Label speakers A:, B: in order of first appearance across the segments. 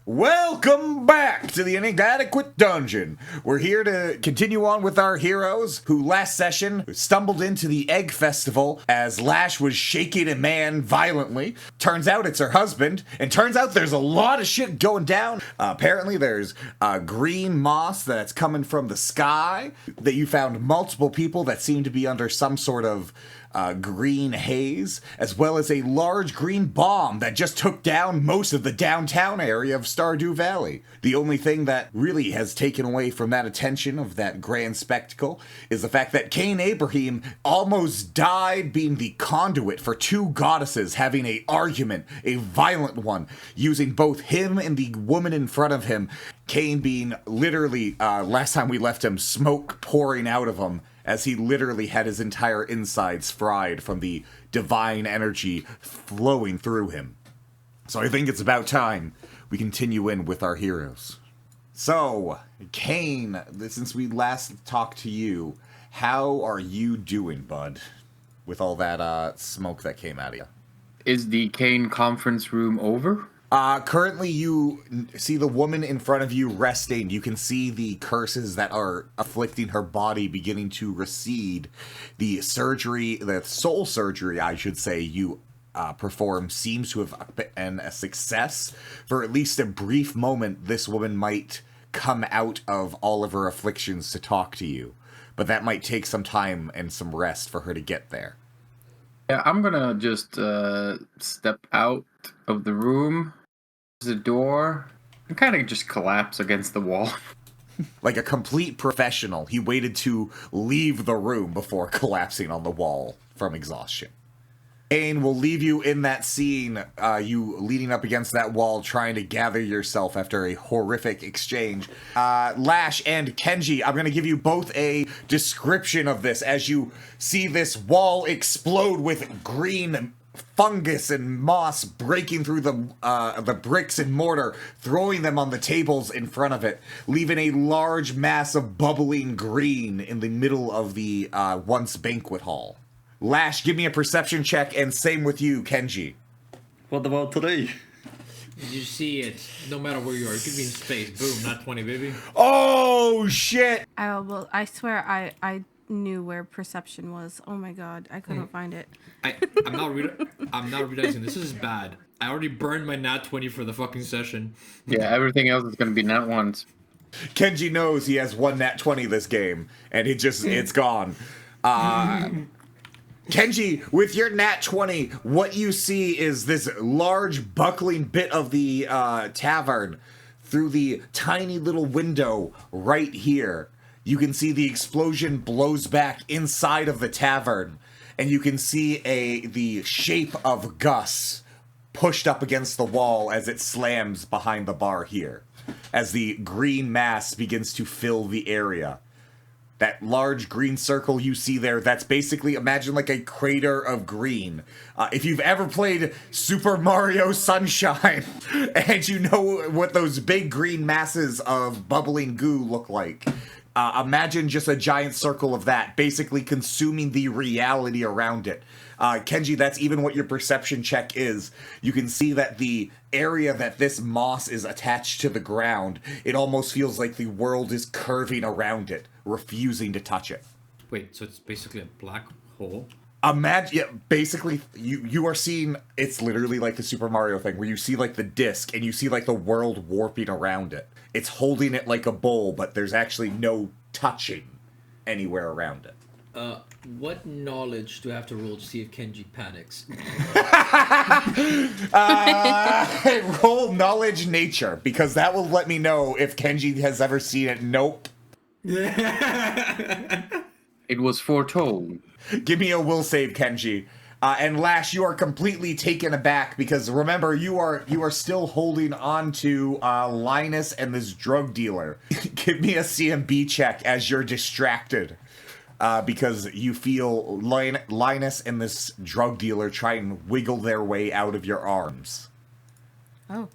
A: Welcome back to the Inadequate Dungeon. We're here to continue on with our heroes who last session stumbled into the Egg Festival as Lash was shaking a man violently. Turns out it's her husband, and turns out there's a lot of shit going down. Apparently there's green moss that's coming from the sky, that you found multiple people that seem to be under some sort of green haze, as well as a large green bomb that just took down most of the downtown area of Stardew Valley. The only thing that really has taken away from that attention of that grand spectacle is the fact that Cain Abraham almost died being the conduit for two goddesses having an argument, a violent one, using both him and the woman in front of him. Cain being literally, last time we left him, smoke pouring out of him, as he literally had his entire insides fried from the divine energy flowing through him. So I think it's about time we continue in with our heroes. So, Cain, since we last talked to you, how are you doing, bud, with all that smoke that came out of you?
B: Is the Cain conference room over?
A: Currently you see the woman in front of you resting. You can see the curses that are afflicting her body beginning to recede. The soul surgery, I should say, you performed seems to have been a success. For at least a brief moment, this woman might come out of all of her afflictions to talk to you. But that might take some time and some rest for her to get there.
B: Yeah, I'm gonna just step out of the room, the door, and kind of just collapse against the wall.
A: Like a complete professional, he waited to leave the room before collapsing on the wall from exhaustion. Cain will leave you in that scene, you leaning up against that wall, trying to gather yourself after a horrific exchange. Lash and Kenji, I'm going to give you both a description of this as you see this wall explode with green fungus and moss breaking through the bricks and mortar, throwing them on the tables in front of it, leaving a large mass of bubbling green in the middle of the once banquet hall. Lash, give me a perception check, and same with you, Kenji.
C: What about today?
D: You see it, no matter where you are. You could be in space. Boom, not 20, baby.
A: Oh, shit!
E: I swear I knew where perception was. Oh my god, I couldn't find it.
D: I'm not realizing this is bad. I already burned my nat 20 for the fucking session.
B: Yeah, everything else is gonna be nat ones.
A: Kenji knows he has one nat 20 this game, and it's gone. Kenji, with your nat 20, what you see is this large buckling bit of the tavern through the tiny little window right here. You can see the explosion blows back inside of the tavern, and you can see the shape of Gus pushed up against the wall as it slams behind the bar here, as the green mass begins to fill the area. That large green circle you see there, that's basically, imagine like a crater of green. If you've ever played Super Mario Sunshine, and you know what those big green masses of bubbling goo look like, imagine just a giant circle of that, basically consuming the reality around it. Kenji, that's even what your perception check is. You can see that the area that this moss is attached to the ground, it almost feels like the world is curving around it, refusing to touch it.
D: Wait, so it's basically a black hole?
A: Imagine, yeah, basically, you are seeing, it's literally like the Super Mario thing, where you see like the disc, and you see like the world warping around it. It's holding it like a bowl, but there's actually no touching anywhere around it.
D: What knowledge do I have to roll to see if Kenji panics?
A: Roll knowledge nature, because that will let me know if Kenji has ever seen it. Nope.
B: It was foretold.
A: Give me a will save, Kenji. And Lash, you are completely taken aback because remember, you are still holding on to Linus and this drug dealer. Give me a CMB check as you're distracted. Because you feel Linus and this drug dealer try and wiggle their way out of your arms.
E: Oh.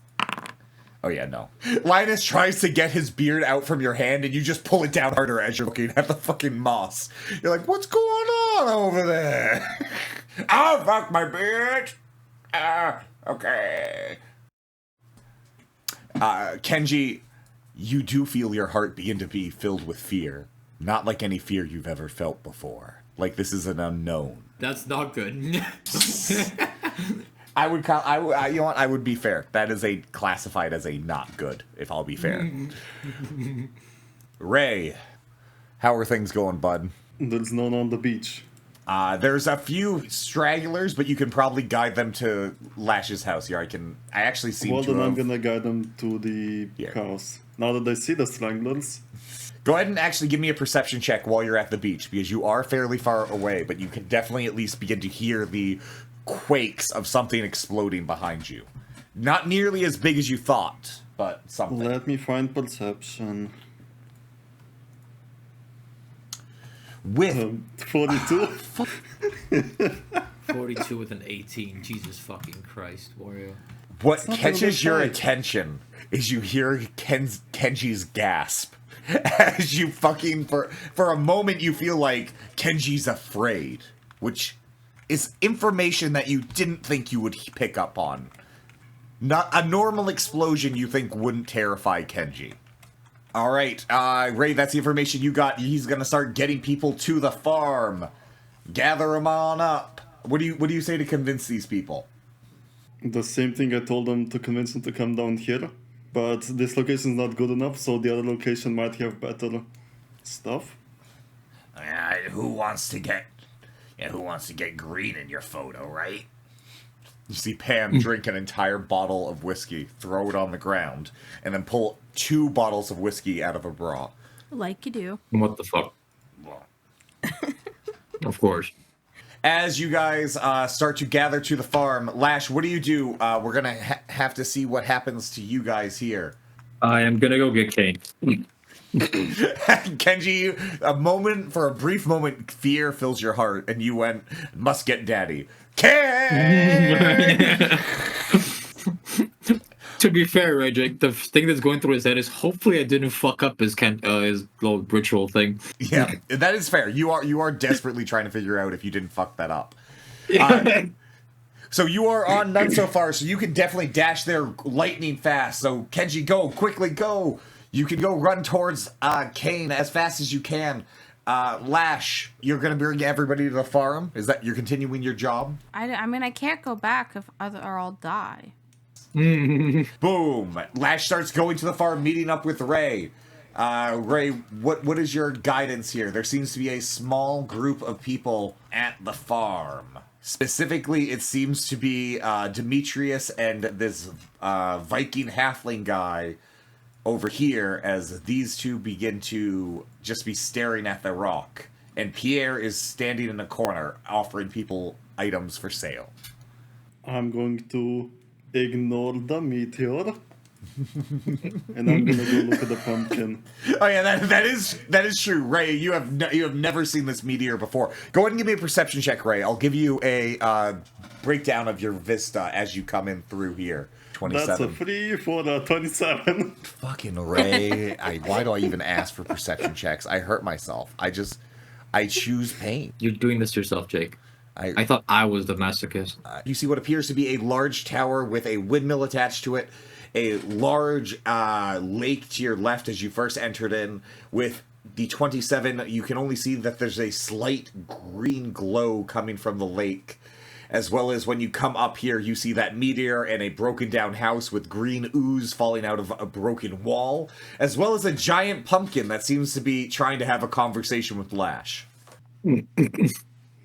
A: Oh yeah, no. Linus tries to get his beard out from your hand, and you just pull it down harder as you're looking at the fucking moss. You're like, what's going on over there? Oh, fuck my beard! Okay. Kenji, you do feel your heart begin to be filled with fear. Not like any fear you've ever felt before. Like this is an unknown.
D: That's not good.
A: I would call. You know what? I would be fair. That is classified as a not good. If I'll be fair. Ray, how are things going, bud?
C: There's none on the beach.
A: There's a few stragglers, but you can probably guide them to Lash's house here. I actually seem
C: Well,
A: to
C: then I'm
A: have...
C: gonna guide them to the house. Now that I see the stranglers.
A: Go ahead and actually give me a perception check while you're at the beach, because you are fairly far away, but you can definitely at least begin to hear the quakes of something exploding behind you. Not nearly as big as you thought, but something.
C: Let me find perception.
A: With
C: 42.
D: 42 with an 18. Jesus fucking Christ, Wario.
A: what
C: not
A: catches
C: really
A: your
C: tight.
A: attention is you hear Kenji's gasp. As you fucking, for a moment, you feel like Kenji's afraid, which is information that you didn't think you would pick up on. Not a normal explosion you think wouldn't terrify Kenji. All right, Ray, that's the information you got. He's gonna start getting people to the farm. Gather them on up. What do you say to convince these people?
C: The same thing I told them to convince them to come down here. But this location is not good enough, so the other location might have better stuff.
A: Who wants to get green in your photo, right? You see Pam drink an entire bottle of whiskey, throw it on the ground, and then pull 2 bottles of whiskey out of a bra.
E: Like you do.
D: What the fuck?
A: Well,
D: Of course.
A: as you guys start to gather to the farm, Lash, what do you do? We're gonna have to see what happens to you guys here.
F: I am gonna go get Kane.
A: Kenji, for a brief moment, fear fills your heart, and you went, must get daddy. Ken!
D: To be fair, right, Jake, the thing that's going through his head is hopefully I didn't fuck up his little ritual thing.
A: Yeah, that is fair. You are desperately trying to figure out if you didn't fuck that up. So you are on none so far, so you can definitely dash there lightning fast. So Kenji, go, quickly go. You can go run towards Kane as fast as you can. Lash, you're going to bring everybody to the farm? Is that you're continuing your job?
E: I mean, I can't go back or I'll die.
A: Boom! Lash starts going to the farm, meeting up with Ray. Ray, what is your guidance here? There seems to be a small group of people at the farm. Specifically, it seems to be Demetrius and this Viking halfling guy over here, as these two begin to just be staring at the rock. And Pierre is standing in a corner, offering people items for sale.
C: I'm going to ignore the meteor. And I'm gonna go look at the pumpkin.
A: Oh yeah, that is true, Ray. You have never seen this meteor before. Go ahead and give me a perception check, Ray. I'll give you a breakdown of your vista as you come in through here. 27.
C: That's a 3 for the 27.
A: Fucking Ray. Why do I even ask for perception checks? I hurt myself. I choose pain.
D: You're doing this to yourself, Jake. I thought I was the masochist.
A: You see what appears to be a large tower with a windmill attached to it, a large lake to your left as you first entered in. With the 27, you can only see that there's a slight green glow coming from the lake. As well as when you come up here, you see that meteor and a broken down house with green ooze falling out of a broken wall. As well as a giant pumpkin that seems to be trying to have a conversation with Lash.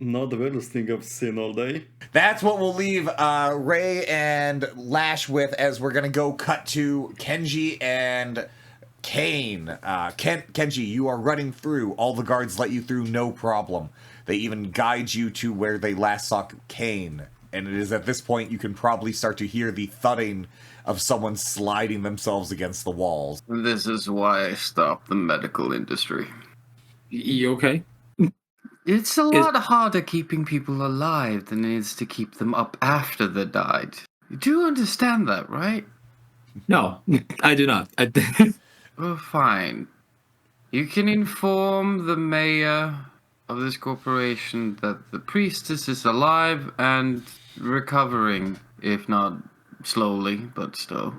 C: Not the weirdest thing I've seen all day.
A: That's what we'll leave Ray and Lash with, as we're going to go cut to Kenji and Kane. Kenji, you are running through. All the guards let you through, no problem. They even guide you to where they last saw Kane. And it is at this point you can probably start to hear the thudding of someone sliding themselves against the walls.
B: This is why I stopped the medical industry.
D: You okay?
B: It's a lot harder keeping people alive than it is to keep them up after they died. You do understand that, right?
D: No, I do not.
B: Well, fine. You can inform the mayor of this corporation that the priestess is alive and recovering, if not slowly, but still.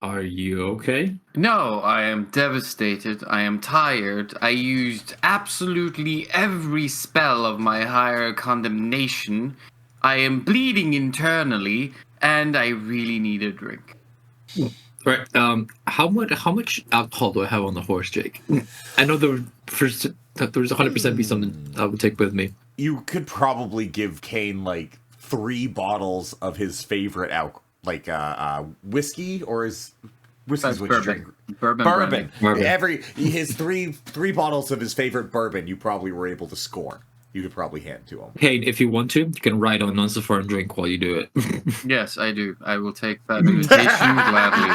F: Are you okay?
B: No, I am devastated. I am tired. I used absolutely every spell of my higher condemnation. I am bleeding internally, and I really need a drink.
F: Right. How much alcohol do I have on the horse, Jake? I know there's 100% be something I would take with me.
A: You could probably give Kane like 3 bottles of his favorite alcohol, like whiskey, or is whiskey's what you drink?
B: Bourbon.
F: Bourbon.
A: His three bottles of his favorite bourbon. You probably were able to score. You could probably hand to him.
F: Kane, if you want to, you can ride on Nuncifer and drink while you do it.
B: Yes, I do. I will take that invitation gladly.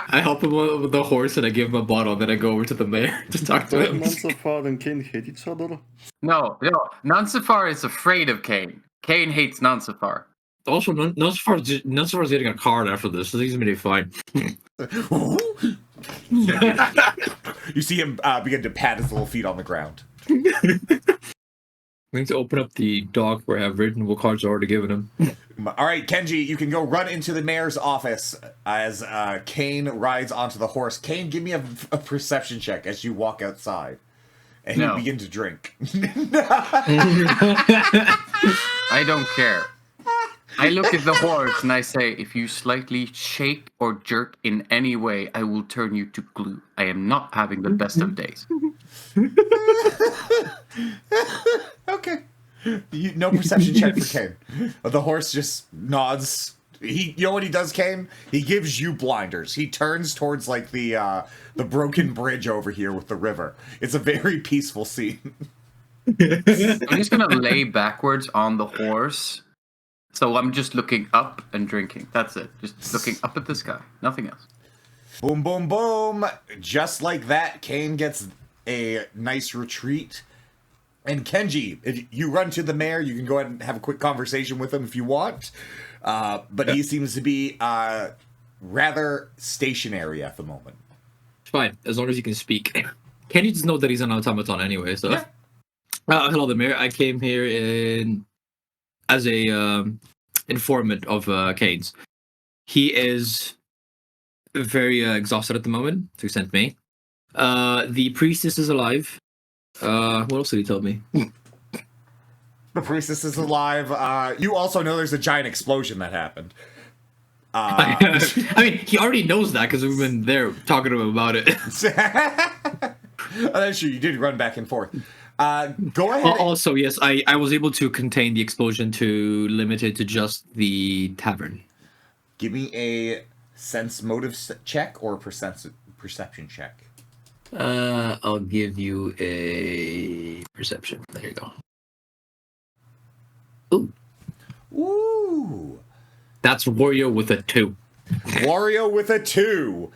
F: I help him with the horse and I give him a bottle, and then I go over to the mayor to talk to him.
C: Nansafar and Kane hate each other.
B: No. Nansafar is afraid of Kane. Kane hates Nansafar.
F: Also, Nuncifer's getting a card after this, so he's gonna be fine.
A: You see him begin to pat his little feet on the ground.
F: We need to open up the dock where I have written what cards are already given him.
A: All right, Kenji, you can go run into the mayor's office as Kane rides onto the horse. Kane, give me a perception check as you walk outside. And you begin to drink.
B: I don't care. I look at the horse and I say, if you slightly shake or jerk in any way, I will turn you to glue. I am not having the best of days.
A: Okay. No perception check for Kane. The horse just nods. You know what he does, Kane? He gives you blinders. He turns towards like the broken bridge over here with the river. It's a very peaceful scene.
B: I'm just gonna lay backwards on the horse. So I'm just looking up and drinking. That's it. Just looking up at the sky. Nothing else.
A: Boom, boom, boom. Just like that, Kane gets a nice retreat. And Kenji, if you run to the mayor, you can go ahead and have a quick conversation with him if you want. But he seems to be rather stationary at the moment.
F: It's fine, as long as you can speak. Kenny just know that he's an automaton anyway, so...
A: Yeah.
F: Hello, the mayor. I came here as a informant of Kane's. He is very exhausted at the moment, so he sent me. The priestess is alive. What else did he tell me?
A: The priestess is alive. You also know there's a giant explosion that happened.
F: I mean, he already knows that because we've been there talking to him about it.
A: That's true. You did run back and forth. Go ahead.
F: Also, yes, I was able to contain the explosion to limit it to just the tavern.
A: Give me a sense motive check or perception check.
F: I'll give you a perception. There you go. Ooh.
A: Ooh.
F: That's Wario with a 2.
A: Wario with a 2.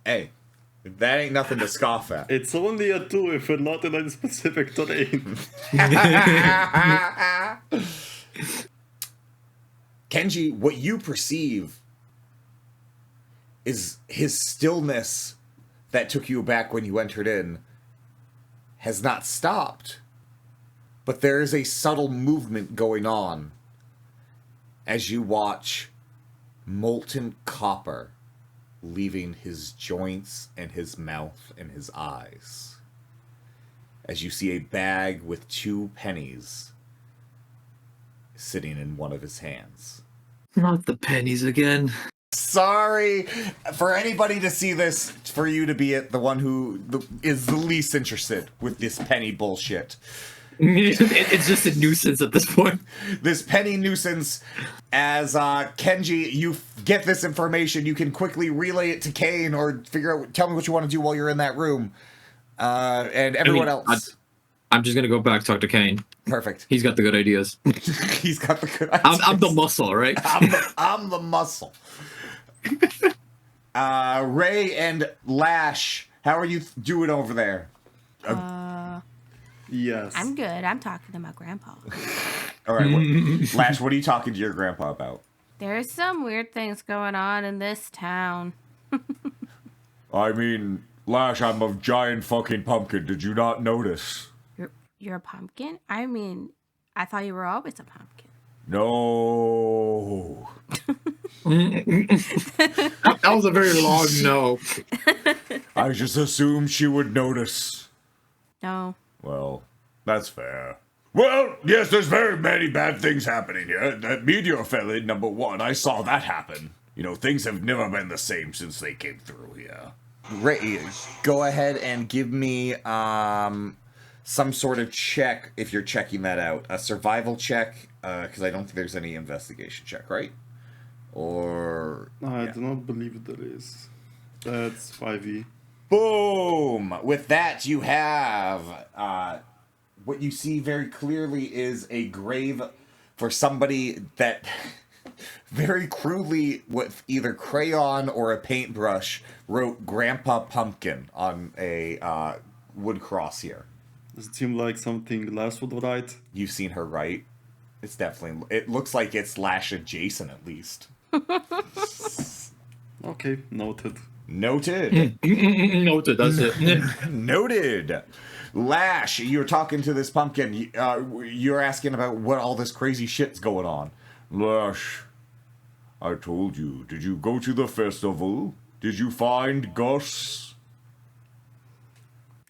A: Hey, that ain't nothing to scoff at.
C: It's only a 2 if we're not in any specific terrain.
A: Kenji, what you perceive is his stillness that took you back when you entered in has not stopped. But there is a subtle movement going on as you watch molten copper leaving his joints and his mouth and his eyes. As you see a bag with 2 pennies sitting in one of his hands.
F: Not the pennies again.
A: Sorry for anybody to see this, for you to be the one who is the least interested with this penny bullshit.
F: It's just a nuisance at this point.
A: This penny nuisance, as Kenji, you get this information, you can quickly relay it to Kane or tell me what you want to do while you're in that room. And everyone else.
F: I'm just going to go back talk to Kane.
A: Perfect.
F: He's got the good ideas.
A: He's got the good ideas.
F: I'm the muscle, right?
A: I'm the muscle. Ray and Lash, how are you doing over there?
C: Yes.
E: I'm good. I'm talking to my grandpa.
A: All right, Lash, what are you talking to your grandpa about?
E: There's some weird things going on in this town.
A: I mean, Lash, I'm a giant fucking pumpkin. Did you not notice?
E: You're a pumpkin? I mean, I thought you were always a pumpkin.
A: No.
F: That was a very long no.
A: I just assumed she would notice.
E: No.
A: Well, that's fair. Well, yes, there's very many bad things happening here. That meteor fell in, number one. I saw that happen. You know, things have never been the same since they came through here. Ray, go ahead and give me some sort of check if you're checking that out. A survival check, because I don't think there's any investigation check, right? Or...
C: I do not believe there is. That's 5e.
A: Boom! With that, you have... what you see very clearly is a grave for somebody that... very crudely, with either crayon or a paintbrush, wrote Grandpa Pumpkin on a wood cross here.
C: Does it seem like something Lash would write?
A: You've seen her write. It's definitely... It looks like it's Lash adjacent, at least.
C: Okay, noted.
A: Noted.
F: Noted, that's it.
A: Noted. Lash, you're talking to this pumpkin. You're asking about what all this crazy shit's going on.
G: Lash, I told you. Did you go to the festival? Did you find Gus?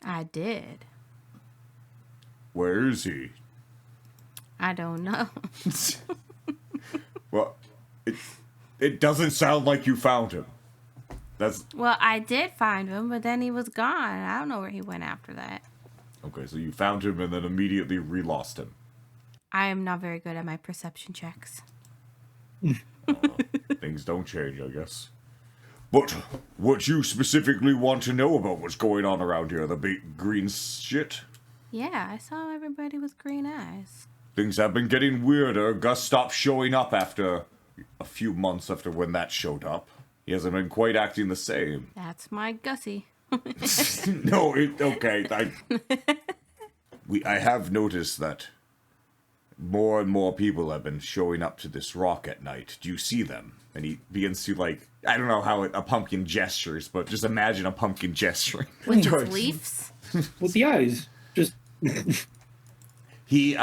E: I did.
G: Where is he?
E: I don't know.
A: Well, it doesn't sound like you found him. That's...
E: Well, I did find him, but then he was gone. I don't know where he went after that.
A: Okay, so you found him and then immediately re-lost him.
E: I am not very good at my perception checks.
A: Things don't change, I guess.
G: But what you specifically want to know about what's going on around here, the big green shit?
E: Yeah, I saw everybody with green eyes.
G: Things have been getting weirder. Gus stopped showing up after a few months after when that showed up. He hasn't been quite acting the same.
E: That's my Gussie.
G: No, okay. I have noticed that more and more people have been showing up to this rock at night. Do you see them?
A: And he begins to, like... I don't know how a pumpkin gestures, but just imagine a pumpkin gesturing.
E: With its leaves?
F: With the eyes. Just...
A: He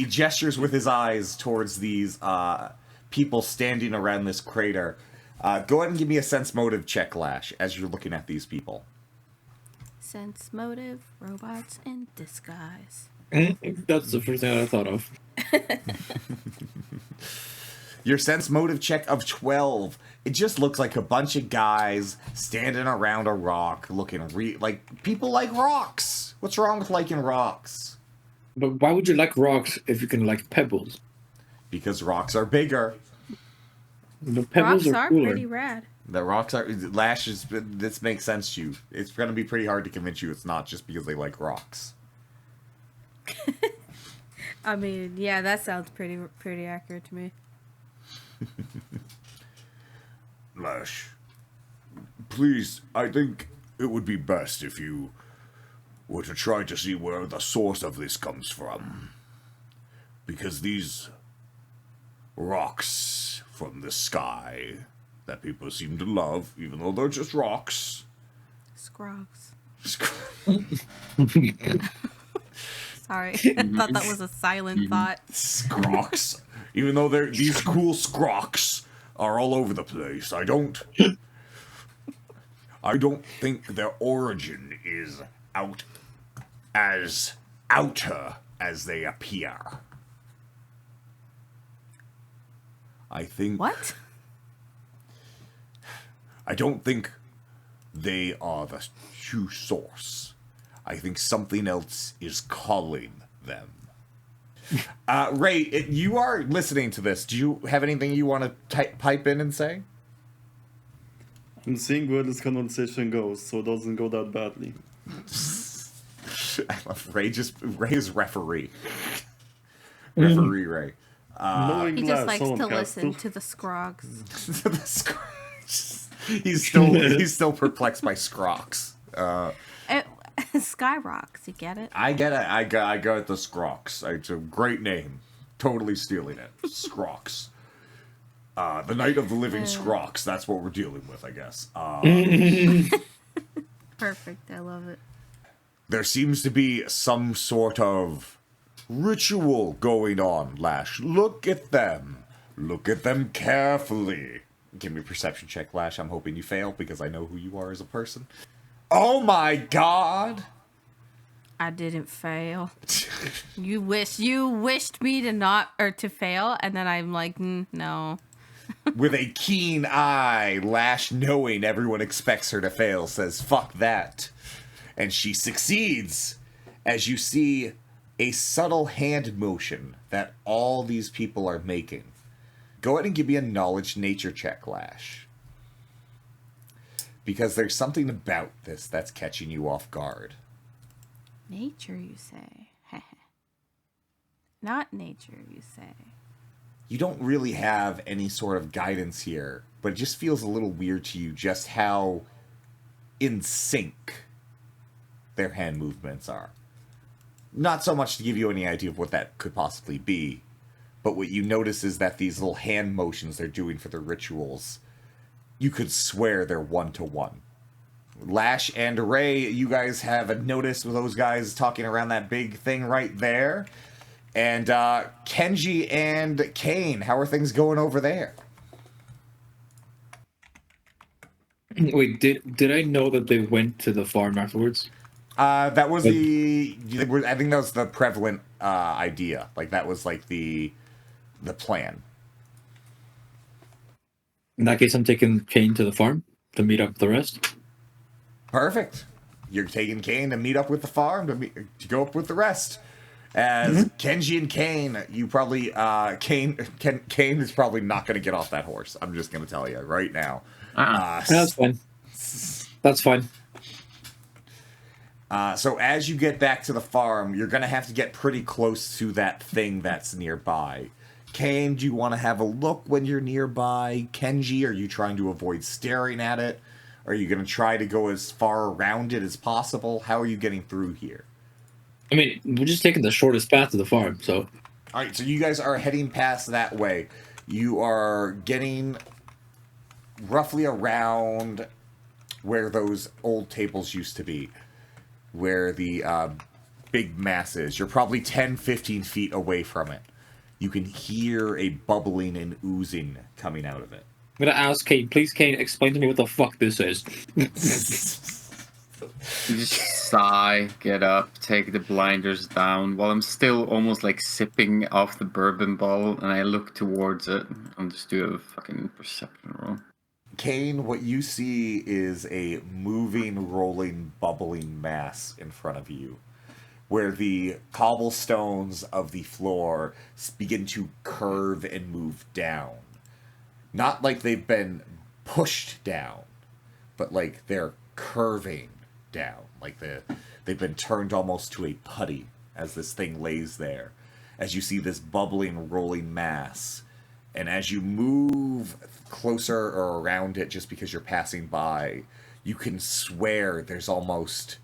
A: gestures with his eyes towards these people standing around this crater. Go ahead and give me a sense motive check, Lash, as you're looking at these people.
E: Sense motive, robots, and disguise.
F: That's the first thing I thought of.
A: Your sense motive check of 12. It just looks like a bunch of guys standing around a rock looking like people like rocks. What's wrong with liking rocks?
F: But why would you like rocks if you can like pebbles?
A: Because rocks are bigger.
F: The pebbles
E: Rocks are
F: cooler.
E: pretty rad.
A: The rocks are... Lash is... This makes sense to you. It's going to be pretty hard to convince you it's not just because they like rocks.
E: I mean, yeah, that sounds pretty accurate to me.
G: Lash, please, I think it would be best if you were to try to see where the source of this comes from. Because these rocks from the sky that people seem to love, even though they're just rocks.
E: Scrogs. Sorry, I thought that was a silent thought.
G: Scrocs. Even though these cool scrocs are all over the place, I don't think their origin is as outer as they appear. I think...
E: What?
G: I don't think they are the true source. I think something else is calling them.
A: Ray, you are listening to this. Do you have anything you want to pipe in and say?
C: I'm seeing where this conversation goes, so it doesn't go that badly.
A: I love Ray. Ray is referee. Referee Ray.
C: Knowing
E: He
C: Lash,
E: just likes
C: someone
E: to
C: has
E: listen to the scrogs.
A: He's still perplexed by scrocs.
E: Skyrocks, you get it?
A: I get it. I got the scrocs. It's a great name. Totally stealing it. Scrocs. The Night of the Living Scrocs. That's what we're dealing with, I guess.
E: Perfect. I love it.
A: There seems to be some sort of ritual going on, Lash. Look at them. Look at them carefully. Give me a perception check, Lash. I'm hoping you fail because I know who you are as a person. Oh my god!
E: I didn't fail. You wished me to not or to fail, and then I'm like, no.
A: With a keen eye, Lash, knowing everyone expects her to fail, says, fuck that. And she succeeds as you see a subtle hand motion that all these people are making. Go ahead and give me a knowledge nature check, Lash. Because there's something about this that's catching you off guard.
E: Nature, you say? Not nature, you say?
A: You don't really have any sort of guidance here, but it just feels a little weird to you just how in sync their hand movements are. Not so much to give you any idea of what that could possibly be, but what you notice is that these little hand motions they're doing for their rituals, you could swear they're one-to-one. Lash and Ray, you guys have noticed those guys talking around that big thing right there. And Kenji and Kane, how are things going over there?
F: Wait, did I know that they went to the farm afterwards?
A: That was I think that was the prevalent idea. Like, that was like the plan.
F: In that case, I'm taking Kane to the farm to meet up with the rest. Perfect.
A: You're taking Kane to meet up with the farm to go up with the rest. As Kenji and Kane, you probably Kane is probably not going to get off that horse. I'm just going to tell you right now.
F: That's fine. That's fine.
A: So as you get back to the farm, you're going to have to get pretty close to that thing that's nearby. Kane, do you want to have a look when you're nearby? Kenji, are you trying to avoid staring at it? Are you going to try to go as far around it as possible? How are you getting through here?
F: I mean, we're just taking the shortest path to the farm, so...
A: Alright, so you guys are heading past that way. You are getting roughly around where those old tables used to be. Where the big mass is. You're probably 10, 15 feet away from it. You can hear a bubbling and oozing coming out of it.
F: I'm gonna ask Kane, please, Kane, explain to me what the fuck this is.
B: You just sigh, get up, take the blinders down, while I'm still almost like sipping off the bourbon bottle, and I look towards it. I'll just do a fucking perception roll.
A: Kane, what you see is a moving, rolling, bubbling mass in front of you, where the cobblestones of the floor begin to curve and move down. Not like they've been pushed down, but like they're curving down. Like they've been turned almost to a putty as this thing lays there. As you see this bubbling, rolling mass. And as you move closer or around it just because you're passing by, you can swear there's almost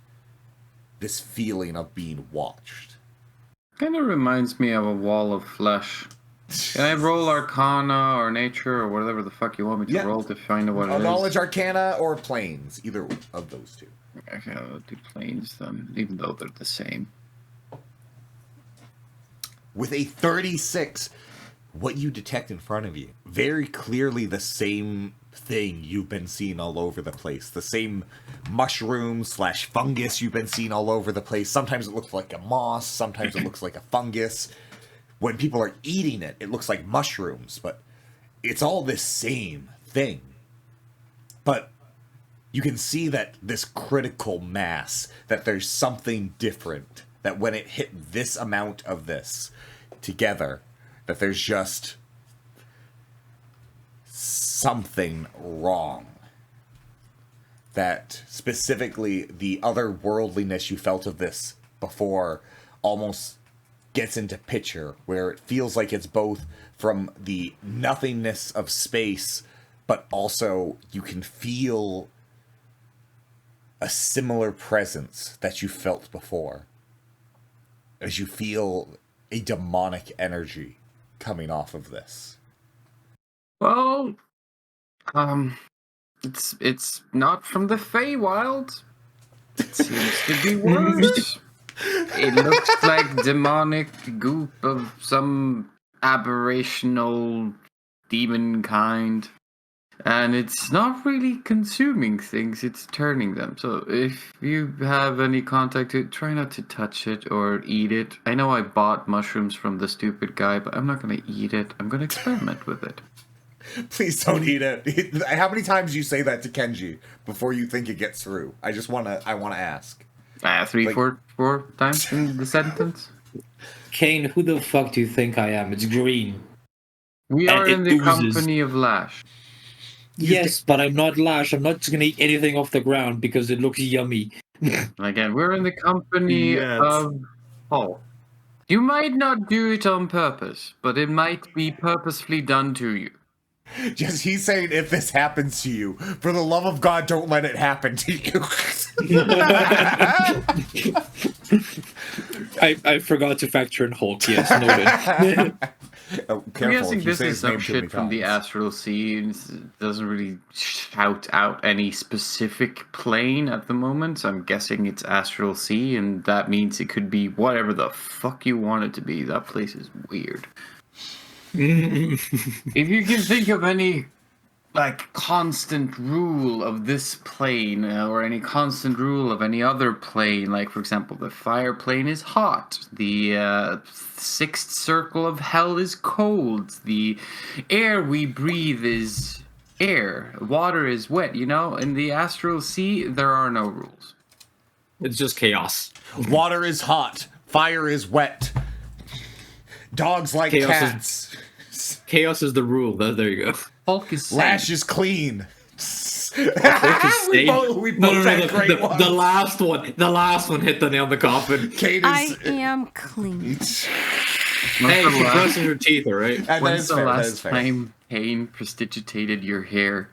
A: this feeling of being watched.
B: Kind of reminds me of a wall of flesh. Can I roll Arcana or Nature or whatever the fuck you want me to roll to find out what it is?
A: Knowledge Arcana or Planes, either of those two.
B: Okay, I'll do Planes then, even though they're the same.
A: With a 36, what you detect in front of you, very clearly the same thing you've been seeing all over the place. The same mushroom/fungus you've been seeing all over the place. Sometimes it looks like a moss, sometimes it looks like a fungus. When people are eating it, it looks like mushrooms, but it's all this same thing. But you can see that this critical mass, that there's something different, that when it hit this amount of this together, that there's just something wrong. That specifically the otherworldliness you felt of this before almost gets into picture, where it feels like it's both from the nothingness of space, but also you can feel a similar presence that you felt before. As you feel a demonic energy coming off of this.
B: Well, it's not from the Feywild. It seems to be worse. It looks like demonic goop of some aberrational demon kind. And it's not really consuming things, it's turning them. So if you have any contact to it, try not to touch it or eat it. I know I bought mushrooms from the stupid guy, but I'm not going to eat it. I'm going to experiment with it.
A: Please don't eat it. How many times do you say that to Kenji before you think it gets through? I want to ask.
B: 4 times in the sentence.
F: Kane, who the fuck do you think I am? It's green.
B: We
F: And
B: are
F: it
B: in the
F: oozes.
B: company of Lash.
F: Yes, but I'm not Lash. I'm not just gonna eat anything off the ground because it looks yummy.
B: Again, we're in the company
C: Yes.
B: of Paul. You might not do it on purpose, but it might be purposefully done to you.
A: Just he's saying if this happens to you, for the love of God, don't let it happen to you.
F: I forgot to factor in Hulk. Yes, noted.
A: Oh,
B: I'm
A: careful,
B: guessing
A: if you
B: this
A: say
B: is
A: his
B: some
A: name too many
B: shit from the
A: times.
B: astral sea. It doesn't really shout out any specific plane at the moment, so I'm guessing it's astral sea, and that means it could be whatever the fuck you want it to be. That place is weird. If you can think of any constant rule of this plane or any constant rule of any other plane, like for example the fire plane is hot, the sixth circle of hell is cold, the air we breathe is air, water is wet, in the astral sea there are no rules.
F: It's just chaos.
A: Water is hot, fire is wet. Dogs like
F: Chaos
A: cats.
F: Chaos is the rule. There you go.
B: Hulk is
A: Lash is clean.
F: Hulk is
A: we
F: safe.
A: both had great ones.
F: The last one. The last one hit the nail on the coffin.
A: Kate
E: I
A: is,
E: am clean.
F: Hey, you're brushing your teeth, all right?
A: and that
B: When's
A: is
B: the
A: fair, that
B: last
A: is fair.
B: time Kane prestidigitated your hair?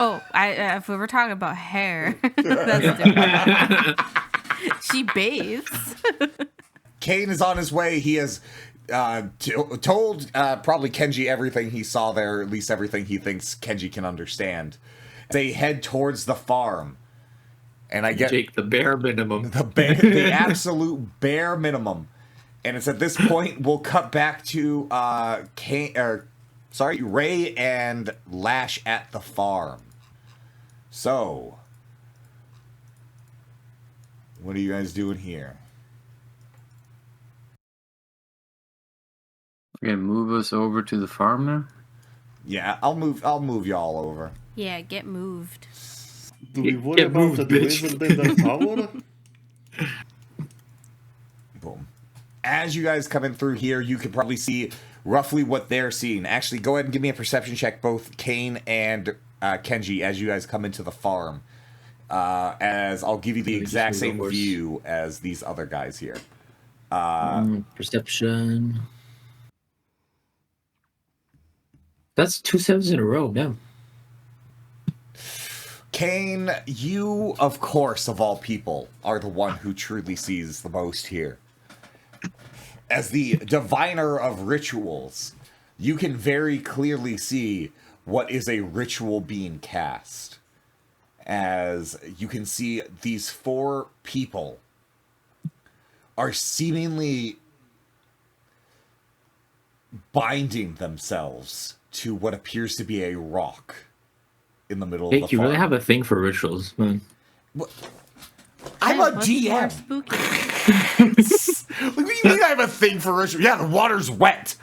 E: Oh, if we were talking about hair, that's different. She bathes.
A: Kane is on his way. He has told probably Kenji everything he saw there, at least everything he thinks Kenji can understand. They head towards the farm. And I get
F: Jake, the bare minimum.
A: the absolute bare minimum. And it's at this point we'll cut back to Ray and Lash at the farm. So, what are you guys doing here?
B: You're gonna move us over to the farm now?
A: Yeah, I'll move y'all over.
E: Yeah, get moved.
C: Do we worry
F: Get
C: about
F: moved,
C: the
F: bitch.
C: wizard in the tower?
A: Boom. As you guys come in through here, you can probably see roughly what they're seeing. Actually, go ahead and give me a perception check, both Kane and Kenji, as you guys come into the farm. As I'll give you the exact
F: just move
A: same
F: over.
A: view as these other guys here.
F: Perception. That's 2 sevens in a row. No.
A: Kane, you, of course, of all people, are the one who truly sees the most here. As the diviner of rituals, you can very clearly see what is a ritual being cast. As you can see, these 4 people are seemingly binding themselves to what appears to be a rock in the middle of
F: Jake,
A: the
F: you
A: farm.
F: really have a thing for rituals, man.
A: I'm a
E: What's more
A: DM.
E: spooky?
A: What do you mean I have a thing for rituals? Yeah, the water's wet.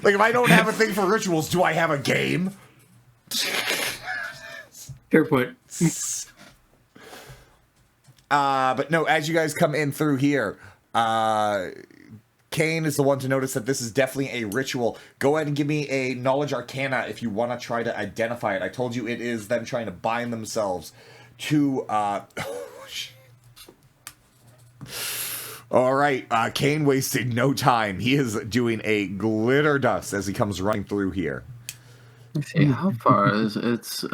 A: Like, if I don't have a thing for rituals, do I have a game?
F: Fair point.
A: But no, as you guys come in through here, Kane is the one to notice that this is definitely a ritual. Go ahead and give me a knowledge arcana if you want to try to identify it. I told you it is them trying to bind themselves to all right, Kane wasted no time. He is doing a glitter dust as he comes running through here.
B: Let's see, how far is its area?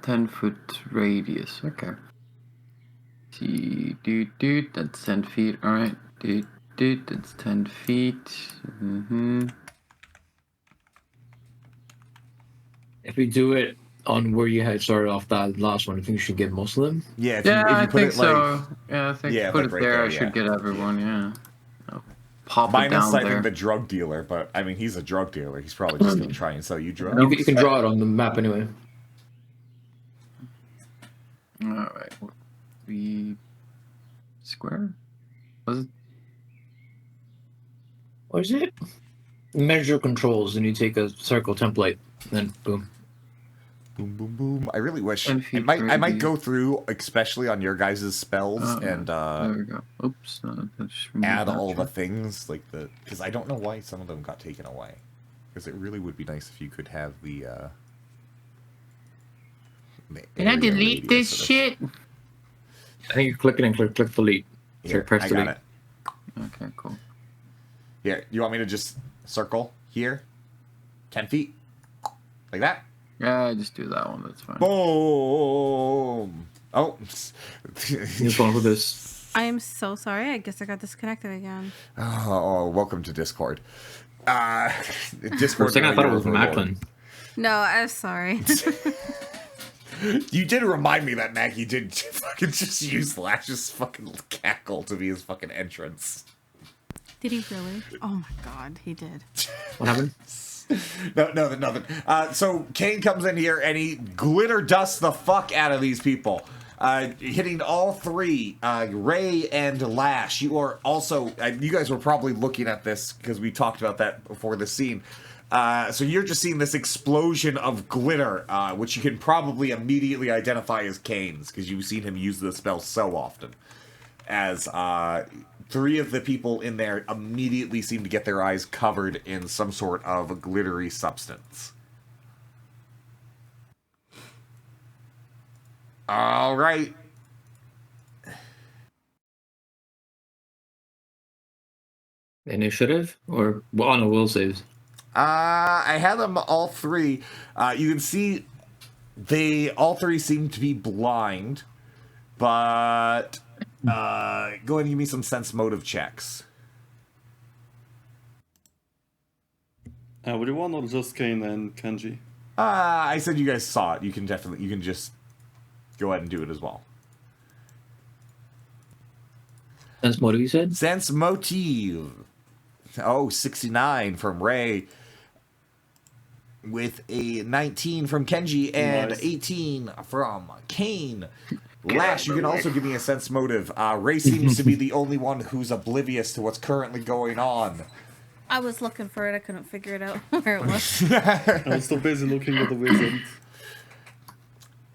B: 10-foot radius. Okay. See, that's 10 feet. All right. That's 10 feet.
F: If we do it on where you had started off that last one, I think you should get most of them.
A: Yeah, if
B: Yeah,
A: you
B: I
A: put
B: think
A: it like,
B: so. Yeah, I think
A: Yeah,
B: put
A: like
B: it
A: right
B: there.
A: there,
B: I
A: yeah.
B: should get everyone. Yeah. pop it
A: Minus,
B: down
A: I
B: there.
A: think, the drug dealer, but I mean, he's a drug dealer. He's probably just going to try and sell you drugs.
F: You can draw it on the map anyway.
B: All right. 3 square? Was it?
F: What is it? Measure controls, and you take a circle template, then boom.
A: Boom, boom, boom. I really wish.
B: 10 feet
A: I might
B: radius.
A: go through, especially on your guys' spells, and
B: There we go. Oops. Just remove
A: add
B: that
A: all the
B: chart.
A: things, like the... Because I don't know why some of them got taken away. Because it really would be nice if you could have the
B: Can I
A: area
B: delete
A: radius
B: this
A: of
B: shit?
F: I think you click it and click delete.
A: Here,
F: Press
A: I
F: delete.
A: got it.
B: Okay, cool.
A: Here, you want me to just circle here? 10 feet? Like that?
B: Yeah, just do that one. That's fine.
A: Boom! Oh.
F: You follow with this.
E: I am so sorry. I guess I got disconnected again.
A: Oh, welcome to Discord.
F: For
A: Discord.
F: a second, I thought it was
A: overlord.
F: Macklin.
E: No, I'm sorry.
A: You did remind me that Maggie did fucking just use Lash's fucking cackle to be his fucking entrance.
E: Did he really? Oh my god, he did.
F: What happened?
A: No, nothing. So Kane comes in here and he glitter dusts the fuck out of these people. Hitting all three, Ray and Lash. You are also, you guys were probably looking at this because we talked about that before the scene. So you're just seeing this explosion of glitter, which you can probably immediately identify as Kane's because you've seen him use the spell so often. As three of the people in there immediately seem to get their eyes covered in some sort of glittery substance. All right.
F: Initiative? Or, well, no, will saves.
A: I had them all three. You can see all three seem to be blind, but go ahead and give me some sense motive checks.
C: Everyone or just Kane and Kenji?
A: I said you guys saw it. You can just go ahead and do it as well.
F: Sense motive, you said?
A: Sense motive. Oh, 69 from Ray. With a 19 from Kenji and
C: Nice.
A: 18 from Kane. Lash, you can also give me a sense motive. Ray seems to be the only one who's oblivious to what's currently going on.
E: I was looking for it. I couldn't figure it out where it was.
C: I was too busy looking at the wizard.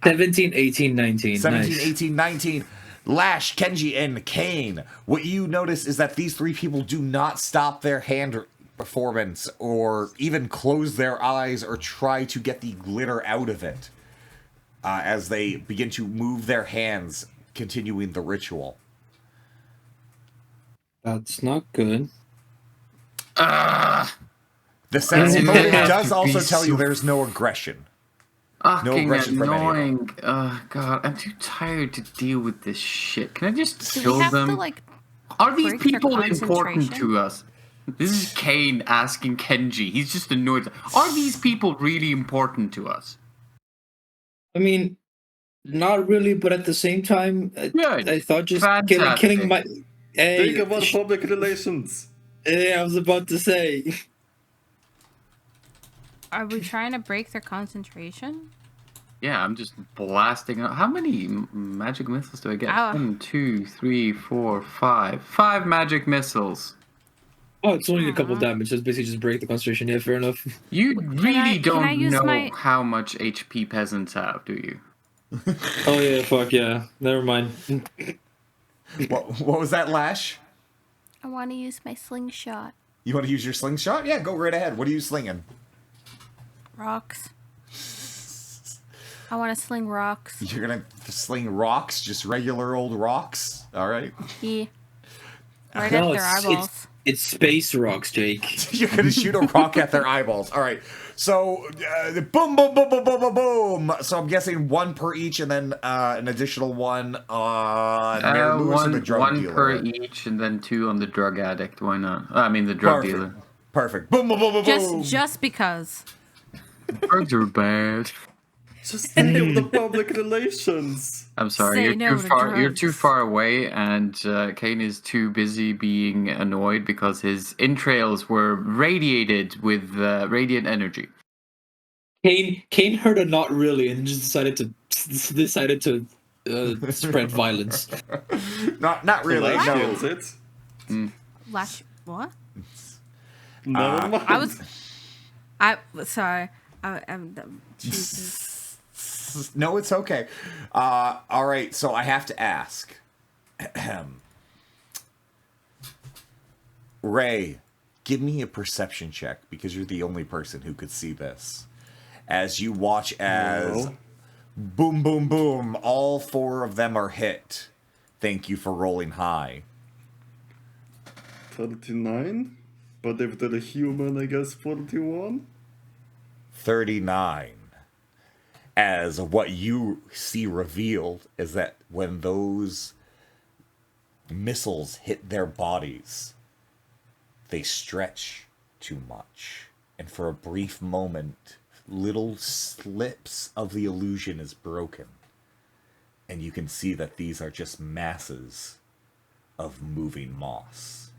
F: 17, 18, 19.
A: 17,
F: Nice.
A: 18, 19. Lash, Kenji, and Kane. What you notice is that these three people do not stop their hand performance or even close their eyes or try to get the glitter out of it as they begin to move their hands, continuing the ritual.
F: That's not good.
A: The sense
B: Mm.
A: motive
B: Yeah.
A: does also
B: Be
A: tell you
B: so-
A: there's no aggression.
B: Fucking
A: aggression from anyone.
B: annoying. God, I'm too tired to deal with this shit. Can I just
E: Do
B: kill
E: we have
B: them?
E: to like?
B: Are these
E: break their
B: people important
E: concentration?
B: to us? This is Kane asking Kenji. He's just annoyed. Are these people really important to us?
F: I mean, not really, but at the same time,
B: Good.
F: I thought just
B: Fantastic.
F: killing my... Hey,
C: Think about public relations.
F: hey, I was about to say.
E: Are we trying to break their concentration?
B: Yeah, I'm just blasting out. How many magic missiles do I get?
E: Ow.
B: 1, 2, 3, 4, 5. 5 magic missiles.
F: Oh, it's only a couple damage. That's basically just break the concentration. Yeah, fair enough.
B: You really
E: can I
B: don't
E: use
B: know
E: my-
B: how much HP peasants have, do you?
F: Oh, yeah, fuck yeah. Never mind.
A: What was that, Lash?
E: I want to use my slingshot.
A: You want to use your slingshot? Yeah, go right ahead. What are you slinging?
E: Rocks. I want to sling rocks.
A: You're gonna sling rocks, just regular old rocks. All right.
E: Yeah. Right
F: No,
E: at their eyeballs.
F: it's space rocks, Jake.
A: You're gonna shoot a rock at their eyeballs. All right. So boom, boom, boom, boom, boom, boom, boom. So I'm guessing one per each, and then an additional one on Mary Lewis and the drug
B: one
A: dealer.
B: per each, and then 2 on the drug addict. Why not? I mean, the drug
A: Perfect.
B: dealer.
A: Perfect. Boom, boom, boom, boom, boom.
E: Just because.
B: Drugs are bad.
C: Just think of the public relations.
B: I'm sorry,
E: Say
B: you're
E: no
B: too
E: to
B: far. You're too
E: drugs.
B: far away, and Kane is too busy being annoyed because his entrails were radiated with radiant energy.
F: Kane heard a not really and just decided to spread violence.
A: Not really.
C: Lash
A: No.
C: gets it.
E: Lash. What?
C: Never mind.
E: Sorry. Jesus.
A: No, it's okay. All right, so I have to ask. Ray, give me a perception check because you're the only person who could see this. As you watch as boom, boom, boom, all 4 of them are hit. Thank you for rolling high.
C: 39? But if they're a human, I guess 41?
A: 39. As what you see revealed is that when those missiles hit their bodies, they stretch too much. And for a brief moment, little slips of the illusion is broken. And you can see that these are just masses of moving moss.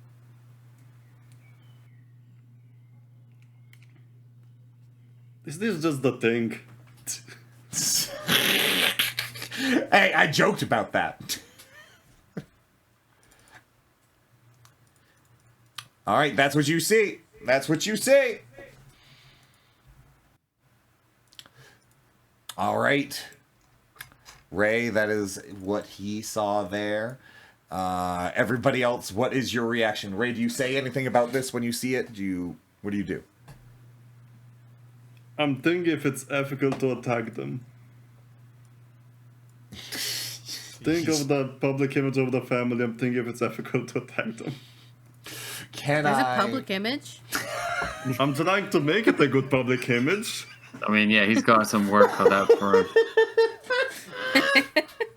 C: Is this just the thing?
A: Hey, I joked about that. All right, that's what you see. That's what you see. All right. Ray, that is what he saw there. Everybody else, what is your reaction? Ray, do you say anything about this when you see it? What do you do?
C: I'm thinking if it's ethical to attack them. Think of the public image of the family. I'm thinking if it's ethical to attack them.
A: Can
E: There's
A: I?
E: a public image.
C: I'm trying to make it a good public image.
B: I mean, yeah, he's got some work cut out for him.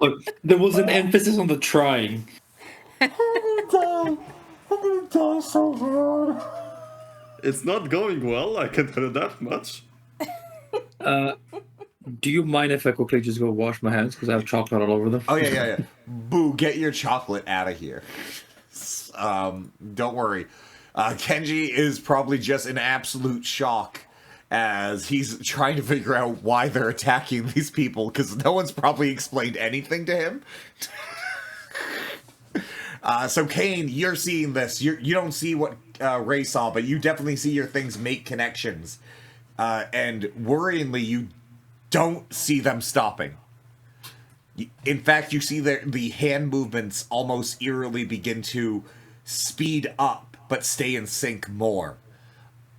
F: Look, there was an emphasis on the trying.
A: I'm gonna die so hard.
C: It's not going well, I can tell you that much.
F: Do you mind if I quickly just go wash my hands because I have chocolate all over them?
A: Oh yeah. Boo, get your chocolate out of here. Don't worry. Kenji is probably just in absolute shock as he's trying to figure out why they're attacking these people because no one's probably explained anything to him. So Kane, you're seeing this. You don't see what Ray saw, but you definitely see your things make connections. And worryingly, you don't see them stopping. In fact, you see the hand movements almost eerily begin to speed up, but stay in sync more.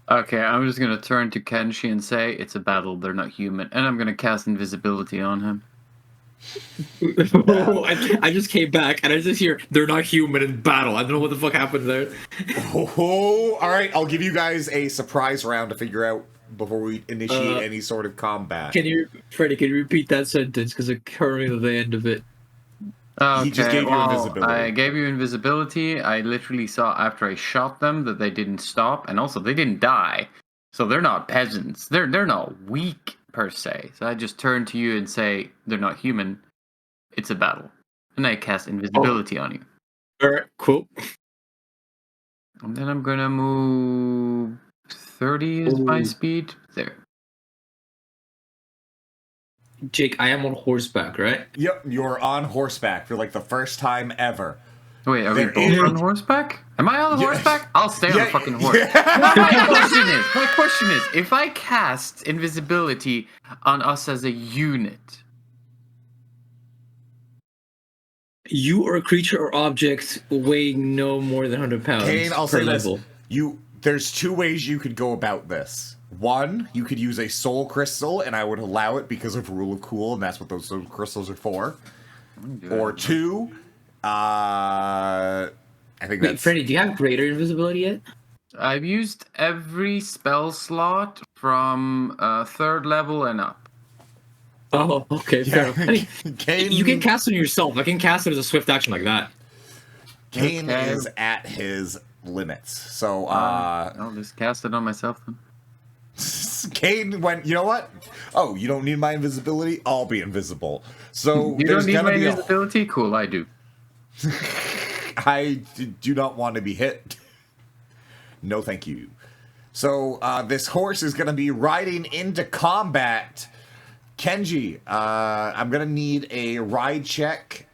B: Okay, I'm just gonna turn to Kenshi and say, it's a battle, they're not human. And I'm gonna cast invisibility on him.
F: I just came back and I just hear they're not human in battle. I don't know what the fuck happened there.
A: Oh, all right. I'll give you guys a surprise round to figure out before we initiate any sort of combat.
F: Freddie, can you repeat that sentence? Because it currently at the end of it.
B: Okay,
A: He just gave you invisibility.
B: I gave you invisibility. I literally saw after I shot them that they didn't stop, and also they didn't die. So they're not peasants. They're not weak per se. So I just turn to you and say they're not human. It's a battle, and I cast invisibility on you.
F: Alright, cool.
B: And then I'm gonna move 30 is my speed. There.
F: Jake, I am on horseback, right?
A: Yep, you're on horseback for like the first time ever.
B: Wait, are we
A: There
B: both
A: is-
B: on horseback? Am I on
A: Yeah.
B: horseback? I'll stay on
A: Yeah,
B: the fucking horse. My question is, if I cast invisibility on us as a unit,
F: You are a creature or object weighing no more than 100 pounds
A: Kane, I'll
F: per
A: say
F: level.
A: this. There's 2 ways you could go about this. One, you could use a soul crystal, and I would allow it because of rule of cool, and that's what those soul crystals are for. Or 2, I think
F: Wait,
A: that's...
F: Freddie, do you have greater invisibility yet?
B: I've used every spell slot from 3rd level and up.
F: Oh, okay, fair enough. I mean,
A: Kane,
F: you can cast it on yourself. I can cast it as a swift action like that.
A: Kane
B: Okay.
A: is at his limits. So,
B: I'll just cast it on myself then.
A: Kane went, you know what? Oh, you don't need my invisibility? I'll be invisible. So
B: You
A: there's
B: don't need
A: gonna
B: my
A: be
B: invisibility? Cool, I do.
A: I do not want to be hit. No, thank you. So this horse is going to be riding into combat. Kenji, I'm going to need a ride check,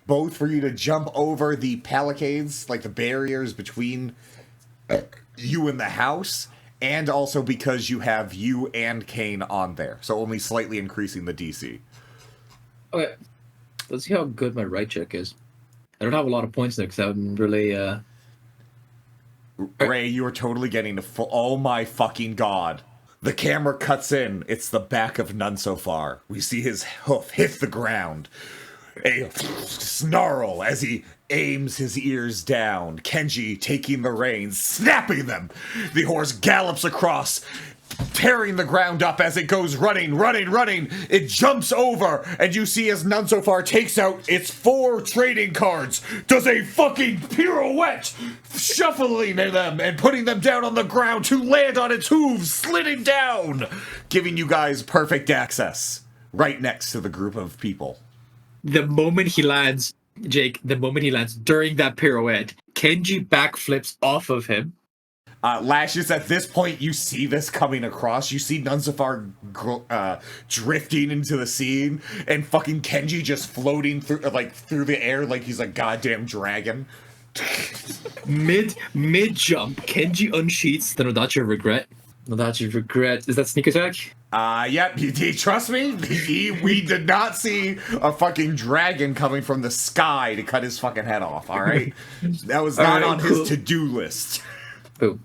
A: both for you to jump over the palisades, like the barriers between you and the house, and also because you have you and Kane on there. So only slightly increasing the DC.
F: Okay. Let's see how good my right check is. I don't have a lot of points there because I'm really
A: Ray, you are totally getting a full... Oh my fucking god. The camera cuts in. It's the back of None So Far. We see his hoof hit the ground. A snarl as he aims his ears down. Kenji taking the reins, snapping them. The horse gallops across, tearing the ground up as it goes running. It jumps over, and you see as None So Far takes out its 4 trading cards, does a fucking pirouette, shuffling them and putting them down on the ground to land on its hooves, sliding down, giving you guys perfect access right next to the group of people.
F: the moment he lands, Jake, during that pirouette, Kenji backflips off of him.
A: Lashes, at this point, you see this coming across. You see Nunzafar drifting into the scene, and fucking Kenji just floating through the air like he's a goddamn dragon.
F: Mid jump, Kenji unsheaths the Nodachi of Regret. Nodachi of Regret. Is that sneak attack?
A: Yep, trust me, we did not see a fucking dragon coming from the sky to cut his fucking head off, alright? That was not on his to-do list.
F: Boom.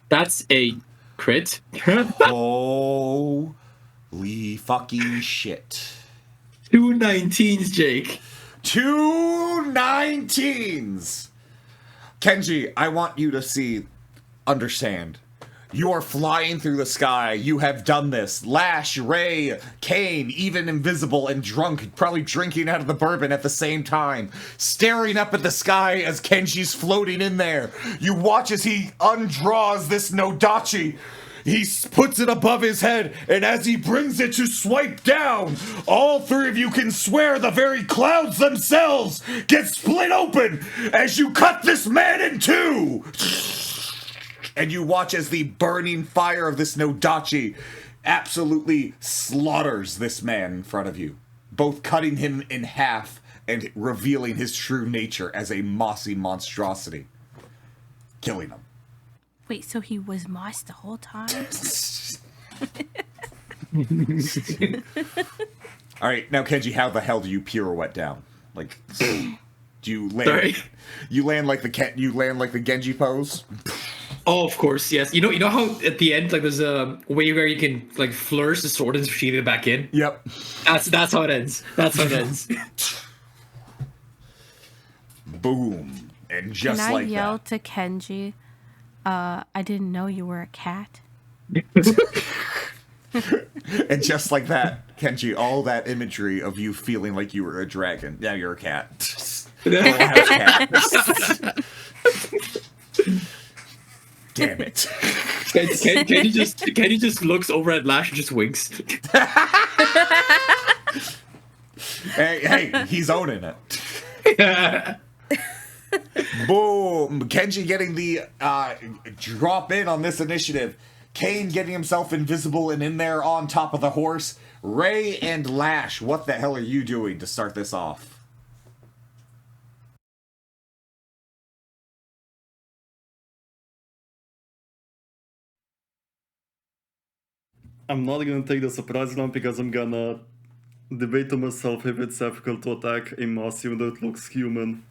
F: That's a crit.
A: Holy fucking shit.
F: 2 19s, Jake.
A: 2 19s! Kenji, I want you to understand. You are flying through the sky. You have done this. Lash, Ray, Kane, even invisible and drunk, probably drinking out of the bourbon at the same time, staring up at the sky as Kenji's floating in there. You watch as he undraws this Nodachi. He puts it above his head, and as he brings it to swipe down, all 3 of you can swear the very clouds themselves get split open as you cut this man in 2. And you watch as the burning fire of this Nodachi absolutely slaughters this man in front of you, both cutting him in half and revealing his true nature as a mossy monstrosity, killing him.
E: Wait, so he was moss the whole time?
A: All right, now Kenji, how the hell do you pirouette down? Like, do you land?
F: Sorry.
A: You land like the Genji pose.
F: Oh, of course, yes. You know how at the end, like, there's a way where you can like flourish the sword and sheath it back in.
A: Yep.
F: That's how it ends. That's how it ends.
A: Boom, and just
E: Can I
A: like
E: yell
A: that.
E: to Kenji, I didn't know you were a cat?
A: And just like that, Kenji, all that imagery of you feeling like you were a dragon. Now you're a cat. Damn it.
F: Kenji just looks over at Lash and just winks.
A: Hey, he's owning it. Boom. Kenji getting the drop in on this initiative. Kane getting himself invisible and in there on top of the horse. Ray and Lash, what the hell are you doing to start this off?
C: I'm not gonna take the surprise round because I'm gonna debate to myself if it's ethical to attack a mouse even though it looks human.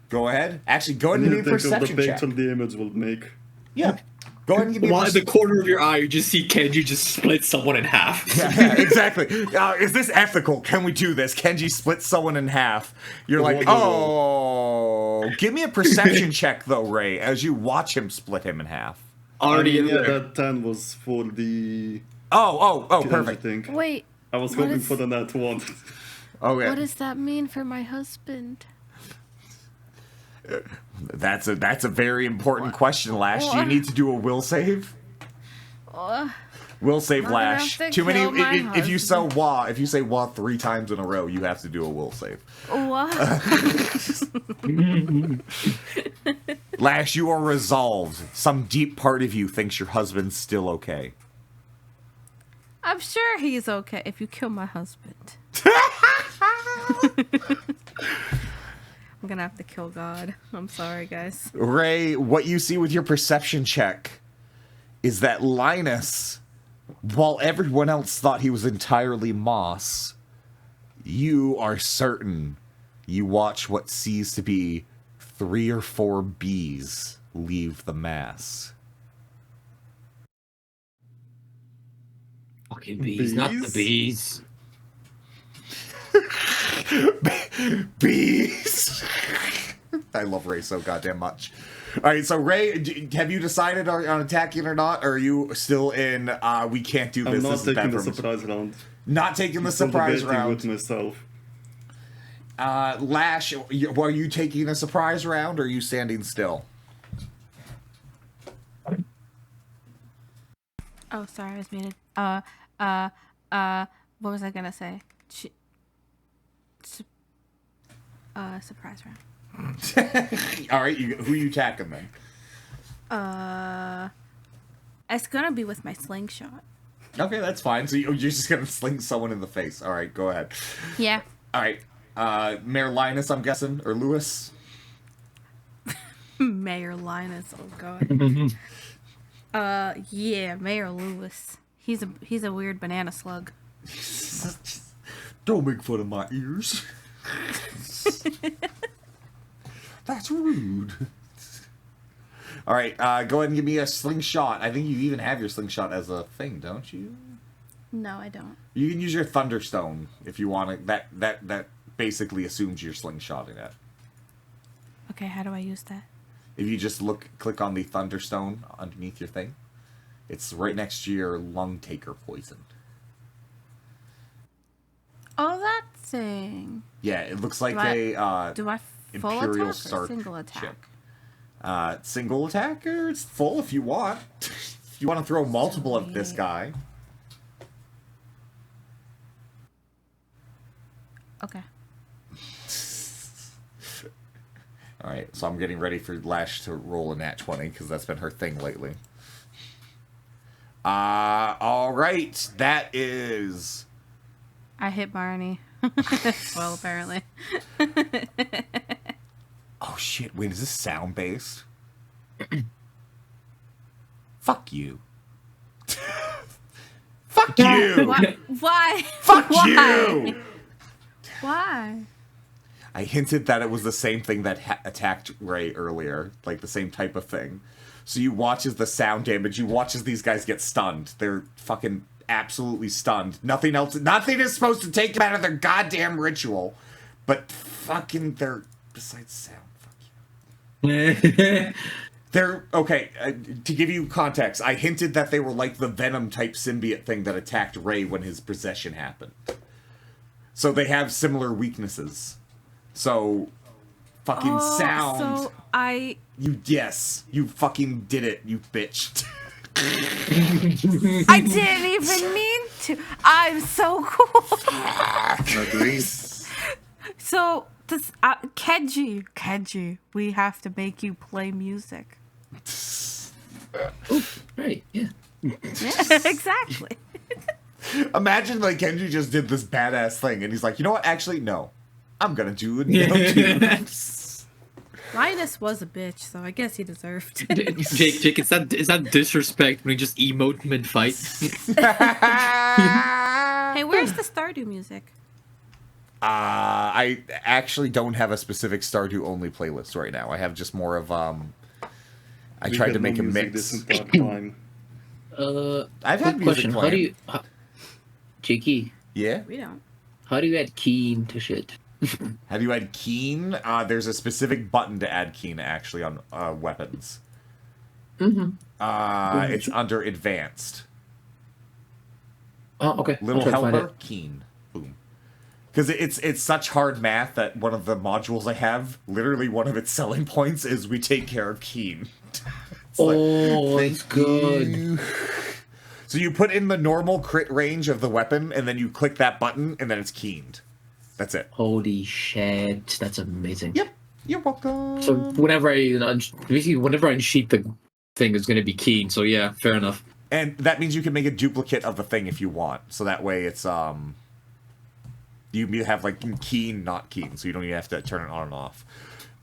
A: Go ahead. Actually, go ahead
C: I
A: and
C: need
A: give
C: to
A: me a
C: think of the
A: perception check.
C: picture the image will make.
A: Yeah. Go ahead and give me a
F: While in the corner of your eye, you just see Kenji just split someone in half.
A: Yeah, exactly. Is this ethical? Can we do this? Kenji splits someone in half. You're like, oh. Give me a perception check, though, Ray, as you watch him split him in half.
F: Already in
C: yeah,
F: there.
C: that 10 was for the...
A: Oh,
C: I
A: perfect.
C: think.
E: Wait,
C: I was
E: what
C: hoping
E: is-
C: for the net 1.
A: Oh, yeah.
E: what does that mean for my husband?
A: That's a very important question, Lash. Do you need to do a will save? Will save
E: I'm gonna have
A: Lash.
E: to
A: Too many.
E: kill my
A: If you say if you say wah 3 times in a row, you have to do a will save.
E: What?
A: Lash, you are resolved. Some deep part of you thinks your husband's still okay.
E: I'm sure he's okay if you kill my husband. I'm gonna have to kill God. I'm sorry, guys.
A: Ray, what you see with your perception check is that Linus, while everyone else thought he was entirely moss, you are certain you watch what seems to be 3 or 4 bees leave the mass.
F: Fucking bees, not the bees.
A: Bees! I love Ray so goddamn much. Alright, so Ray, have you decided on attacking or not? Or are you still in, we can't do
C: I'm
A: this?
C: not
A: This is bad
C: taking the
A: for me?
C: surprise round.
A: Not taking the
C: Still
A: surprise
C: debating
A: round.
C: with myself.
A: Lash, are you taking a surprise round or are you standing still?
E: Oh, sorry, I was muted. What was I gonna say? Surprise round.
A: Alright, who are you attacking then?
E: It's gonna be with my slingshot.
A: Okay, that's fine. So you're just gonna sling someone in the face. Alright, go ahead.
E: Yeah.
A: Alright, Mayor Linus, I'm guessing, or Lewis?
E: Mayor Linus, oh god. Yeah, Mayor Lewis. He's a weird banana slug.
A: Don't make fun of my ears. That's rude. All right, go ahead and give me a slingshot. I think you even have your slingshot as a thing, don't you?
E: No, I don't.
A: You can use your Thunderstone if you want it. That basically assumes you're slingshotting it.
E: Okay, how do I use that?
A: If you just click on the Thunderstone underneath your thing, it's right next to your Lung Taker poison.
E: Oh, that thing.
A: Yeah, it looks like
E: Do I full
A: Imperial
E: attack or
A: Sark
E: single attack?
A: Single attack, or it's full if you want. If you want to throw multiple at this guy.
E: Okay.
A: Alright, so I'm getting ready for Lash to roll a nat 20, because that's been her thing lately. Alright, that is...
E: I hit Barney. Well, apparently.
A: Oh shit, wait, is this sound-based? Fuck you. Fuck you!
E: Why?
A: Fuck
E: Why?
A: you!
E: Why?
A: I hinted that it was the same thing that attacked Ray earlier, like the same type of thing. So you watch as the sound damage, you watch as these guys get stunned. They're fucking absolutely stunned. Nothing is supposed to take them out of their goddamn ritual. But fucking they're, besides sound, fuck you. They're, okay, to give you context, I hinted that they were like the Venom type symbiote thing that attacked Ray when his possession happened. So they have similar weaknesses. So, fucking sound.
E: So I
A: You fucking did it, you bitch.
E: didn't even mean to. I'm so cool.
B: Agreed.
E: So this Kenji, we have to make you play music.
F: Right, yeah.
E: Yeah, exactly.
A: Imagine like Kenji just did this badass thing and he's like, you know what? Actually, no. I'm gonna do it.
E: Linus was a bitch, so I guess he deserved.
F: Jake, is that disrespect when you just emote mid-fight?
E: Hey, where's the Stardew music?
A: I actually don't have a specific Stardew only playlist right now. I have just more of I tried to make a mix.
C: Time.
A: I've had music
F: question.
A: playing.
F: Jakey,
A: Yeah?
E: We don't.
F: how do you add keen to shit?
A: Have you had Keen? There's a specific button to add Keen actually on weapons. It's under Advanced.
F: Oh, okay.
A: Little
F: I'll try to find
A: helper, Keen. Boom. Because it's such hard math that one of the modules I have, literally one of its selling points is we take care of Keen. It's
F: Oh, it's good.
A: you. So you put in the normal crit range of the weapon, and then you click that button, and then it's keened. That's it.
F: Holy shit, that's amazing.
A: Yep. You're welcome.
F: So whenever I unsheath the thing, it's going to be keen. So yeah, fair enough.
A: And that means you can make a duplicate of the thing if you want. So that way it's you have like keen, not keen, so you don't even have to turn it on and off.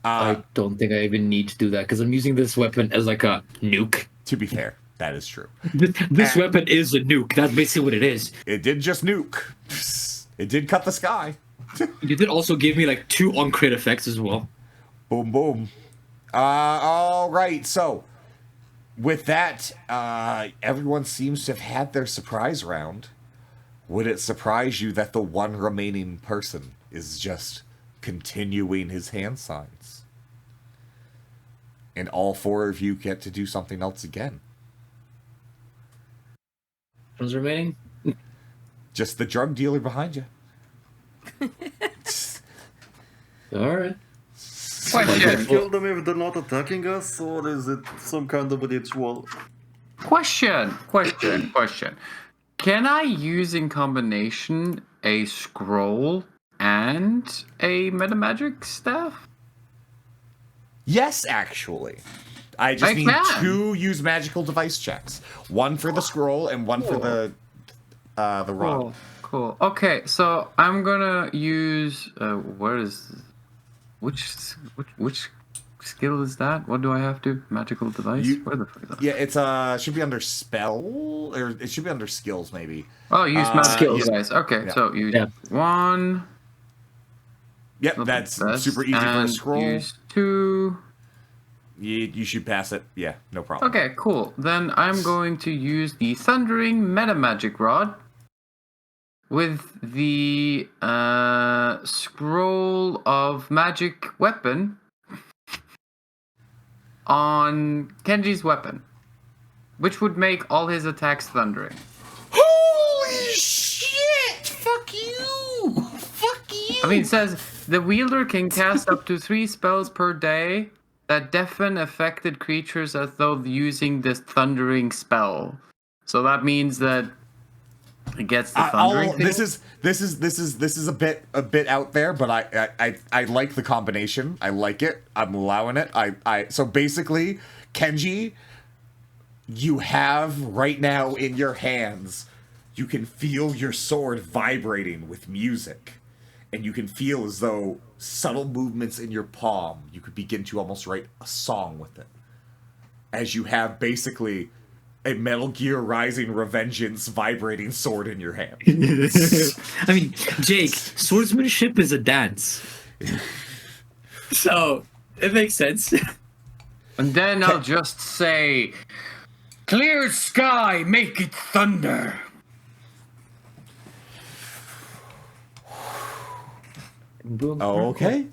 F: I don't think I even need to do that because I'm using this weapon as like a nuke.
A: To be fair, that is true.
F: This weapon is a nuke. That's basically what it is.
A: It did just nuke. It did cut the sky.
F: You did also give me like 2 on-crit effects as well.
A: Boom, boom. All right, so with that, everyone seems to have had their surprise round. Would it surprise you that the one remaining person is just continuing his hand signs? And all 4 of you get to do something else again.
F: Who's remaining?
A: Just the drug dealer behind you.
F: Alright.
B: Question.
C: Kill them if they're not attacking us, or is it some kind of ritual?
B: Question. Can I use in combination a scroll and a metamagic staff?
A: Yes, actually. I just
B: I
A: need
B: can.
A: 2 use magical device checks. 1 for the scroll and 1 for the rod.
B: Cool. Okay, so I'm gonna use which skill is that? What do I have to? Magical device? Where the fuck is that?
A: Yeah, it's should be under spell, or it should be under skills maybe.
B: Oh, use magical
F: skills.
B: device. Okay,
A: Yeah.
B: so use
F: Yeah.
B: 1.
A: Yep,
B: not
A: that's
B: the best,
A: super easy for a
B: and
A: scroll.
B: Use 2.
A: You should pass it. Yeah, no problem.
B: Okay, cool. Then I'm going to use the Thundering Metamagic Rod with the Scroll of Magic Weapon on Kenji's weapon, which would make all his attacks thundering.
A: Holy shit! Fuck you! Fuck you!
B: I mean, it says the wielder can cast up to 3 spells per day that deafen affected creatures as though using this thundering spell. So that means that it gets the thundering thing.
A: This is a bit out there, but I like the combination. I like it. I'm allowing it. So basically, Kenji, you have right now in your hands, you can feel your sword vibrating with music. And you can feel as though subtle movements in your palm, you could begin to almost write a song with it. As you have basically a Metal Gear Rising Revengeance vibrating sword in your hand.
F: I mean, Jake, swordsmanship is a dance. So, it makes sense.
B: And then I'll just say, clear sky, make it thunder.
A: Oh, okay.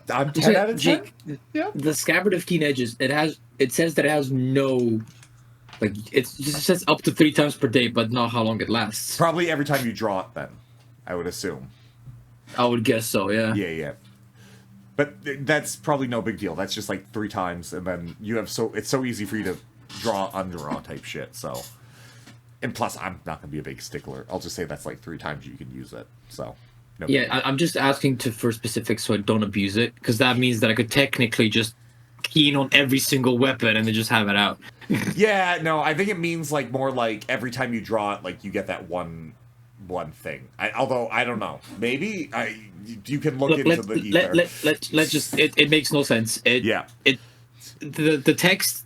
A: I'm 10
F: So,
A: out of 10.
F: Jake,
A: Yeah.
F: the scabbard of keen edges, it says that it has no, like, it just says up to 3 times per day, but not how long it lasts.
A: Probably every time you draw it, then. I would assume.
F: I would guess so, yeah.
A: Yeah. But that's probably no big deal. That's just like 3 times, and then you have it's so easy for you to draw, undraw type shit, so. And plus, I'm not going to be a big stickler. I'll just say that's like 3 times you can use it, so. No big
F: Yeah,
A: deal.
F: I'm just asking for specifics so I don't abuse it, because that means that I could technically just keen on every single weapon and then just have it out.
A: Yeah, no, I think it means like more like every time you draw it, like you get that one thing. Although I don't know, maybe you can look into the ether.
F: Let's just it makes no sense. The text,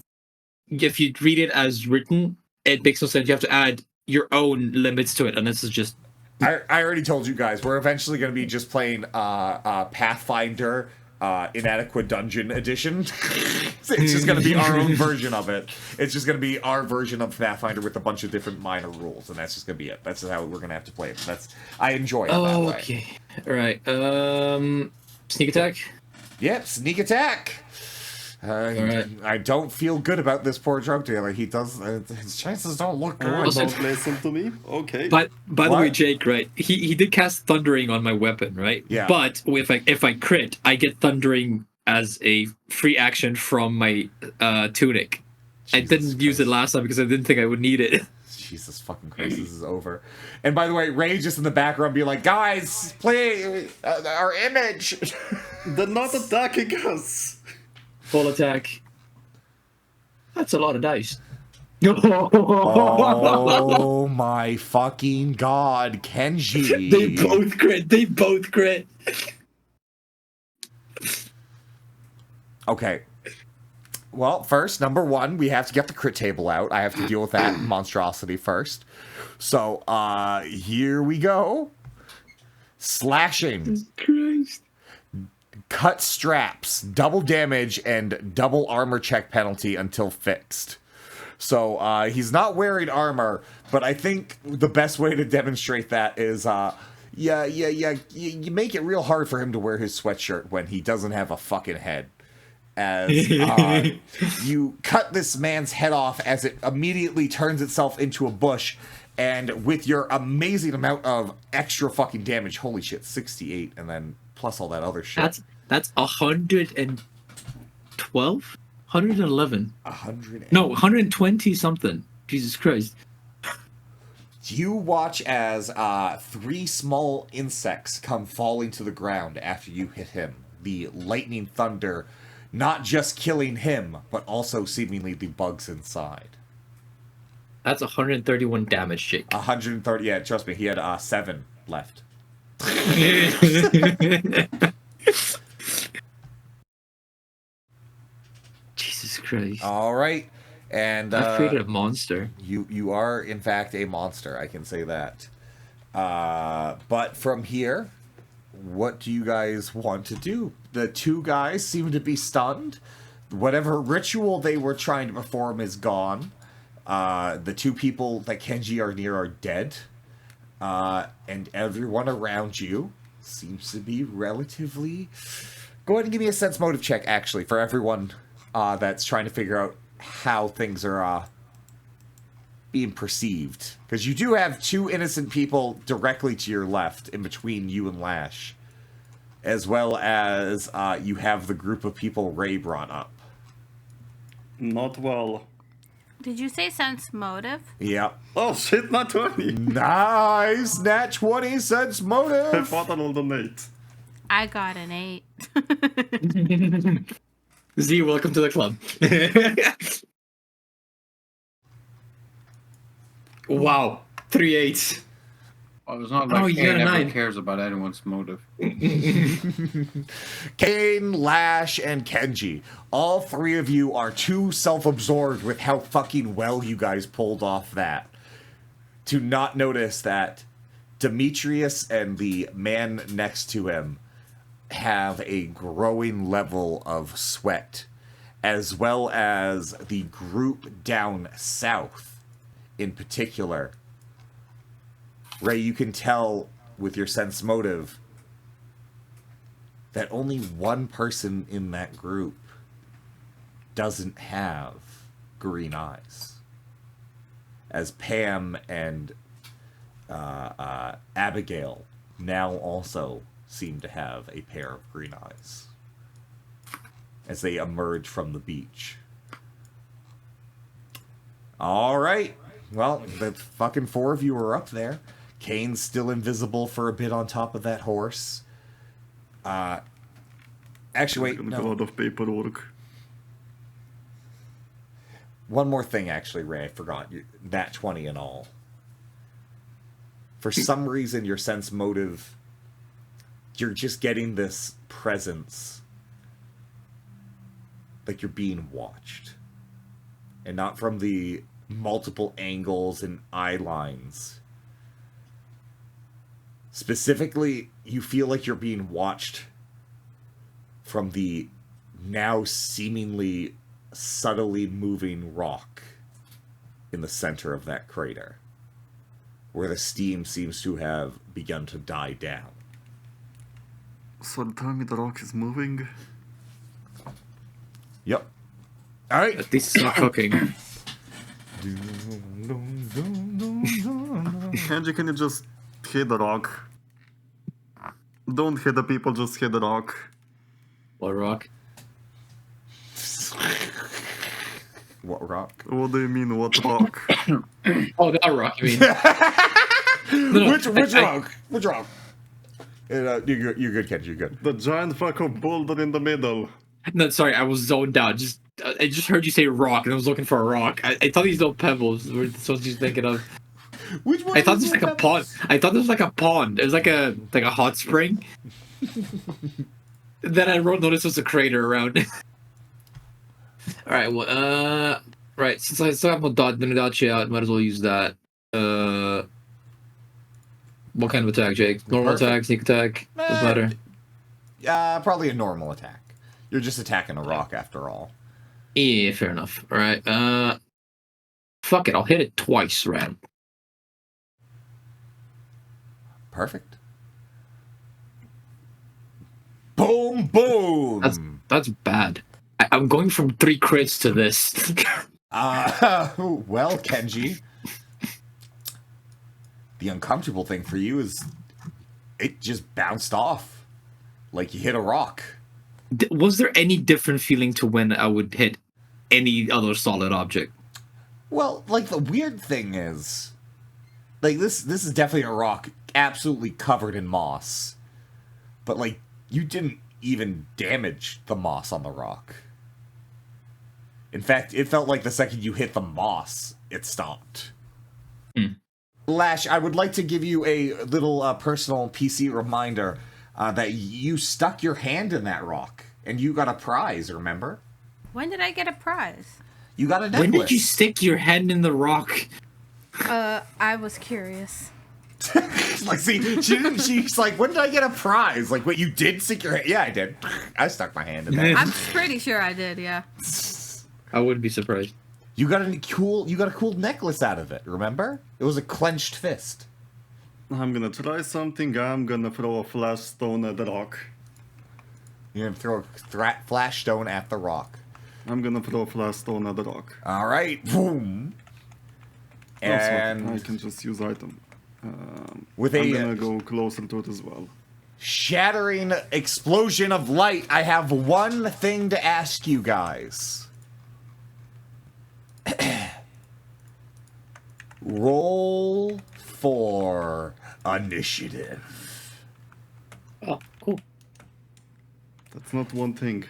F: if you read it as written, it makes no sense. You have to add your own limits to it, and this is just.
A: I already told you guys we're eventually going to be just playing Pathfinder. Inadequate Dungeon Edition. It's just going to be our own version of it. It's just going to be our version of Pathfinder with a bunch of different minor rules, and that's just going to be it. That's how we're going to have to play it. I enjoy it that way.
F: Okay. All right. Sneak attack.
A: Yep, sneak attack.
F: Alright.
A: I don't feel good about this poor drug dealer. He does. His chances don't look good.
C: Don't listen to me. Okay.
F: But by the way,
A: What?
F: Jake, right? He did cast thundering on my weapon, right?
A: Yeah.
F: But if I crit, I get thundering as a free action from my tunic. I didn't use it last time because I didn't think I would need it.
A: Jesus fucking Christ, this is over. And by the way, Ray's just in the background being like, guys, play our image.
C: They're not attacking us.
F: Full attack. That's a lot of dice.
A: Oh my fucking god, Kenji.
F: They both crit.
A: Okay. Well, first, number one, we have to get the crit table out. I have to deal with that monstrosity first. So, here we go. Slashing.
F: Christ.
A: Cut straps, double damage, and double armor check penalty until fixed. So, he's not wearing armor, but I think the best way to demonstrate that is, you make it real hard for him to wear his sweatshirt when he doesn't have a fucking head. As you cut this man's head off as it immediately turns itself into a bush, and with your amazing amount of extra fucking damage, holy shit, 68, and then plus all that other shit.
F: That's 112? 111.
A: 100.
F: No, 120 something. Jesus Christ.
A: You watch as 3 small insects come falling to the ground after you hit him. The lightning thunder not just killing him, but also seemingly the bugs inside.
F: That's 131 damage, Jake.
A: 130, yeah, trust me, he had 7 left.
F: Jesus Christ.
A: All right, and
F: I created a monster.
A: you are in fact a monster, I can say that. But from here, what do you guys want to do? The 2 guys seem to be stunned. Whatever ritual they were trying to perform is gone. The 2 people that Kenji are near are dead. And everyone around you seems to be relatively... Go ahead and give me a sense motive check, actually, for everyone that's trying to figure out how things are being perceived. Because you do have 2 innocent people directly to your left, in between you and Lash. As well as you have the group of people Ray brought up.
C: Not well.
E: Did you say sense motive?
A: Yep.
C: Oh shit, not 20.
A: Nice! Nat 20 sense
C: I
A: motive!
C: thought I rolled an 8.
E: I got an 8.
F: Z, welcome to the club. Wow. 3 8s.
B: Well, it's not like
F: you got
B: Kane
F: a
B: ever
F: 9.
B: cares about anyone's motive.
A: Kane, Lash, and Kenji. All 3 of you are too self-absorbed with how fucking well you guys pulled off that to not notice that Demetrius and the man next to him have a growing level of sweat, as well as the group down south in particular. Ray, you can tell with your sense motive that only one person in that group doesn't have green eyes. As Pam and Abigail now also seem to have a pair of green eyes as they emerge from the beach. All right. Well, the fucking 4 of you are up there. Kane's still invisible for a bit on top of that horse. Actually, wait,
C: Gonna be a
A: no.
C: lot of paperwork.
A: One more thing, actually, Ray, I forgot. Nat 20 and all. For some reason, your sense motive, you're just getting this presence. Like you're being watched. And not from the multiple angles and eye lines. Specifically, you feel like you're being watched from the now seemingly subtly moving rock in the center of that crater, where the steam seems to have begun to die down.
C: So the time the rock is moving.
A: Yep. All right.
F: At least it's not cooking.
C: Kenji, can you just hit the rock? Don't hit the people, just hit the rock.
F: What rock?
A: What rock?
C: What do you mean, what rock?
F: Oh, that rock, you mean?
A: Which rock? Which rock? You're good, Ken. You're good.
C: The giant fucking boulder in the middle.
F: No, sorry, I was zoned out. I just heard you say rock, and I was looking for a rock. I thought these little pebbles were supposed to be thinking of.
A: Which one?
F: I thought this was like a pond. I thought this was like a pond. It was like a hot spring. Then I noticed there was a crater around. All right. Well, right. Since I still have my gonna dodge you out, might as well use that. What kind of attack, Jake? Normal attack, sneak attack. Doesn't matter.
A: Probably a normal attack. You're just attacking a rock after all.
F: Yeah, fair enough. All right. Fuck it. I'll hit it twice, Ram.
A: Perfect. Boom, boom.
F: That's bad. I'm going from 3 crits to this.
A: Well, Kenji, the uncomfortable thing for you is it just bounced off like you hit a rock.
F: Was there any different feeling to when I would hit any other solid object?
A: Well, like the weird thing is, like this is definitely a rock absolutely covered in moss. But like you didn't even damage the moss on the rock. In fact, it felt like the second you hit the moss, it stopped. Lash, I would like to give you a little personal PC reminder that you stuck your hand in that rock, and you got a prize, remember?
E: When did I get a prize?
A: You got a necklace.
F: When did you stick your hand in the rock?
E: I was curious.
A: Like, see, she's like, when did I get a prize? Like, what, you did stick your hand? Yeah, I did. I stuck my hand in there.
E: I'm pretty sure I did, yeah.
F: I wouldn't be surprised.
A: You got a cool necklace out of it, remember? It was a clenched fist.
C: I'm gonna try something. I'm gonna throw a flash stone at the rock.
A: You're gonna throw a flash stone at the rock.
C: I'm gonna throw a flash stone at the rock.
A: All right, boom. And
C: I can just use item.
A: with
C: I'm gonna go closer to it as well.
A: shattering explosion of light, I have one thing to ask you guys. Roll for initiative.
F: Oh, cool.
C: That's not one thing.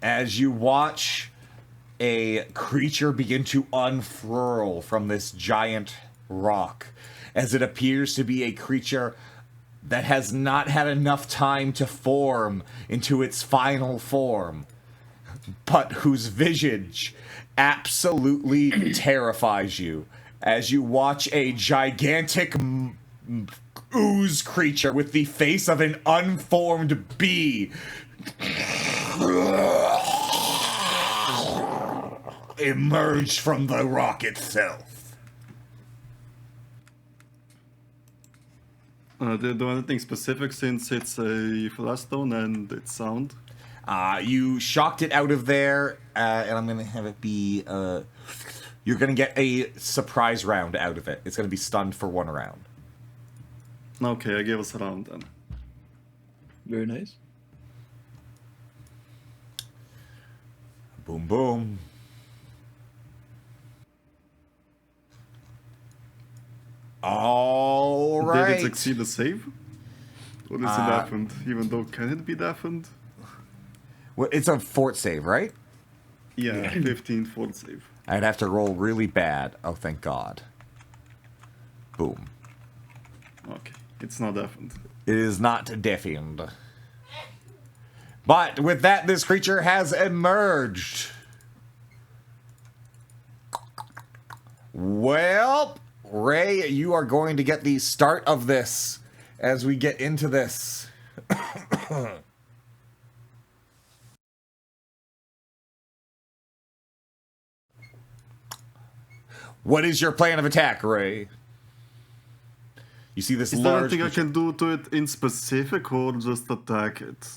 A: As you watch a creature begin to unfurl from this giant rock, as it appears to be a creature that has not had enough time to form into its final form, but whose visage absolutely terrifies you as you watch a gigantic ooze creature with the face of an unformed bee emerge from the rock itself.
C: Did they do anything specific since it's a flash stone and its sound?
A: You shocked it out of there, and I'm going to have it be... you're going to get a surprise round out of it. It's going to be stunned for 1 round.
C: Okay, I gave us a round then.
F: Very nice.
A: Boom, boom. All right.
C: Did it succeed the save? Or is it deafened? Even though, can it be deafened?
A: Well, it's a fort save, right?
C: Yeah, 15 fort save.
A: I'd have to roll really bad. Oh, thank God. Boom.
C: Okay, it's not deafened.
A: It is not deafened. But with that, this creature has emerged. Well, Ray, you are going to get the start of this as we get into this. What is your plan of attack, Ray? You see this
C: Is there
A: large...
C: anything I can do to it in specific or just attack it?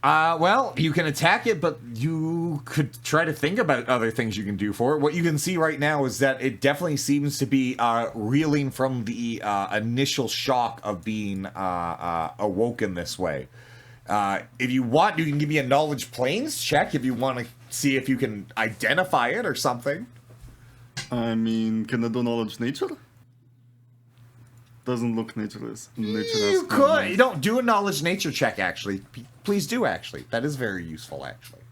A: Well, you can attack it, but you could try to think about other things you can do for it. What you can see right now is that it definitely seems to be reeling from the initial shock of being awoken this way. If you want, you can give me a knowledge planes check if you want to see if you can identify it or something.
C: I mean, can I do knowledge nature? Doesn't look natureless.
A: You could. You don't do a knowledge nature check, actually. Please do, actually. That is very useful, actually.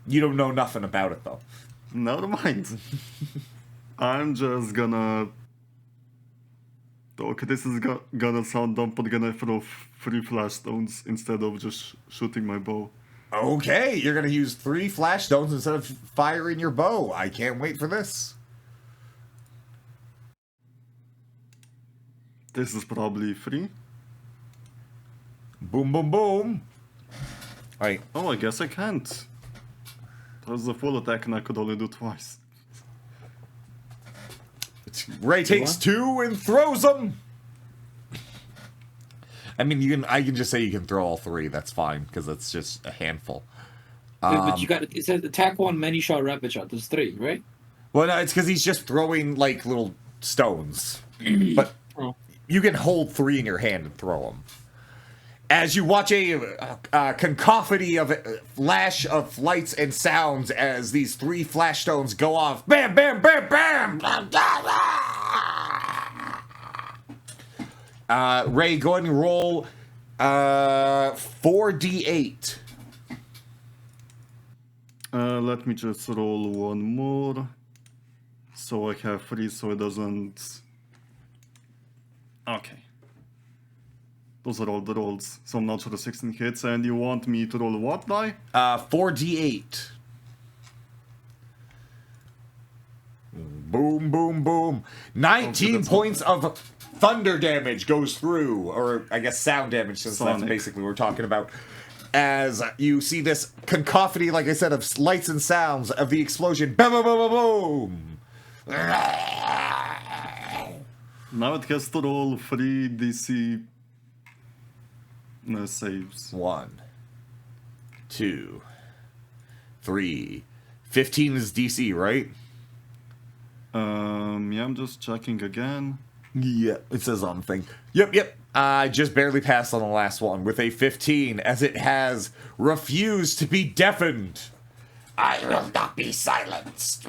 A: You don't know nothing about it, though.
C: Never mind. I'm just gonna... Okay, this is gonna sound dumb, but gonna throw 3 flash stones instead of just shooting my bow.
A: Okay, you're going to use 3 flash stones instead of firing your bow. I can't wait for this.
C: This is probably 3.
A: Boom, boom, boom. Alright.
C: Oh, I guess I can't. That was a full attack and I could only do twice.
A: Ray takes 2 and throws them. I mean, I can just say you can throw all 3. That's fine, because it's just a handful.
F: But you got it says attack 1, many shot, rapid shot. There's 3, right?
A: Well, no, it's because he's just throwing, like, little stones. But you can hold 3 in your hand and throw them. As you watch a cacophony of flash of lights and sounds as these 3 flash stones go off. Bam, bam, bam, bam! Ray, go ahead and roll 4d8.
C: Let me just roll 1 more. So I have 3, so it doesn't... Okay. Those are all the rolls. So I'm not sure the 16 hits. And you want me to roll what die?
A: 4d8. Boom, boom, boom. 19 points of thunder damage goes through. Or, I guess, sound damage, since that's basically what we're talking about. As you see this cacophony, like I said, of lights and sounds of the explosion. Boom, boom, boom, boom, boom.
C: Now it has to roll 3 DC saves.
A: 1, 2, 3. 15 is DC, right?
C: Yeah, I'm just checking again.
A: Yeah, it says on the thing. Yep. I just barely passed on the last one with a 15, as it has refused to be deafened. I will not be silenced.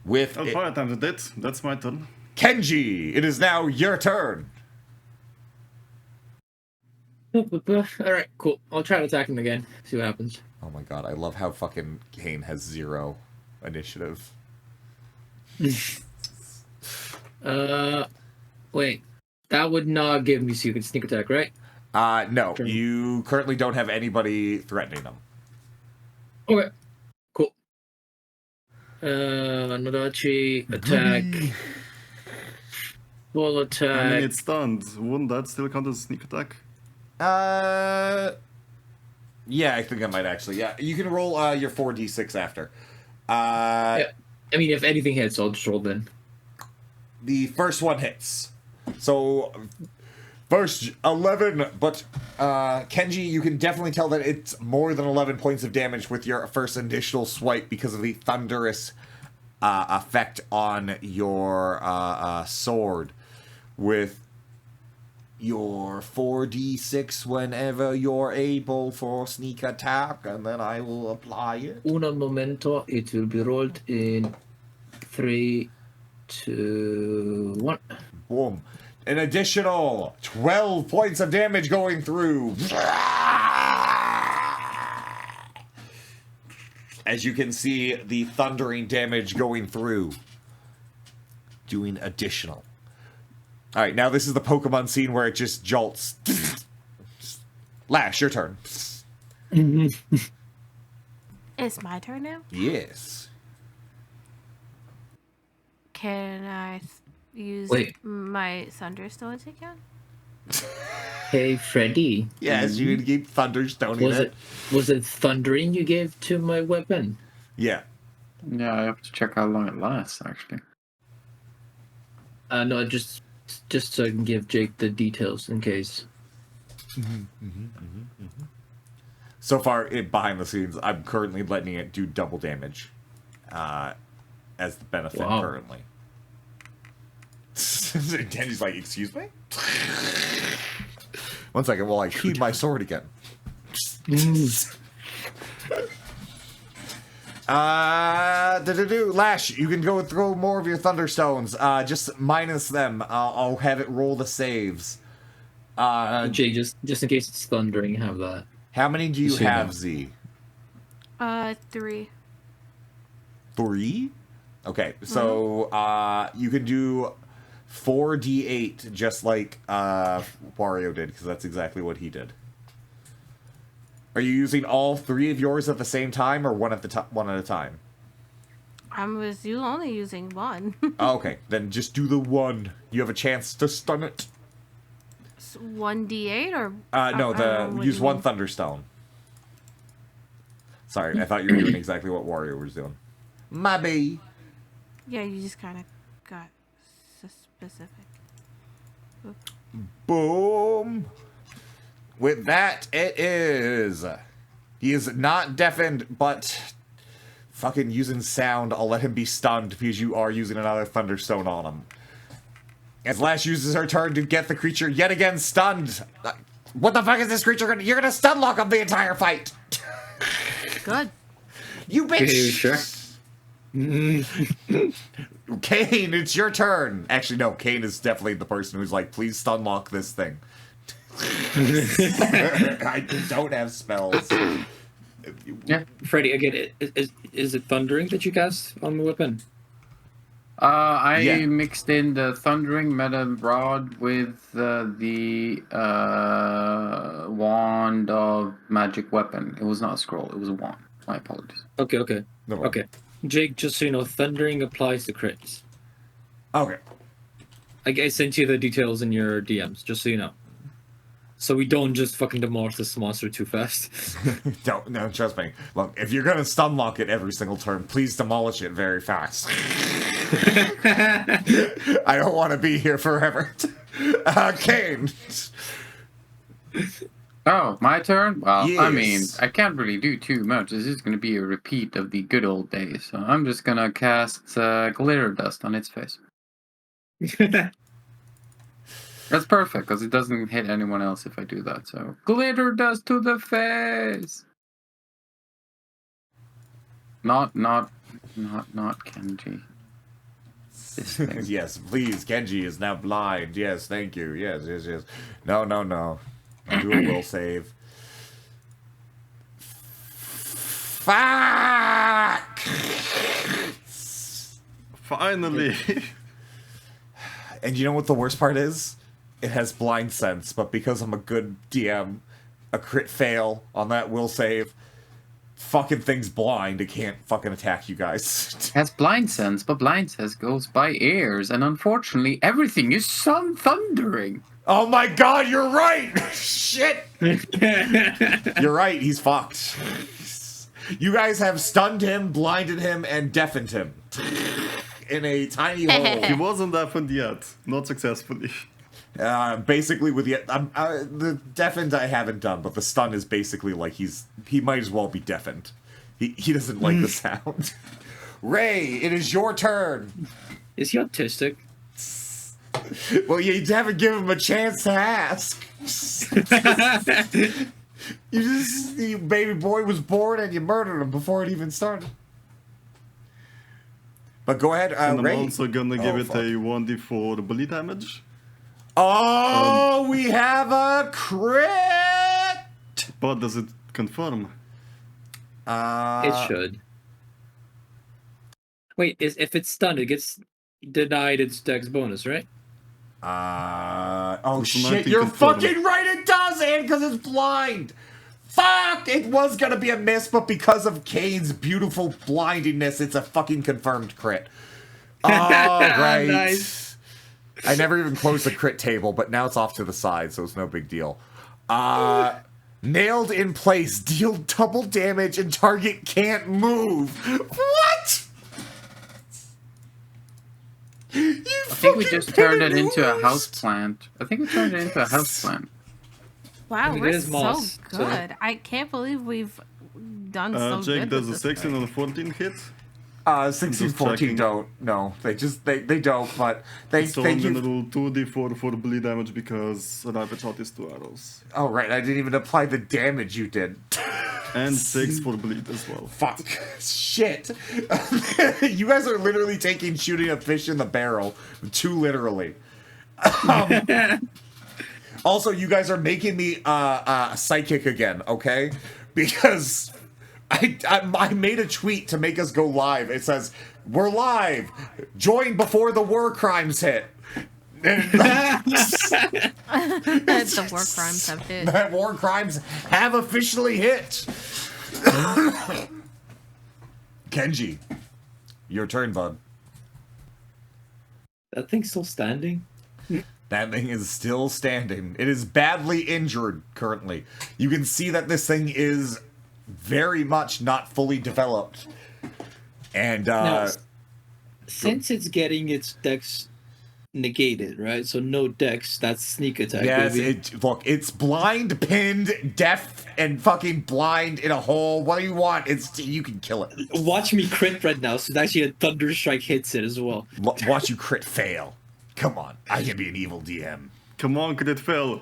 A: With
C: Oh, 5 times a hit. That's my turn.
A: Kenji, it is now your turn.
F: Alright, cool. I'll try to attack him again. See what happens.
A: Oh my god, I love how fucking Kane has 0 initiative.
F: Wait. That would not give me so you can sneak attack, right?
A: No, you currently don't have anybody threatening them.
F: Okay. Cool. Nodachi, attack. Full attack.
C: I mean, it's stunned. Wouldn't that still count as a sneak attack?
A: Yeah, I think I might actually. Yeah, you can roll your 4d6 after.
F: Yeah. I mean, if anything hits, I'll just roll then.
A: The first one hits. So, first 11, but Kenji, you can definitely tell that it's more than 11 points of damage with your first initial swipe because of the thunderous effect on your sword. With your 4d6 whenever you're able for sneak attack, and then I will apply it.
F: Una momento, it will be rolled in 3, 2, 1.
A: Boom. An additional 12 points of damage going through. As you can see, the thundering damage going through. Doing additional. Alright, now this is the Pokemon scene where it just jolts. Lash, your turn.
E: It's my turn now?
A: Yes.
E: Can I use my Thunderstone again?
F: Hey, Freddy.
A: Yes, you can keep thunderstoning it.
F: Was it thundering you gave to my weapon?
A: Yeah.
B: Yeah, I have to check how long it lasts, actually.
F: No, just so I can give Jake the details in case.
A: So far, behind the scenes, I'm currently letting it do double damage as the benefit currently. Genji's like, excuse me? 1 second, while I heat my sword again. Lash, you can go throw more of your thunderstones. Just minus them. I'll have it roll the saves.
F: Jake, just in case it's thundering, have that.
A: How many do you
F: Just so you
A: have,
F: know.
A: Z?
E: 3.
A: 3? Okay, so you can do 4d8, just like Wario did, because that's exactly what he did. Are you using all 3 of yours at the same time, or one at a time?
E: I was you only using 1.
A: Okay, then just do the 1. You have a chance to stun it.
E: 1d8 or
A: No,
E: I don't know what
A: use
E: you
A: 1
E: mean.
A: Thunderstone. Sorry, I thought you were doing exactly what Wario was doing. My bee.
E: Yeah, you just kind of got specific.
A: Boom. With that, it is. He is not deafened, but fucking using sound. I'll let him be stunned because you are using another Thunderstone on him. As Lash uses her turn to get the creature yet again stunned. What the fuck is this creature gonna? You're gonna stun lock him the entire fight.
E: Good.
A: You bitch.
F: Sure.
A: Kane, it's your turn. Actually, no. Kane is definitely the person who's like, please stun lock this thing. I don't have spells.
B: Yeah.
F: Freddy, again, is it thundering that you cast on the weapon?
B: I
A: Yeah.
B: mixed in the Thundering Meta Rod with the Wand of Magic Weapon. It was not a scroll, it was a wand. My apologies.
F: Okay.
A: No problem.
F: Okay. Jake, just so you know, thundering applies to crits.
A: Okay.
F: I sent you the details in your DMs, just so you know. So we don't just fucking demolish this monster too fast.
A: No, trust me. Look, if you're gonna stun lock it every single turn, please demolish it very fast. I don't want to be here forever. Kane.
B: Oh, my turn? Well, I mean,
A: Yes.
B: I can't really do too much. This is going to be a repeat of the good old days. So I'm just going to cast Glitter Dust on its face. That's perfect, because it doesn't hit anyone else if I do that. So, Glitter Dust to the face! Not Kenji. This thing.
A: Yes, please. Kenji is now blind. Yes, thank you. Yes. No. I'll do a will save. Fuck!
C: Finally!
A: And you know what the worst part is? It has blind sense, but because I'm a good DM, a crit fail on that will save, fucking thing's blind. It can't fucking attack you guys.
B: Has blind sense, but blind sense goes by ears, and unfortunately, everything is thundering.
A: Oh my god, you're right! Shit! You're right, he's fucked. You guys have stunned him, blinded him, and deafened him. In a tiny hole.
C: He wasn't deafened yet. Not successfully.
A: Basically, with the deafened I haven't done, but the stun is basically like he might as well be deafened. He doesn't like the sound. Ray, it is your turn.
F: Is he autistic?
A: Well, you haven't given him a chance to ask. You baby boy was born and you murdered him before it even started. But go ahead,
C: And I'm
A: Ray.
C: also gonna give it
A: fuck.
C: a 1d4 bully damage.
A: Oh, we have a crit.
C: But does it confirm?
F: It should. Wait, if it's stunned, it gets denied its dex bonus, right?
A: Oh
C: It's
A: shit,
C: 19
A: you're
C: confirmed.
A: fucking right, it does, and because it's blind. Fuck, it was gonna be a miss, but because of Kane's beautiful blindiness, it's a fucking confirmed crit. Oh, right.
F: Nice.
A: I never even closed the crit table, but now it's off to the side, so it's no big deal. Nailed in place, deal double damage, and target can't move. What?
B: I think we just turned it into a houseplant.
E: Wow,
F: It
E: we're
F: is
E: so
F: moss,
E: good.
F: so-
E: I can't believe we've done so
C: Jake,
E: good
C: does
E: with
C: a
E: this
C: 16
E: thing.
C: and a 14 hit?
A: 16,
C: Just
A: 14
C: checking.
A: don't. No, they don't, but they
C: So
A: thank
C: I'm gonna
A: you.
C: roll 2d4 for bleed damage because a rapid shot is 2 arrows.
A: Oh, right, I didn't even apply the damage you did.
C: And 6 for bleed as well.
A: Fuck. Shit. You guys are literally shooting a fish in the barrel. Too literally. Also, you guys are making me psychic again, okay? Because I made a tweet to make us go live. It says, "We're live. Join before the war crimes hit."
E: The war crimes have hit.
A: That war crimes have officially hit. Kenji, your turn, bud.
F: That thing's still standing.
A: That thing is still standing. It is badly injured currently. You can see that this thing is very much not fully developed. And
F: Now, since it's getting its dex negated, right? So no dex, that's sneak attack.
A: yes,
F: baby.
A: look, it's blind, pinned, deaf, and fucking blind in a hole. What do you want? You can kill it.
F: Watch me crit right now. So actually, a thunder strike hits it as well.
A: Watch you crit fail. Come on, I can be an evil DM.
C: Come on, crit fail.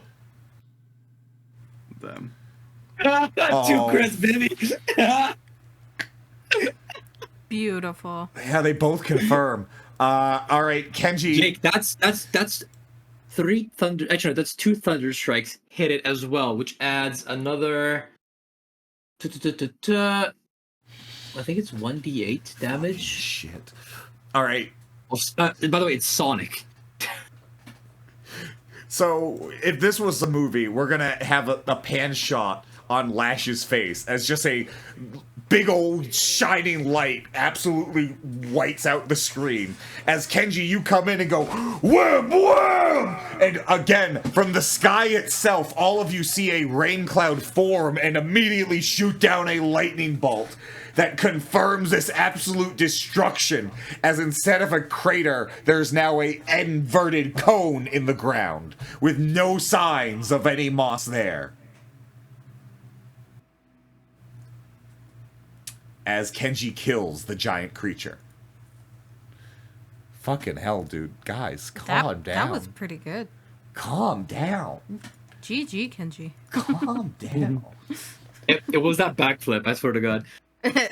C: Damn.
F: 2
A: Oh.
F: crits, baby.
E: Beautiful.
A: Yeah, they both confirm. All right, Kenji.
F: Jake, that's 3 thunder. Actually, that's 2 thunder strikes hit it as well, which adds another. I think it's 1d8 damage.
A: Shit. All right.
F: By the way, it's Sonic.
A: So, if this was a movie, we're gonna have a pan shot on Lash's face as just a big old shining light absolutely whites out the screen. As Kenji, you come in and go, wham, wham! And again, from the sky itself, all of you see a rain cloud form and immediately shoot down a lightning bolt that confirms this absolute destruction, as instead of a crater, there's now a inverted cone in the ground, with no signs of any moss there. As Kenji kills the giant creature. Fucking hell, dude. Guys, calm down.
E: That was pretty good.
A: Calm down.
E: GG, Kenji.
A: Calm down.
F: It was that backflip, I swear to God. I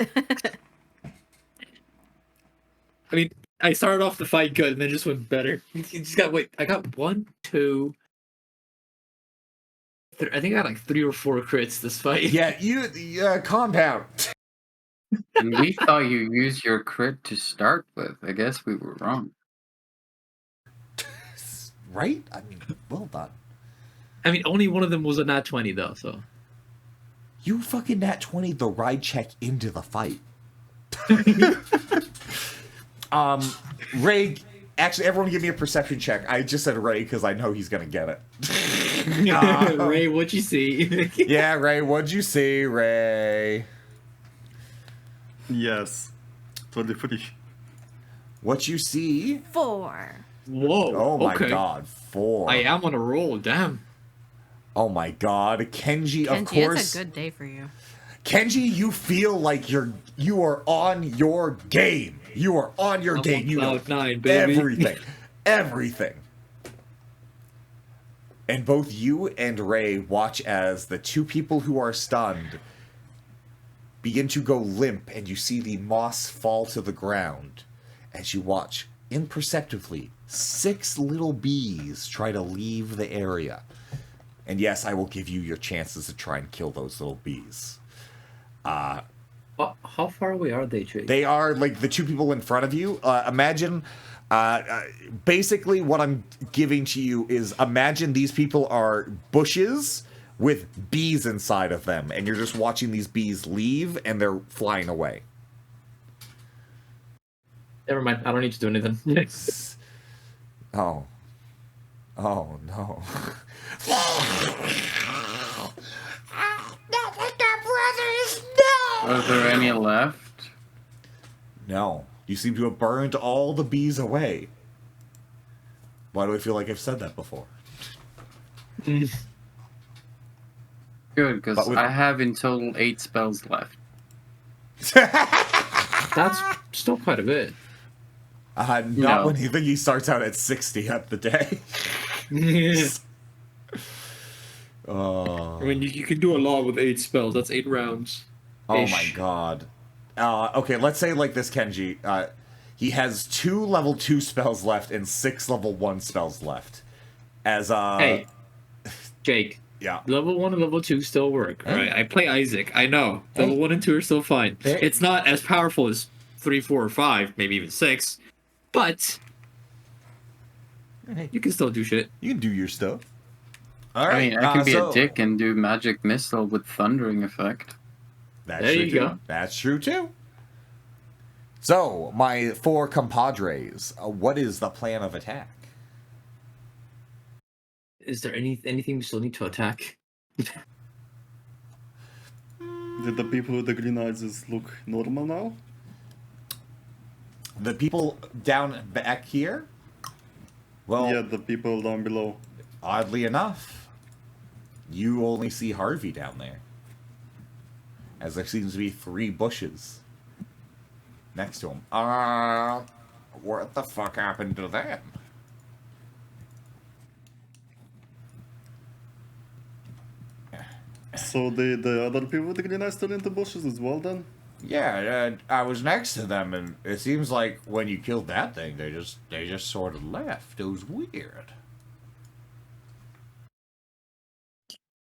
F: mean, I started off the fight good and then just went better. You just got, wait, I got 1, 2, I think I got like 3 or 4 crits this fight.
A: Yeah, calm down.
B: And we thought you used your crit to start with. I guess we were wrong.
A: Right? I mean, well done.
F: I mean, only one of them was a nat 20 though, so.
A: You fucking nat 20 the ride check into the fight. Ray, actually, everyone give me a perception check. I just said Ray because I know he's gonna get it.
F: Ray, what'd you see?
A: Yeah, Ray, what'd you see, Ray?
C: Yes. 23.
A: What you see?
E: 4.
F: Whoa.
A: Oh my
F: okay.
A: god, 4.
F: I am on a roll, damn.
A: Oh my god, Kenji, of
E: Kenji,
A: course.
E: it's a good day for you.
A: Kenji, you feel like you are on your game. You are on your
F: I'm
A: game.
F: on
A: You know
F: cloud 9, baby.
A: everything. Everything. And both you and Ray watch as the 2 people who are stunned begin to go limp, and you see the moss fall to the ground as you watch imperceptibly 6 little bees try to leave the area. And yes, I will give you your chances to try and kill those little bees.
F: How far away are they, Jake?
A: They are like the 2 people in front of you. Imagine, basically what I'm giving to you is imagine these people are bushes with bees inside of them, and you're just watching these bees leave and they're flying away.
F: Never mind, I don't need to do anything.
A: Oh. Oh no.
B: Are there any left?
A: No. You seem to have burned all the bees away. Why do I feel like I've said that before?
B: Good, because
A: But with-
B: I have in total 8 spells left.
F: That's still quite a bit.
A: Not
B: No.
A: when you think he starts out at 60 at the day.
F: I mean, you can do a lot with 8 spells. That's 8 rounds.
A: Oh my god. Okay, let's say like this, Kenji. He has 2 level 2 spells left and 6 level 1 spells left. As
F: Hey, Jake.
A: Yeah.
F: Level 1 and level 2 still work,
A: Hey.
F: right? I play Isaac. I know. Level 1 and 2 are still fine.
A: Hey.
F: It's not as powerful as 3, 4, or 5, maybe even 6, but you can still do shit.
A: You can do your stuff. All
B: I
A: right.
B: mean, I can be
A: so-
B: a dick and do magic missile with thundering effect.
A: That's
F: There
A: true
F: you
A: too.
F: go.
A: That's true too. So, my 4 compadres, what is the plan of attack?
F: Is there anything we still need to attack?
C: Did the people with the green eyes look normal now?
A: The people down back here? Well,
C: Yeah, the people down below.
A: oddly enough, you only see Harvey down there. As there seems to be 3 bushes next to him. What the fuck happened to them?
C: So the other people with the green eyes still in the bushes as well then?
A: Yeah, I was next to them, and it seems like when you killed that thing, they just sort of left. It was weird.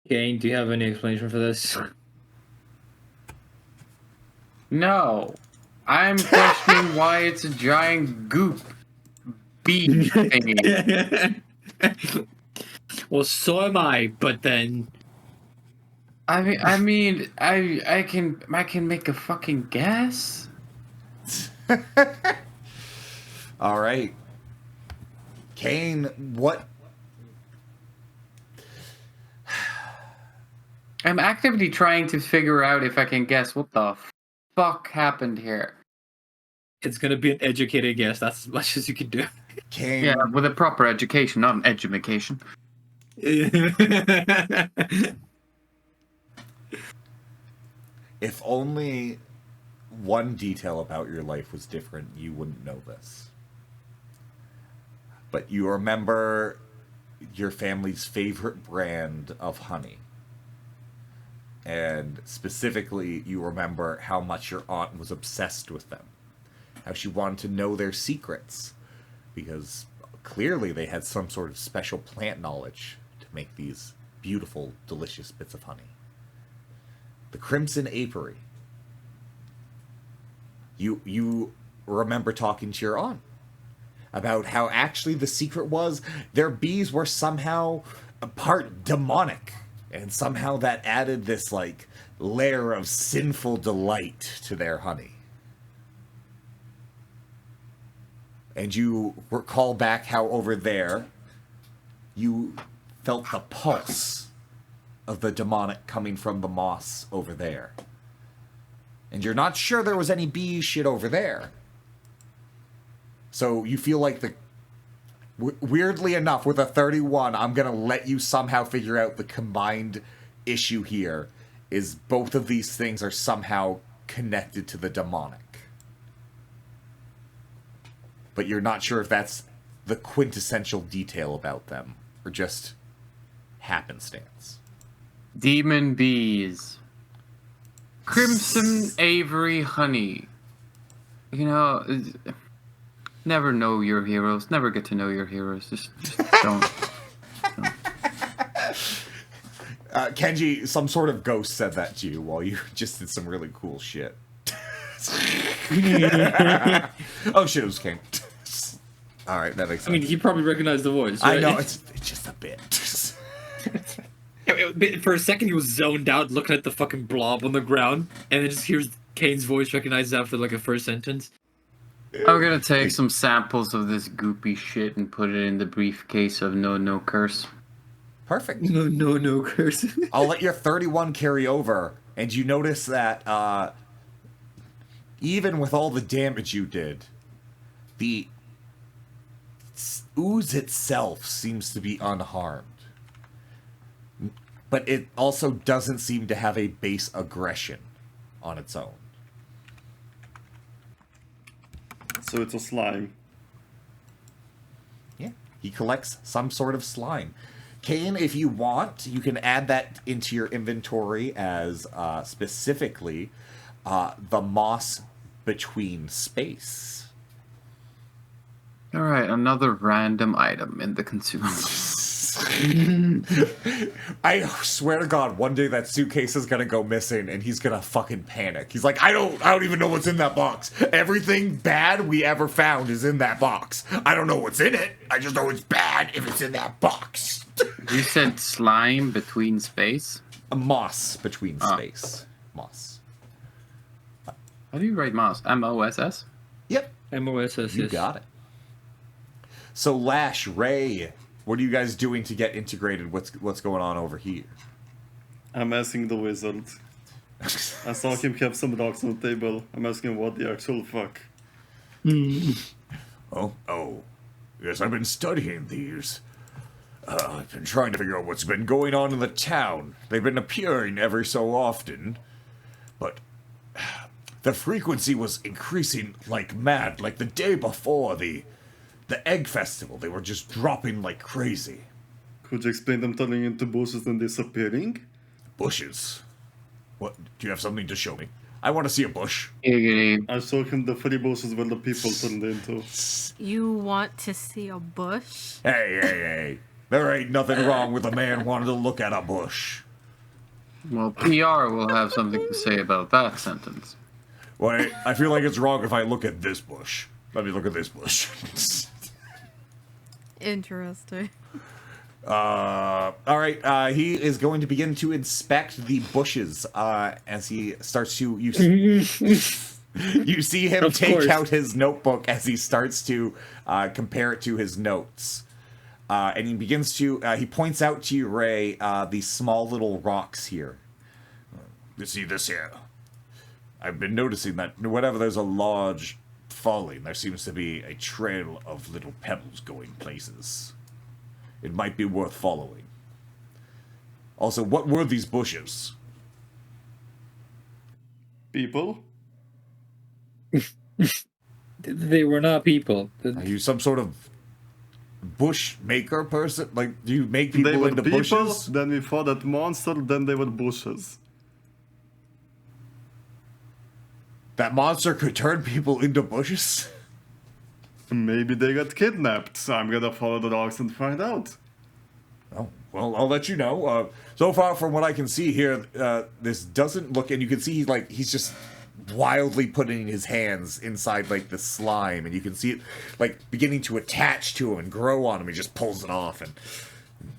F: Kane, do you have any explanation for this?
B: No. I'm questioning why it's a giant goop bee thingy.
F: Well, so am I, but then
B: I can make a fucking guess.
A: All right, Kane, what?
B: I'm actively trying to figure out if I can guess what the fuck happened here.
F: it's gonna be an educated guess. That's as much as you can do.
A: Kane,
B: Yeah, with a proper education, not an education.
A: if only one detail about your life was different, you wouldn't know this. But you remember your family's favorite brand of honey. And specifically, you remember how much your aunt was obsessed with them. How she wanted to know their secrets. Because clearly they had some sort of special plant knowledge to make these beautiful, delicious bits of honey. The Crimson Apiary. You remember talking to your aunt about how actually the secret was their bees were somehow a part demonic, and somehow that added this like layer of sinful delight to their honey. And you recall back how over there you felt the pulse of the demonic coming from the moss over there. And you're not sure there was any bee shit over there. So you feel like weirdly enough, with a 31, I'm going to let you somehow figure out the combined issue here is both of these things are somehow connected to the demonic. But you're not sure if that's the quintessential detail about them or just happenstance.
B: Demon bees. Crimson Avery honey. You know, never know your heroes. Never get to know your heroes. Just don't.
A: Kenji, some sort of ghost said that to you while you just did some really cool shit. Oh shit, it was King. Alright, that makes sense.
F: I mean, he probably recognized the voice.
A: I
F: Right?
A: know, it's just a bit.
F: For a second, he was zoned out, looking at the fucking blob on the ground, and then just hears Kane's voice recognized after like a first sentence.
B: I'm gonna take some samples of this goopy shit and put it in the briefcase of No Curse.
A: Perfect.
F: No curse.
A: I'll let your 31 carry over, and you notice that even with all the damage you did, the ooze itself seems to be unharmed. But it also doesn't seem to have a base aggression on its own.
C: So it's a slime.
A: Yeah, he collects some sort of slime. Kane, if you want, you can add that into your inventory as specifically the moss between space.
B: All right, another random item in the consumables.
A: I swear to God, one day that suitcase is gonna go missing, and he's gonna fucking panic. He's like, I don't even know what's in that box. Everything bad we ever found is in that box. I don't know what's in it. I just know it's bad if it's in that box.
B: You said slime between space?
A: A moss between space. Moss.
B: How do you write moss? M-O-S-S?
A: Yep.
F: MOSS.
A: You got it. So Lash, Ray, what are you guys doing to get integrated? What's going on over here?
C: I'm asking the wizard. I saw him have some rocks on the table. I'm asking what the actual fuck.
G: Oh. Yes, I've been studying these. I've been trying to figure out what's been going on in the town. They've been appearing every so often. But the frequency was increasing like mad. Like the day before the egg festival, they were just dropping like crazy.
C: Could you explain them turning into bushes and disappearing?
G: Bushes? What? Do you have something to show me? I want to see a bush.
B: Giggity.
C: I showed him the 3 bushes where the people turned into.
E: You want to see a bush?
G: Hey. There ain't nothing wrong with a man wanting to look at a bush.
B: Well, PR will have something to say about that sentence.
G: Wait, I feel like it's wrong if I look at this bush. Let me look at this bush.
E: Interesting.
A: All right. He is going to begin to inspect the bushes as he starts to. You see him
F: Of
A: take
F: course.
A: out his notebook as he starts to compare it to his notes. And he begins to. He points out to you, Ray, these small little rocks here.
G: You see this here? I've been noticing that whenever there's a large falling, there seems to be a trail of little pebbles going places. It might be worth following. Also, what were these bushes?
C: People?
F: They were not people.
A: Are you some sort of bush maker person? Like, do you make people
C: They were
A: into
C: people,
A: bushes?
C: then we fought that monster, then they were bushes.
A: That monster could turn people into bushes?
C: Maybe they got kidnapped. So I'm gonna follow the dogs and find out.
A: Oh, well, I'll let you know. So far, from what I can see here, this doesn't look, and you can see he's just wildly putting his hands inside like the slime, and you can see it like beginning to attach to him and grow on him. He just pulls it off and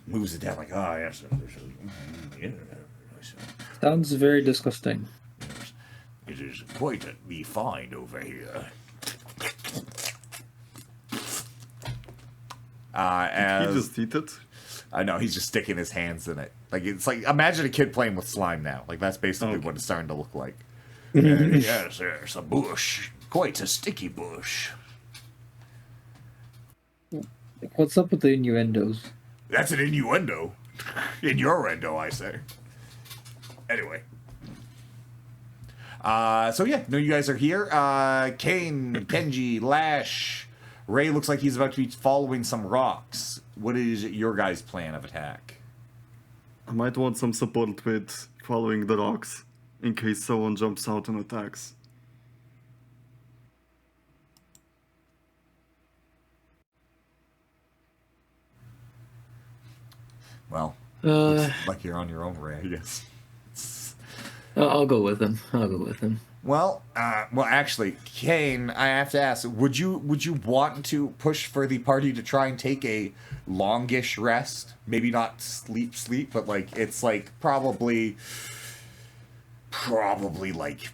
A: moves it down like, oh yes.
F: Sounds very disgusting.
G: It is quite the find over here.
A: As
C: He just eat it.
A: I know he's just sticking his hands in it. Like it's like imagine a kid playing with slime now. Like that's basically
C: Okay.
A: what it's starting to look like.
G: Yes, there's a bush. Quite a sticky bush.
F: What's up with the innuendos?
G: That's an innuendo. Innuendo, I say. Anyway.
A: So yeah, no, you guys are here. Kane, Kenji, Lash, Ray looks like he's about to be following some rocks. What is your guys' plan of attack?
C: I might want some support with following the rocks, in case someone jumps out and attacks.
A: Well,
F: Uh,
A: looks like you're on your own, Ray, I guess.
F: I'll go with him.
A: Well, actually, Kane, I have to ask: would you want to push for the party to try and take a longish rest? Maybe not sleep, but like it's like probably like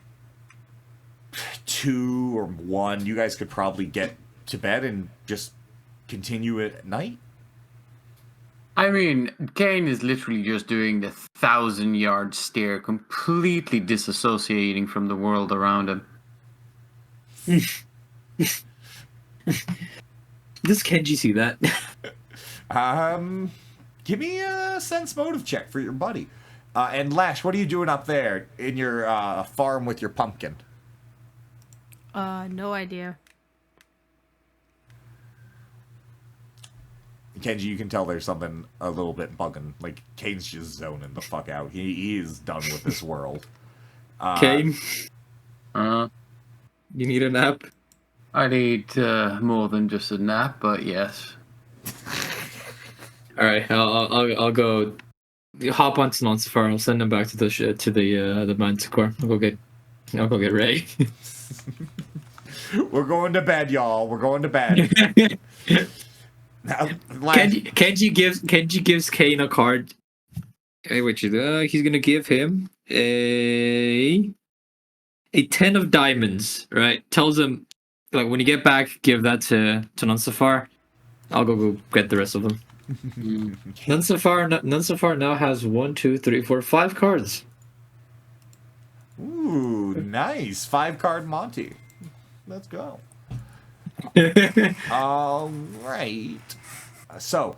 A: 2 or 1. You guys could probably get to bed and just continue it at night.
B: I mean, Kane is literally just doing the 1,000-yard stare, completely disassociating from the world around him.
F: Does Kenji see that?
A: Give me a sense motive check for your buddy. And Lash, what are you doing up there in your farm with your pumpkin?
E: No idea.
A: Kenji, you can tell there's something a little bit bugging. Like, Kane's just zoning the fuck out. He is done with this world.
F: Kane,
B: Uh,
F: you need a nap?
B: I need more than just a nap, but yes.
F: All right, I'll go. Hop onto Nonsafar. I'll send him back to the Manticore. I'll go get Ray.
A: We're going to bed, y'all. We're going to bed. Now,
F: Kenji gives Kane a card, which he's gonna give him a 10 of diamonds. Right? Tells him like when you get back, give that to Nonsafar. I'll go get the rest of them. Nonsafar now has 1, 2, 3, 4, 5 cards.
A: Ooh, nice. 5-card Monty. Let's go. All right. So,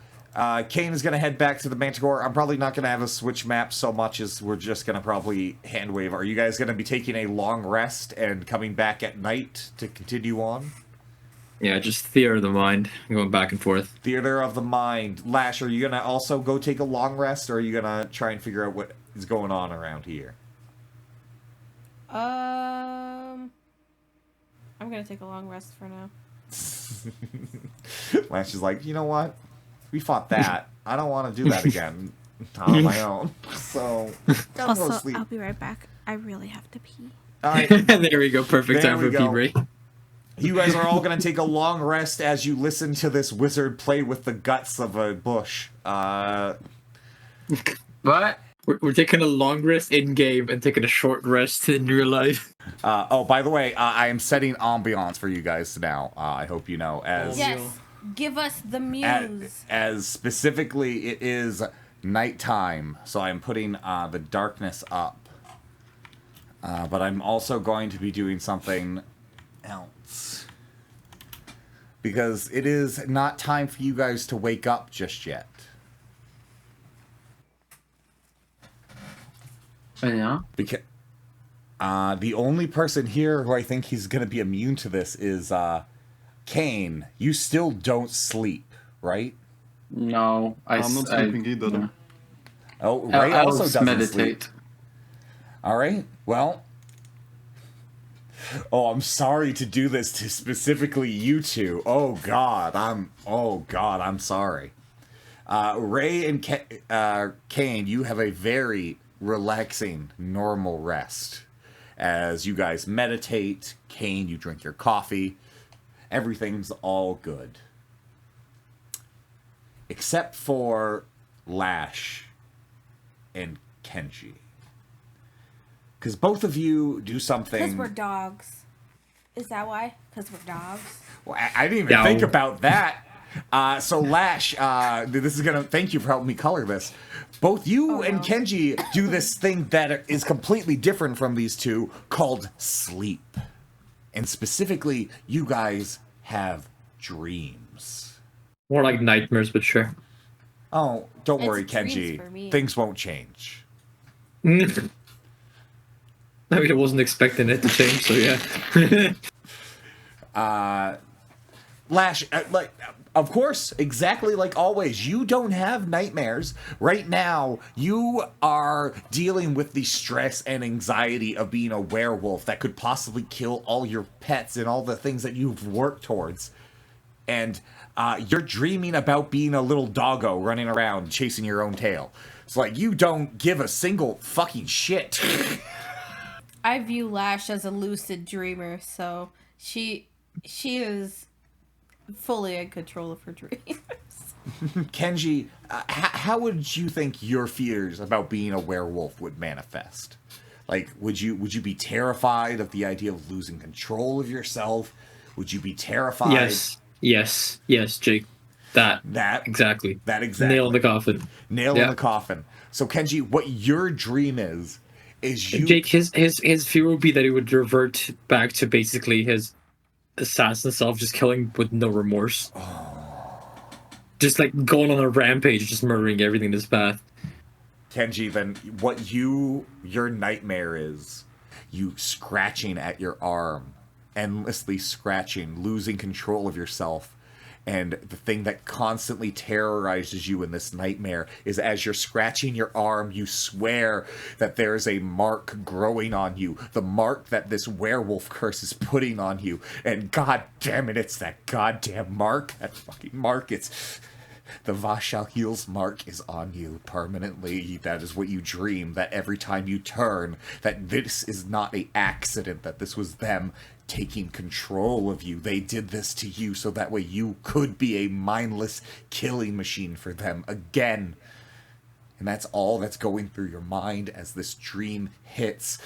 A: Kane is going to head back to the Manticore. I'm probably not going to have a switch map so much as we're just going to probably hand wave. Are you guys going to be taking a long rest and coming back at night to continue on?
F: Yeah, just theater of the mind, going back and forth.
A: Theater of the mind. Lash, are you going to also go take a long rest, or are you going to try and figure out what is going on around here?
E: I'm gonna take a long rest for now.
A: Lash is like, you know what? We fought that. I don't want to do that again on my own. So, gotta go
E: Also,
A: sleep.
E: I'll be right back. I really have to pee.
A: All right.
F: There we go. Perfect
A: There
F: time
A: we
F: for
A: go.
F: P-Ray.
A: You guys are all going to take a long rest as you listen to this wizard play with the guts of a bush.
B: What?
F: We're taking a long rest in game and taking a short rest in real life.
A: Oh, by the way, I am setting ambiance for you guys now. I hope you know. As
E: Yes, give us the muse.
A: as specifically, it is nighttime, so I'm putting the darkness up. But I'm also going to be doing something else. Because it is not time for you guys to wake up just yet.
B: Yeah.
A: Because the only person here who I think he's going to be immune to this is Kane. You still don't sleep, right?
B: No,
C: I'm not sleeping either.
B: no.
A: Oh, Ray also
B: Elves
A: doesn't
B: meditate.
A: sleep. All right. Well. Oh, I'm sorry to do this to specifically you two. Oh God, I'm sorry. Ray and Kane, you have a very relaxing, normal rest. As you guys meditate, Kane, you drink your coffee. Everything's all good. Except for Lash and Kenji. Because both of you do something...
E: Because we're dogs. Is that why? Because we're dogs?
A: Well, I didn't even think about that. So Lash, this is gonna... Thank you for helping me color this. Both you and Kenji do this thing that is completely different from these two called sleep. And specifically, you guys have dreams.
F: More like nightmares, but sure.
A: Oh, don't
E: It's
A: worry,
E: dreams
A: Kenji.
E: for me.
A: Things won't change.
F: I mean, I wasn't expecting it to change, so yeah.
A: Lash, of course, exactly like always, you don't have nightmares. Right now, you are dealing with the stress and anxiety of being a werewolf that could possibly kill all your pets and all the things that you've worked towards. And you're dreaming about being a little doggo running around chasing your own tail. It's like you don't give a single fucking shit.
E: I view Lash as a lucid dreamer, so she is fully in control of her dreams.
A: Kenji, how would you think your fears about being a werewolf would manifest? Like, would you be terrified of the idea of losing control of yourself? Would you be terrified?
F: Yes, Jake. That exactly. Nail in the coffin.
A: Nail in the coffin. So Kenji, what your dream is you...
F: Jake, his fear would be that he would revert back to basically his assassin self, just killing with no remorse. Just like going on a rampage, just murdering everything in his path.
A: Kenji, then what your nightmare is you scratching at your arm, endlessly scratching, losing control of yourself, And the thing that constantly terrorizes you in this nightmare is as you're scratching your arm, you swear that there is a mark growing on you. The mark that this werewolf curse is putting on you. And god damn it, it's that goddamn mark. That fucking mark. It's... The Vashalheel's mark is on you permanently. That is what you dream, that every time you turn, that this is not an accident, that this was them taking control of you. They did this to you so that way you could be a mindless killing machine for them again. And that's all that's going through your mind as this dream hits.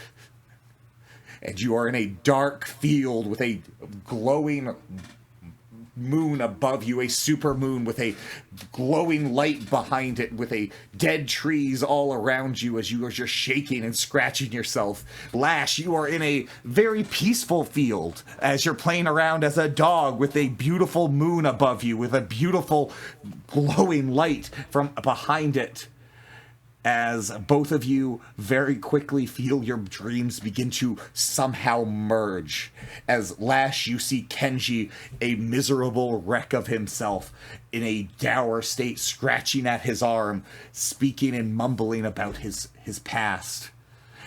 A: And you are in a dark field with a glowing moon above you, a super moon with a glowing light behind it, with a dead trees all around you as you are just shaking and scratching yourself. Lash, you are in a very peaceful field as you're playing around as a dog with a beautiful moon above you, with a beautiful glowing light from behind it. As both of you very quickly feel your dreams begin to somehow merge. As Lash, you see Kenji, a miserable wreck of himself, in a dour state, scratching at his arm, speaking and mumbling about his past.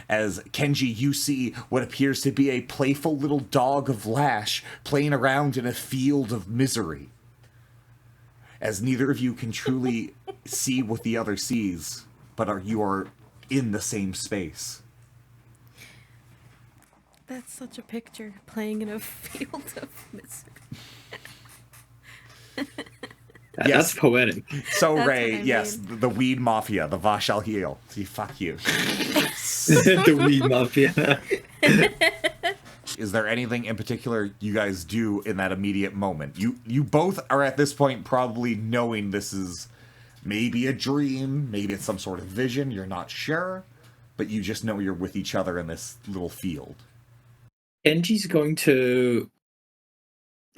A: As Kenji, you see what appears to be a playful little dog of Lash playing around in a field of misery. As neither of you can truly see what the other sees, but you are in the same space.
E: That's such a picture, playing in a field of misery.
A: Yes.
F: That's poetic.
A: So
E: That's
A: Ray,
E: what I
A: yes,
E: mean.
A: the weed mafia, the Vashalheel. See, fuck you.
F: The weed mafia.
A: Is there anything in particular you guys do in that immediate moment? You both are at this point probably knowing this is maybe a dream, maybe it's some sort of vision, you're not sure, but you just know you're with each other in this little field.
F: Kenji's going to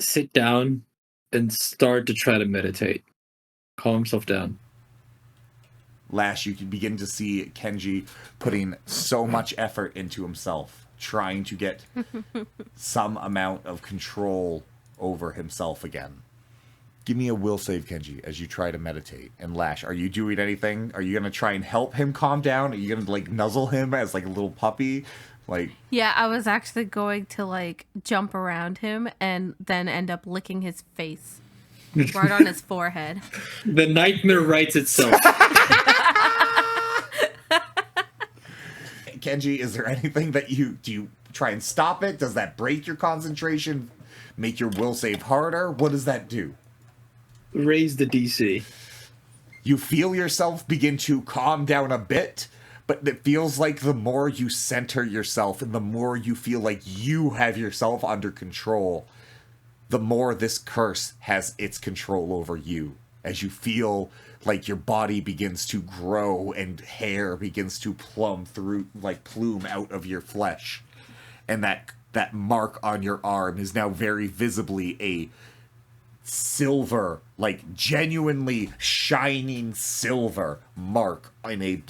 F: sit down and start to try to meditate. Calm himself down.
A: Lash, you can begin to see Kenji putting so much effort into himself, trying to get some amount of control over himself again. Give me a will save, Kenji, as you try to meditate. And Lash, are you doing anything? Are you going to try and help him calm down? Are you going to, like, nuzzle him as, like, a little puppy? Like...
E: Yeah, I was actually going to, like, jump around him and then end up licking his face. Right on his forehead.
F: The nightmare writes itself.
A: Kenji, is there anything that do you try and stop it? Does that break your concentration? Make your will save harder? What does that do?
F: Raise the DC.
A: You feel yourself begin to calm down a bit, but it feels like the more you center yourself and the more you feel like you have yourself under control, the more this curse has its control over you. As you feel like your body begins to grow and hair begins to plume out of your flesh. And that mark on your arm is now very visibly a silver, like genuinely shining silver mark on a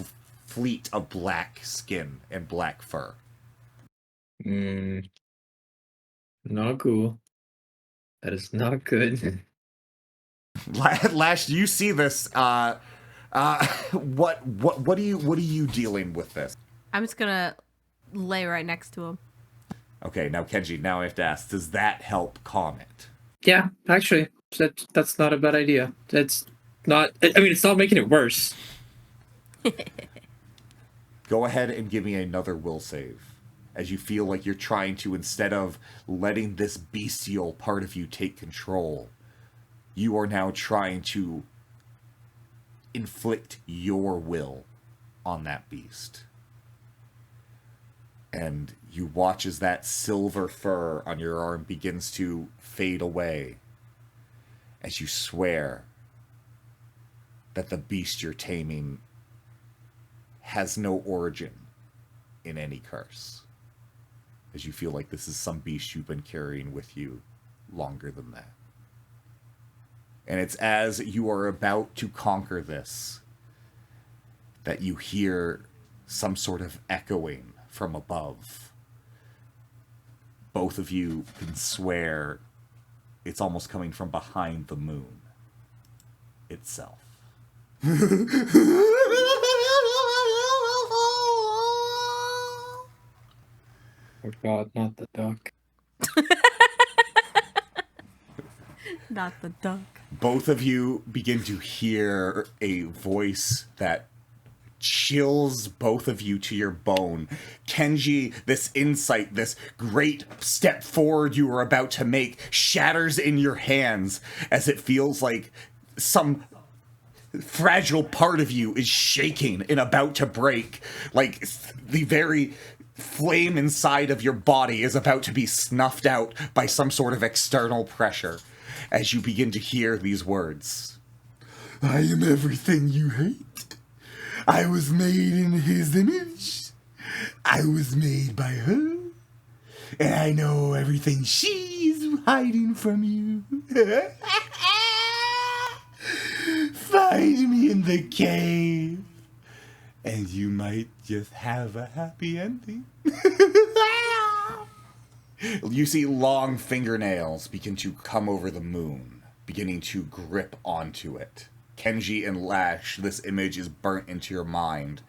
A: fleet of black skin and black fur.
F: Not cool. That is not good.
A: Lash, you see this? What are you dealing with this?
E: I'm just gonna lay right next to him.
A: Okay, now Kenji, now I have to ask, does that help calm it?
F: Yeah, actually, that's not a bad idea. That's not. I mean, it's not making it worse.
A: Go ahead and give me another will save. As you feel like you're trying to, instead of letting this bestial part of you take control, you are now trying to inflict your will on that beast. And you watch as that silver fur on your arm begins to fade away, as you swear that the beast you're taming has no origin in any curse. As you feel like this is some beast you've been carrying with you longer than that. And it's as you are about to conquer this that you hear some sort of echoing from above. Both of you can swear it's almost coming from behind the moon itself.
F: Oh God, not the duck.
E: Not the duck.
A: Both of you begin to hear a voice that chills both of you to your bone. Kenji, this insight, this great step forward you are about to make shatters in your hands as it feels like some fragile part of you is shaking and about to break. Like the very flame inside of your body is about to be snuffed out by some sort of external pressure as you begin to hear these words. I am everything you hate. I was made in his image. I was made by her. And I know everything she's hiding from you. Find me in the cave. And you might just have a happy ending. You see long fingernails begin to come over the moon, beginning to grip onto it. Kenji and Lash, this image is burnt into your mind.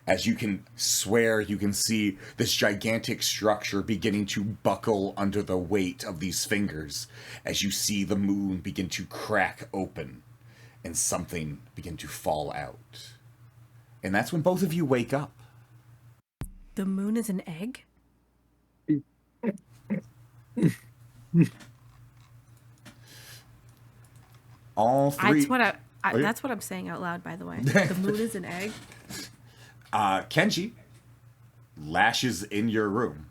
A: As you can swear, you can see this gigantic structure beginning to buckle under the weight of these fingers, as you see the moon begin to crack open and something begin to fall out. And that's when both of you wake up.
E: The moon is an egg?
A: All three.
E: That's what I'm saying out loud, by the way. The moon is an egg?
A: Kenji, Lash is in your room,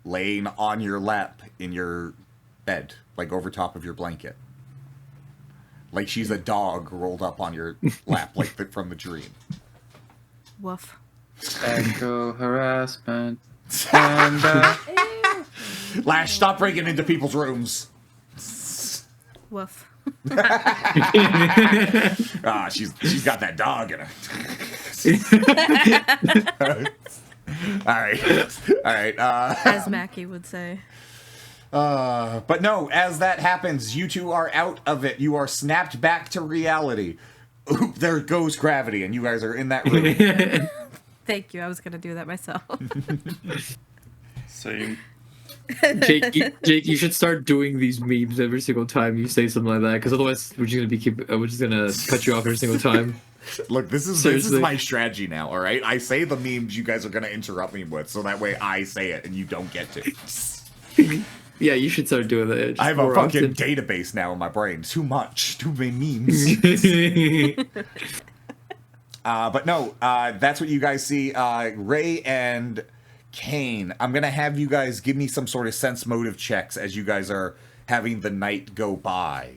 A: laying on your lap in your bed, like over top of your blanket. Like she's a dog rolled up on your lap, like from the dream.
E: Woof.
B: Sexual harassment. And,
A: Lash, stop breaking into people's rooms.
E: Woof.
A: She's got that dog in her. All right.
E: As Mackie would say.
A: But no, as that happens, you two are out of it. You are snapped back to reality. Oop, there goes gravity, and you guys are in that room.
E: Thank you. I was gonna do that myself.
C: Same.
F: Jake, you should start doing these memes every single time you say something like that, because otherwise we're just gonna cut you off every single time.
A: Look, this is
F: Seriously.
A: my strategy now. All right, I say the memes you guys are gonna interrupt me with, so that way I say it and you don't get to.
F: Yeah, you should start doing that. just
A: I have a
F: more
A: fucking
F: often.
A: database now in my brain. Too many memes. But no, that's what you guys see. Ray and Kane, I'm going to have you guys give me some sort of sense motive checks as you guys are having the night go by.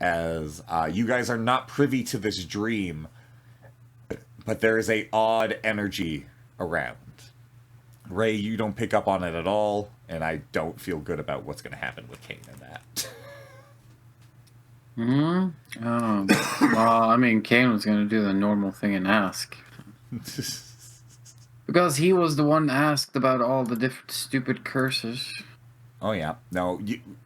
A: As you guys are not privy to this dream, but there is a odd energy around. Ray, you don't pick up on it at all, and I don't feel good about what's going to happen with Kane and that.
B: Well, I mean, Kane was going to do the normal thing and ask. Because he was the one asked about all the different stupid curses.
A: Oh, yeah. No,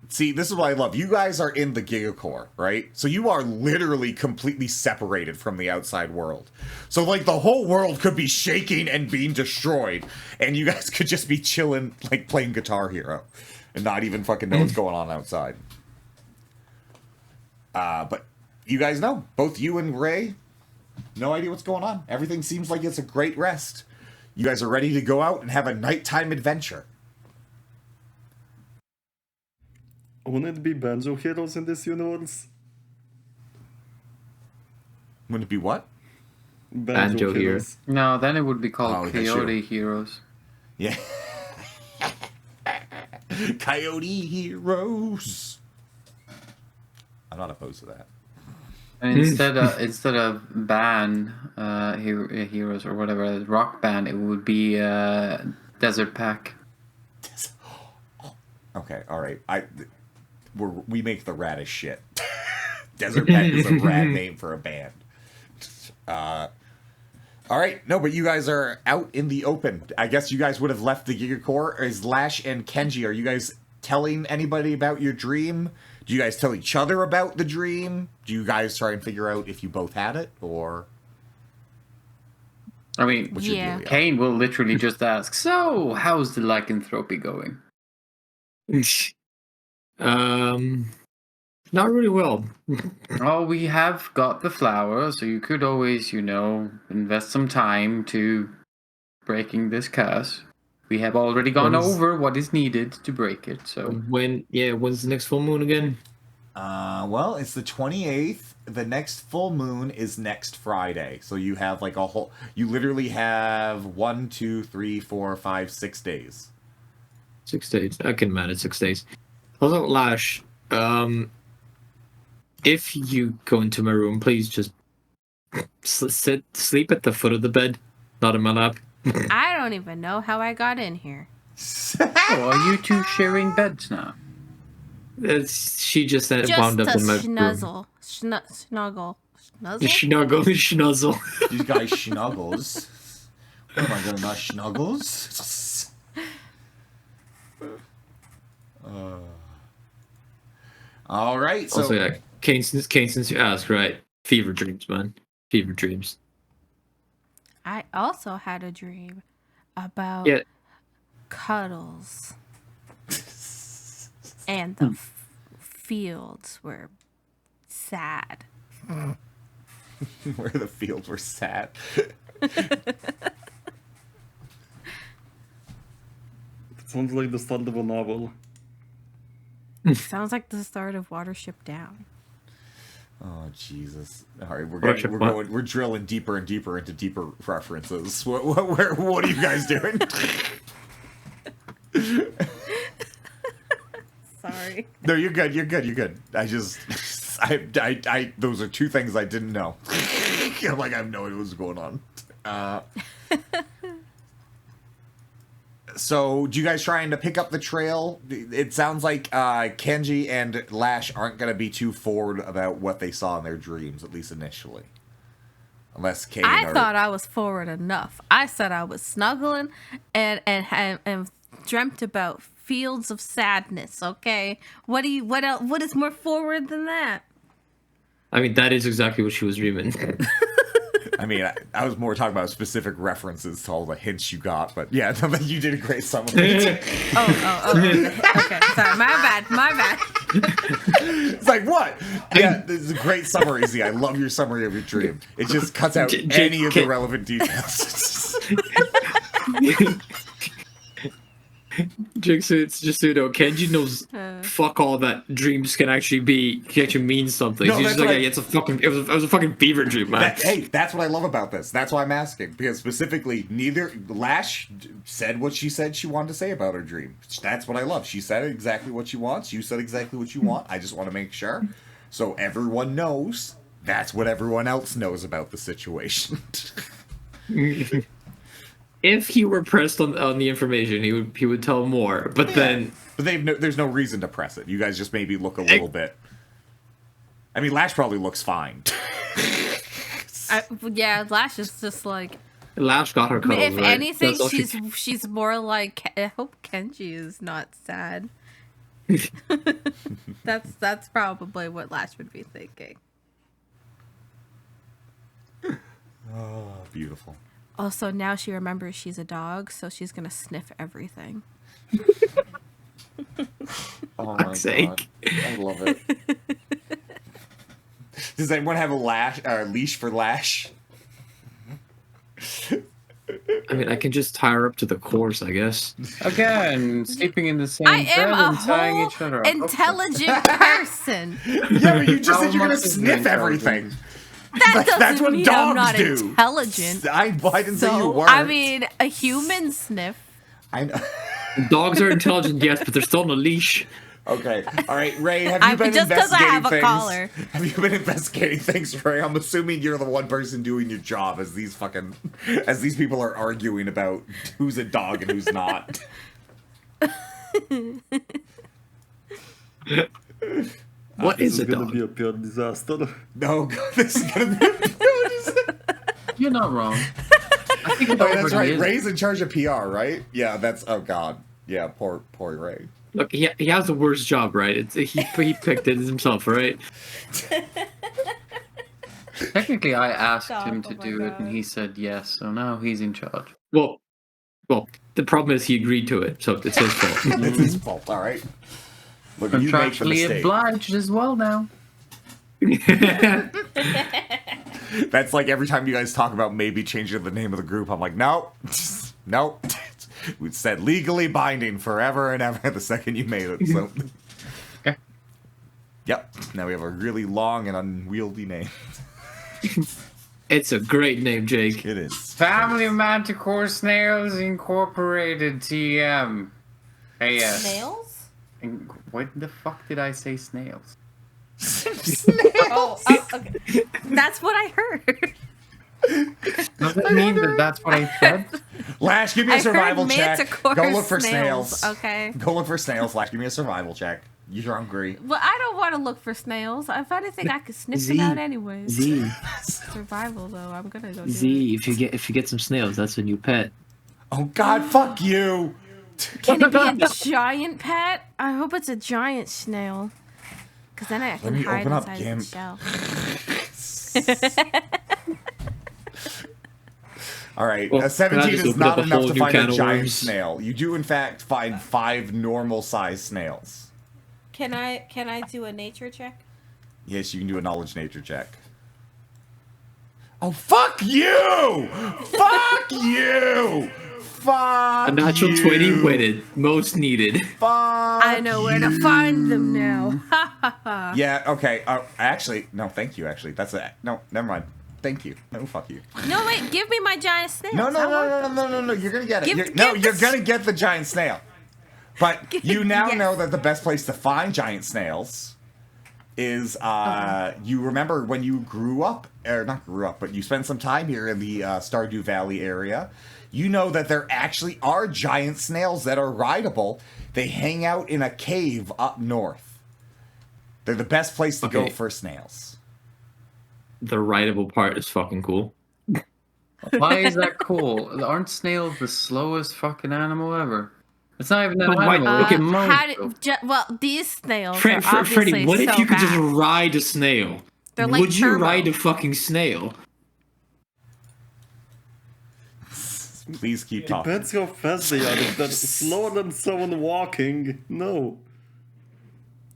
A: see, this is what I love. You guys are in the Gigacore, right? So you are literally completely separated from the outside world. So, like, the whole world could be shaking and being destroyed, and you guys could just be chilling, like, playing Guitar Hero, and not even fucking know what's going on outside. But you guys know, both you and Ray, no idea what's going on. Everything seems like it's a great rest. You guys are ready to go out and have a nighttime adventure.
C: Wouldn't it be Banjo Heroes in this universe?
A: Wouldn't it be what?
F: Banjo Heroes.
B: No, then it would be called
A: Oh, that's
B: Coyote Heroes.
A: Yeah. Coyote Heroes. I'm not opposed to that.
B: And instead of band heroes or whatever, rock band, it would be Desert Pack.
A: Okay, all right. We make the raddest shit. Desert Pack is a rad name for a band. All right, no, but you guys are out in the open. I guess you guys would have left the Gigacore. Is Lash and Kenji, are you guys telling anybody about your dream? Do you guys tell each other about the dream? Do you guys try and figure out if you both had it, or?
B: I mean,
E: Yeah.
B: Kane will literally just ask, so, how's the lycanthropy going?
F: Not really well.
B: Oh, we have got the flower, so you could always, invest some time to breaking this curse. We have already gone over what is needed to break it, so...
F: When's the next full moon again?
A: Well, it's the 28th. The next full moon is next Friday. So you have like you literally have 1, 2, 3, 4, 5, 6 days.
F: 6 days. I can manage 6 days. Also, Lash, if you go into my room, please just sleep at the foot of the bed, not in my lap.
E: I don't even know how I got in here.
B: Oh, are you two sharing beds now?
F: She just wound
E: Just
F: up
E: a
F: in my room.
E: snuggle. Snuggle.
F: Snuzzle.
A: These guys snuggles. What am I gonna not snuggles? All right. So
F: Also, yeah, Kane, since you asked, right? Fever dreams, man. Fever dreams.
E: I also had a dream about cuddles. And the fields were sad.
A: where the fields were sad.
C: It sounds like the start of a novel.
E: Sounds like the start of Watership Down.
A: Oh Jesus! All right,
F: Watership
A: we're drilling deeper and deeper into deeper references. What are you guys doing?
E: Sorry.
A: No, you're good. You're good. I those are two things I didn't know. I'm like, I have no idea what's going on. So, do you guys trying to pick up the trail? It sounds like Kenji and Lash aren't going to be too forward about what they saw in their dreams, at least initially. Unless Kane.
E: I thought I was forward enough. I said I was snuggling and dreamt about fields of sadness. Okay, what else? What is more forward than that?
F: I mean, that is exactly what she was dreaming.
A: I mean, I was more talking about specific references to all the hints you got, but yeah, you did a great summary.
E: Oh, okay. Sorry, my bad.
A: It's like, what? Yeah, this is a great summary, Z. I love your summary of your dream. It just cuts out any of the relevant details.
F: Jinx, it's just Kenji knows fuck all that dreams can actually mean something.
A: No,
F: She's
A: that's
F: just like,
A: right.
F: it was a fucking fever dream, man.
A: Hey, that's what I love about this. That's why I'm asking, because specifically, neither Lash said what she said she wanted to say about her dream. That's what I love. She said exactly what she wants. You said exactly what you want. I just want to make sure, so everyone knows. That's what everyone else knows about the situation.
F: If he were pressed on the information, he would tell more. But then,
A: but there's no reason to press it. You guys just maybe look a little bit. I mean, Lash probably looks fine.
E: Yeah, Lash is just like.
F: Lash got her cuddles,
E: If
F: right?
E: anything,
F: That's all
E: she's more like. I hope Kenji is not sad. That's probably what Lash would be thinking.
A: Oh, beautiful.
E: Also, now she remembers she's a dog, so she's gonna sniff everything.
A: Oh
F: my sake.
A: I love it. Does anyone have a leash for Lash?
F: I mean, I can just tie her up to the course, I guess.
B: Again, sleeping in the same
E: I
B: bed
E: am a
B: and tying
E: whole
B: each other up.
E: intelligent person.
A: Yeah, but you just said you're gonna
B: much is
A: sniff
B: intelligent?
A: everything.
E: That doesn't
A: That's what
E: mean
A: dogs
E: I'm not
A: do.
E: intelligent.
A: I didn't say you
E: So,
A: weren't.
E: I mean, a human sniff.
A: I know.
F: Dogs are intelligent, yes, but they're still on a leash.
A: Okay. All right, Ray, have you been
E: Just because
A: investigating
E: I have a
A: things?
E: collar.
A: Have you been investigating things, Ray? I'm assuming you're the one person doing your job as these people are arguing about who's a dog and who's not.
F: What
C: This
F: is a
C: gonna
F: dog?
C: be a pure disaster.
A: No, God, this is gonna be.
B: You're not wrong. I think
A: Oh,
B: it
A: that's
B: already
A: right.
B: is.
A: Ray's in charge of PR, right? Yeah, that's. Oh God. Yeah, poor Ray.
F: Look, he has the worst job, right? He picked it himself, right?
B: Technically, I asked
E: Stop,
B: him to
E: oh my
B: do it, and
E: God.
B: he said yes. So now he's in charge.
F: Well, the problem is he agreed to it, so it's his fault.
A: It's his fault, all right? Look, you make the
B: Contractually
A: mistake.
B: obliged as well now.
A: That's like every time you guys talk about maybe changing the name of the group, I'm like, no, no. We said legally binding forever and ever the second you made it. So,
B: Okay.
A: yep. Now we have a really long and unwieldy name.
F: It's a great name, Jake.
A: It is.
B: Family Manticore Snails Incorporated TM. Hey,
E: Snails?
B: what the fuck did I say? Snails.
E: Oh, okay. That's what I heard.
B: Does it mean that that's what I said?
A: Lash, give me a
E: I
A: survival
E: heard
A: check.
E: manticore
A: Go look for snails.
E: Okay.
A: Go look for snails, Lash. Give me a survival check. You're hungry.
E: Well, I don't want to look for snails. If anything, I could sniff them out anyways. Survival, though, I'm gonna go do it.
F: If you get some snails, that's a new pet.
A: Oh God, fuck you.
E: Can it be a giant pet? I hope it's a giant snail. Because then I can
A: me
E: hide
A: open up
E: inside
A: Gimp.
E: the shell.
A: All right,
F: Well,
A: a 17
F: can I just
A: is
F: open
A: not
F: up a
A: enough
F: whole
A: to
F: new
A: find
F: can
A: a
F: of
A: giant
F: worms?
A: snail. You do, in fact, find 5 normal-sized snails.
E: Can I do a nature check?
A: Yes, you can do a knowledge nature check. Oh, fuck you! Fuck you! Fuck
F: A natural
A: you!
F: 20 winning, most needed.
A: Fuck
E: I know where to find them now.
A: Yeah, okay. Actually, no, thank you, actually. That's a... No, never mind. Thank you. No, fuck you.
E: No, wait, give me my giant snails.
A: No,
E: I want them.
A: no. You're gonna get it.
E: Give-
A: You're
E: give the
A: gonna get the giant snail. But you now
E: Yes.
A: know that the best place to find giant snails is, you remember when you grew up, or not grew up, but you spent some time here in the Stardew Valley area. You know that there actually are giant snails that are rideable. They hang out in a cave up north. They're the best place to go
F: Okay.
A: for snails.
F: The rideable part is fucking cool.
B: Why is that cool? Aren't snails the slowest fucking animal ever? It's not even an
F: But why-
B: animal.
F: okay,
B: It's a
E: How
B: monster.
E: well, these snails are
F: Freddy,
E: obviously
F: what if
E: so
F: you could just
E: fast.
F: ride a snail?
E: They're like
F: Would you
E: turbo.
F: ride a fucking snail?
A: Please keep talking.
C: Depends how fast they are. If they're slower than someone walking, no.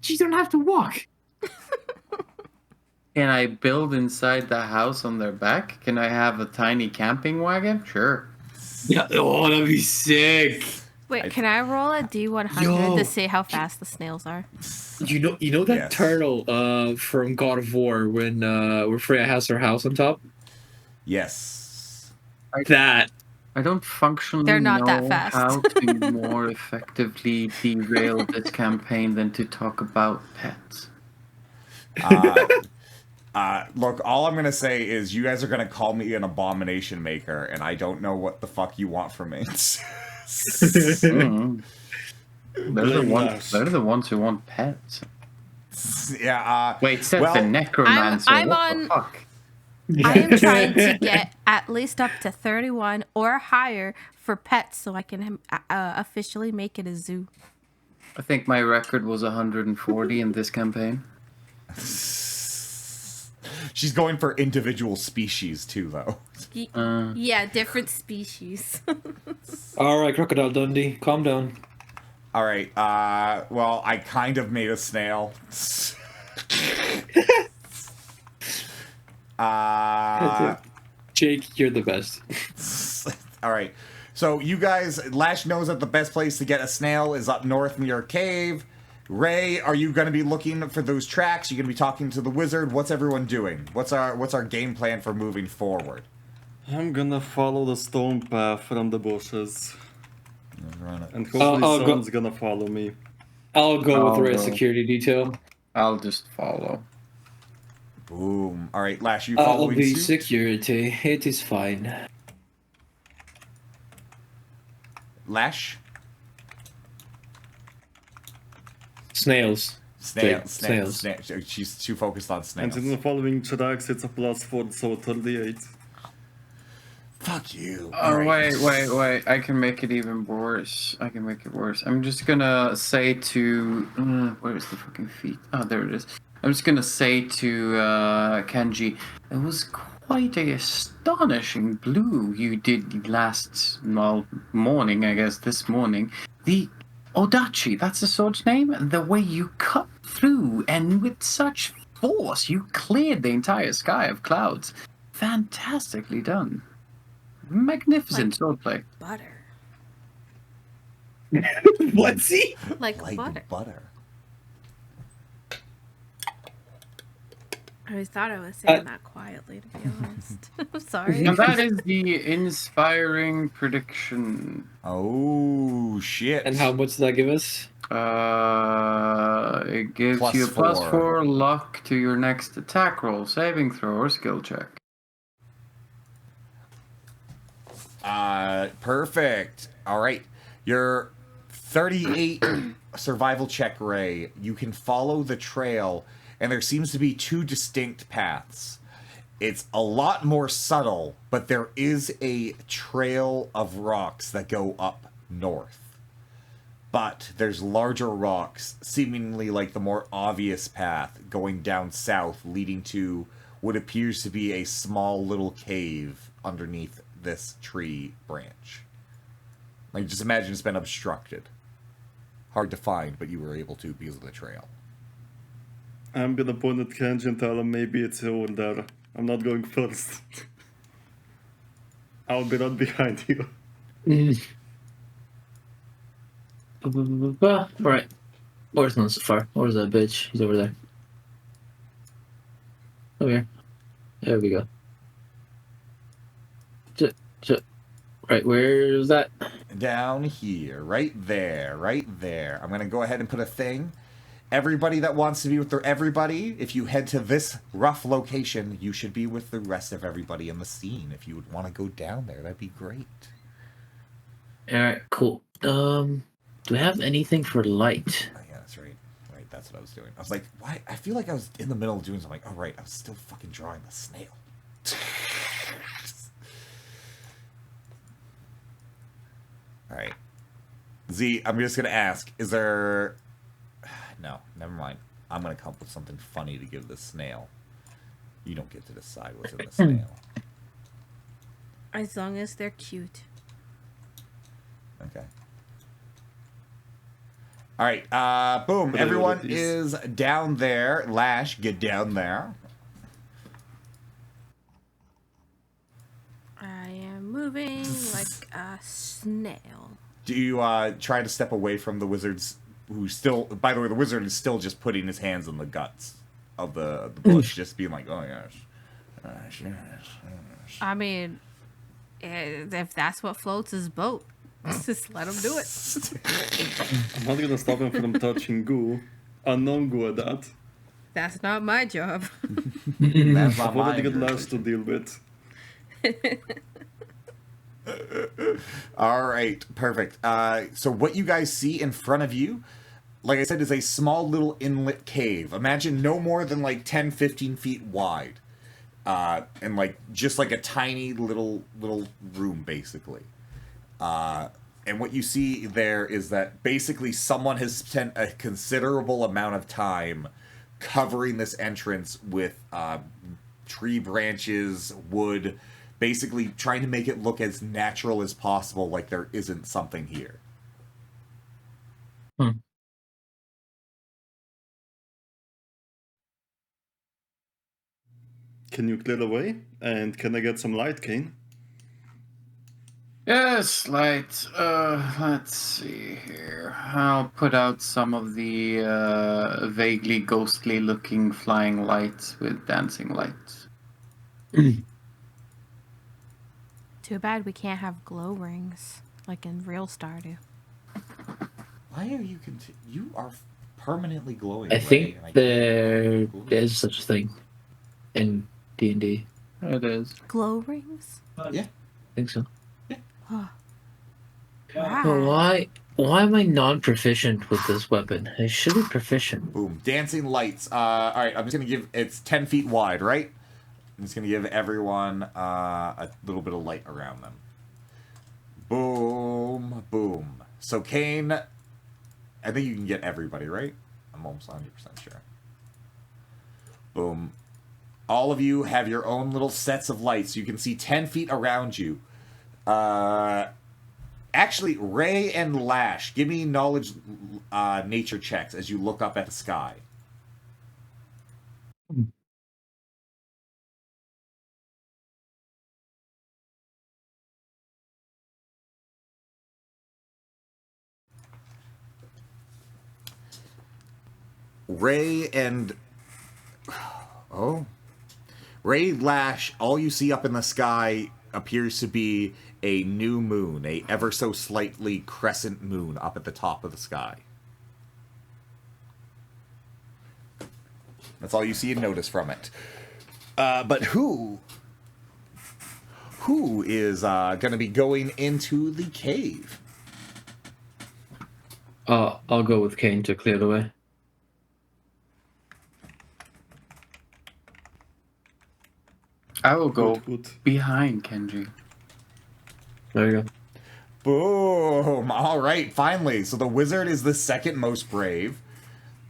F: You don't have to walk.
B: Can I build inside the house on their back? Can I have a tiny camping wagon? Sure.
F: Yeah. Oh, that'd be sick.
E: Wait, can I roll a D100
F: Yo.
E: to see how fast the snails are?
F: You know that
A: Yes.
F: turtle from God of War when where Freya has her house on top?
A: Yes.
F: That.
B: I don't functionally
E: They're not
B: know
E: that fast.
B: how to more effectively derail this campaign than to talk about pets.
A: Look, all I'm gonna say is you guys are gonna call me an abomination maker, and I don't know what the fuck you want from me.
B: Mm. They're the ones who want pets.
A: Yeah.
B: Wait, Seth,
A: well,
B: the necromancer.
E: I'm
B: what
E: on-
B: the fuck?
E: I am trying to get at least up to 31 or higher for pets so I can officially make it a zoo.
B: I think my record was 140 in this campaign.
A: She's going for individual species too, though.
E: Yeah, different species.
F: All right, Crocodile Dundee, calm down.
A: All right. Well, I kind of made a snail.
F: Jake, you're the best.
A: All right. So you guys, Lash knows that the best place to get a snail is up north near a cave. Ray, are you going to be looking for those tracks? You going to be talking to the wizard? What's everyone doing? What's our game plan for moving forward?
C: I'm gonna follow the stone path from the bushes. And hopefully
F: I'll go-
C: someone's gonna follow me.
F: I'll go with the
B: I'll
F: red
B: go.
F: security detail.
B: I'll just follow.
A: Boom. All right, Lash, you
F: I'll
A: following
F: be
A: suit?
F: security. It is fine.
A: Lash?
F: Snails.
A: Snails.
F: Snails.
A: She's too focused on
C: And
A: snails.
C: in the following tracks, it's a +4, so 38.
A: Fuck you.
B: Oh,
A: All right.
B: wait. I can make it even worse. I'm just gonna say to... where's the fucking feet? Oh, there it is. I'm just gonna say to Kenji, it was quite a astonishing blue you did last, morning, I guess, this morning. The Odachi, that's the sword's name? The way you cut through, and with such force, you cleared the entire sky of clouds. Fantastically done. Magnificent swordplay.
E: Butter.
F: What's he?
E: Like
A: Like
E: butter. I always thought I was saying that quietly, to be honest. I'm sorry.
B: And that is the inspiring prediction.
A: Oh, shit.
F: And how much did that give us?
B: It gives
A: Plus
B: you a plus
A: 4.
B: 4 luck to your next attack roll, saving throw, or skill check.
A: Perfect. All right. Your 38 survival check, Ray. You can follow the trail, and there seems to be 2 distinct paths. It's a lot more subtle, but there is a trail of rocks that go up north. But there's larger rocks, seemingly like the more obvious path, going down south, leading to what appears to be a small little cave underneath this tree branch. Like, just imagine it's been obstructed. Hard to find, but you were able to because of the trail.
C: I'm gonna point at Kenji and tell him maybe it's over there. I'm not going first. I'll be right behind you.
F: Right. Where's not so far? Where's that bitch? He's over there. Over here. There we go. Right, where's that?
A: Down here, right there. I'm gonna go ahead and put a thing. Everybody that wants to be with everybody, if you head to this rough location, you should be with the rest of everybody in the scene. If you would want to go down there, that'd be great.
F: Alright, cool. Do we have anything for light?
A: Oh, yeah, that's right. Right, that's what I was doing. I was like, why? I feel like I was in the middle of doing something. Oh, right, I was still fucking drawing the snail. All right. Z, I'm just going to ask, is there... No, never mind. I'm going to come up with something funny to give the snail. You don't get to decide what's in the snail.
E: As long as they're cute.
A: Okay. All right. Boom.
C: What are
A: Everyone
C: these?
A: is down there. Lash, get down there.
E: I am moving like a snail.
A: Do you try to step away from the wizards who still... By the way, the wizard is still just putting his hands in the guts of the bush, just being like, oh, yes. Yes.
E: I mean, if that's what floats his boat, just let him do it.
C: I'm not gonna stop him from touching goo. Unknown goo at that.
E: That's not my job.
A: That's not
C: I've already
A: mine.
C: got less to deal with.
A: All right, perfect. So what you guys see in front of you, like I said, is a small little inlet cave. Imagine no more than like 10, 15 feet wide. And like just like a tiny little room, basically. And what you see there is that basically someone has spent a considerable amount of time covering this entrance with tree branches, wood, basically trying to make it look as natural as possible, like there isn't something here.
C: Can you clear the way? And can I get some light, Kane?
B: Yes, light. Let's see here. I'll put out some of the vaguely ghostly looking flying lights with dancing lights.
E: Too bad we can't have glow rings like in real Stardew.
A: Why are you you are permanently glowing?
F: I
A: Ray,
F: think
A: and
F: there is such a thing in D&D.
B: It is.
E: Glow rings?
A: Yeah.
F: I think so.
E: Wow.
F: But why am I non-proficient with this weapon? I should be proficient.
A: Boom. Dancing lights. All right, I'm just going to give... It's 10 feet wide, right? I'm just going to give everyone a little bit of light around them. Boom, boom. So Kane, I think you can get everybody, right? I'm almost 100% sure. Boom. All of you have your own little sets of lights. You can see 10 feet around you. Actually, Ray and Lash, give me knowledge nature checks as you look up at the sky. Ray and... Oh. Ray, Lash, all you see up in the sky appears to be a new moon, a ever so slightly crescent moon up at the top of the sky. That's all you see and notice from it. But who is going to be going into the cave?
F: I'll go with Kane to clear the way.
B: I will go
C: Good.
B: behind Kenji.
F: There you go.
A: Boom! All right, finally. So the wizard is the second most brave.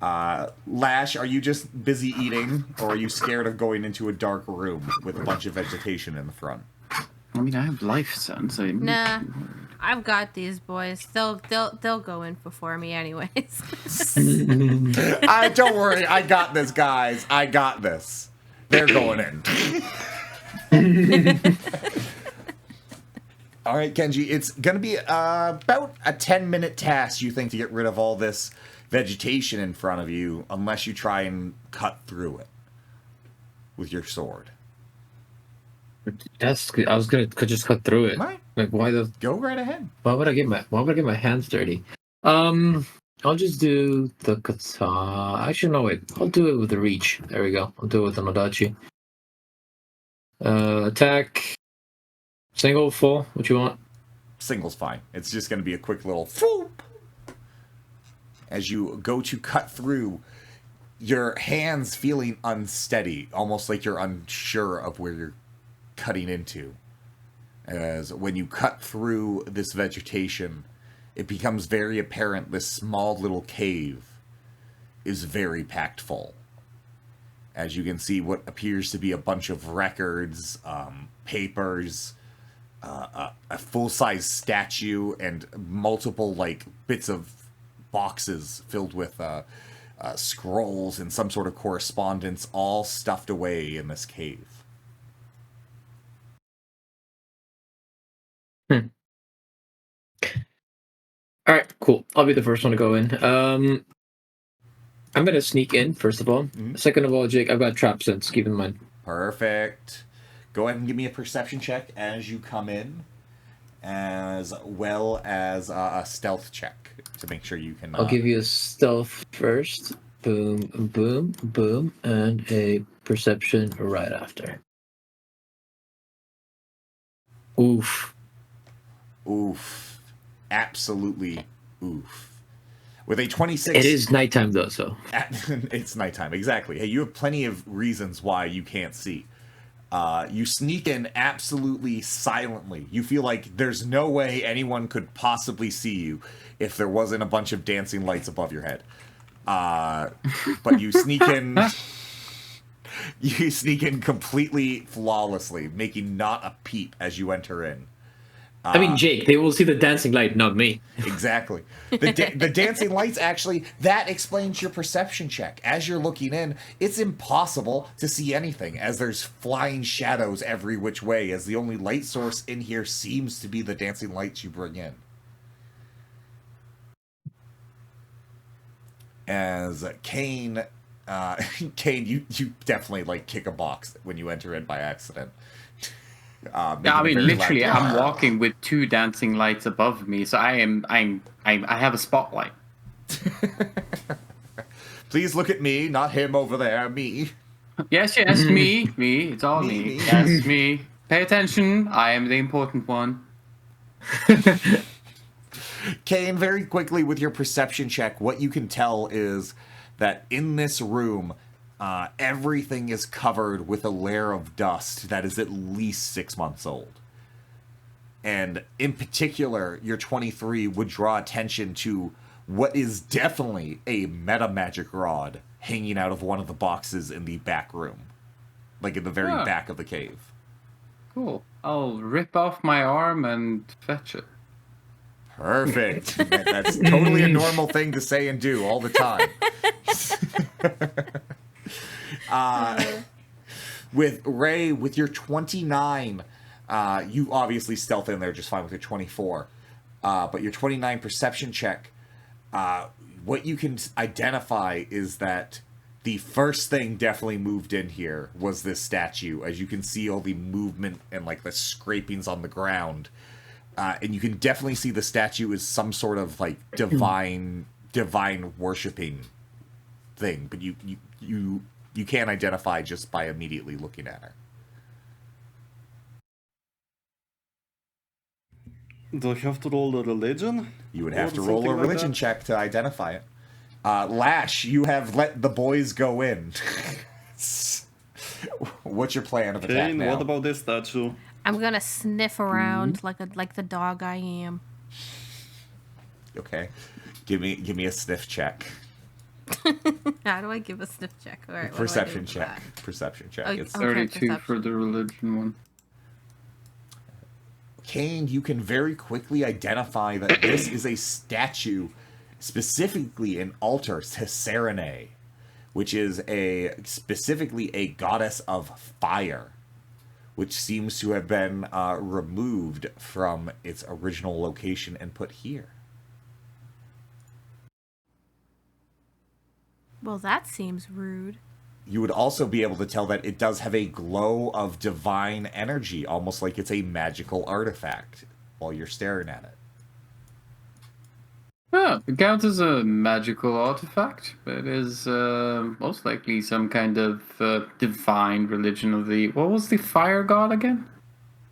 A: Lash, are you just busy eating, or are you scared of going into a dark room with a bunch of vegetation in the front?
B: I mean, I have life sense.
E: Nah, I've got these boys. They'll go in before me anyways.
A: Don't worry, I got this, guys. I got this. They're going in. All right, Kenji, it's going to be about a 10-minute task, you think, to get rid of all this vegetation in front of you, unless you try and cut through it with your sword.
F: That's good. I was could just cut through it.
A: Right.
F: Like why the?
A: Go right ahead.
F: Why would I get my hands dirty? I'll just do the katana. Actually, no wait. I'll do it with the reach. There we go. I'll do it with the Nodachi. Attack. Single, full. What you want?
A: Single's fine. It's just going to be a quick little whoop. As you go to cut through, your hands feeling unsteady, almost like you're unsure of where you're cutting into. As when you cut through this vegetation, it becomes very apparent this small little cave is very packed full. As you can see, what appears to be a bunch of records, papers, a full-size statue, and multiple bits of boxes filled with scrolls and some sort of correspondence, all stuffed away in this cave.
F: All right, cool. I'll be the first one to go in. I'm gonna sneak in first of all.
A: Mm-hmm.
F: Second of all, Jake, I've got trap sense. Keep in mind.
A: Perfect. Go ahead and give me a perception check as you come in, as well as a stealth check to make sure you can.
F: I'll give you a stealth first. Boom, boom, boom, and a perception right after. Oof.
A: Oof. Absolutely oof. With a 26...
F: It is nighttime, though, so...
A: It's nighttime, exactly. Hey, you have plenty of reasons why you can't see. You sneak in absolutely silently. You feel like there's no way anyone could possibly see you if there wasn't a bunch of dancing lights above your head. But you sneak in... You sneak in completely flawlessly, making not a peep as you enter in.
F: I mean, Jake, they will see the dancing light, not me.
A: Exactly. The dancing lights, actually, that explains your perception check. As you're looking in, it's impossible to see anything, as there's flying shadows every which way, as the only light source in here seems to be the dancing lights you bring in. As Kane, you definitely, kick a box when you enter in by accident.
B: I mean, literally, I'm walking with two dancing lights above me, so I have a spotlight.
A: Please look at me, not him over there, me.
B: Yes, me. It's all me. Yes, me. Pay attention. I am the important one.
A: Kane, very quickly with your perception check, what you can tell is that in this room, everything is covered with a layer of dust that is at least 6 months old. And in particular, your 23 would draw attention to what is definitely a meta magic rod hanging out of one of the boxes in the back room. Like in the very back of the cave.
B: Cool. I'll rip off my arm and fetch it.
A: Perfect. That's totally a normal thing to say and do all the time. With Ray, with your 29, you obviously stealth in there just fine with your 24. But your 29 perception check, what you can identify is that the first thing definitely moved in here was this statue. As you can see all the movement and like the scrapings on the ground. And you can definitely see the statue is some sort of like divine worshipping thing, but you can't identify just by immediately looking at her.
C: Do I have to roll a religion?
A: You would have
C: Or
A: to roll a
C: something like
A: religion
C: that?
A: check to identify it. Lash, you have let the boys go in. What's your plan of attack
C: Kane,
A: now?
C: what about this statue?
E: I'm gonna sniff around like the dog I am.
A: Okay, give me a sniff check.
E: How do I give a sniff check? All right, what do I do
A: Perception
E: for
A: check.
E: that?
A: Perception check.
E: Okay.
A: It's
B: 32 for the religion one.
A: Kane, you can very quickly identify that this is a statue, specifically an altar to Serene, which is specifically a goddess of fire, which seems to have been removed from its original location and put here.
E: Well, that seems rude.
A: You would also be able to tell that it does have a glow of divine energy, almost like it's a magical artifact, while you're staring at it.
B: Yeah, it counts as a magical artifact. It is most likely some kind of divine religion of the... What was the fire god again?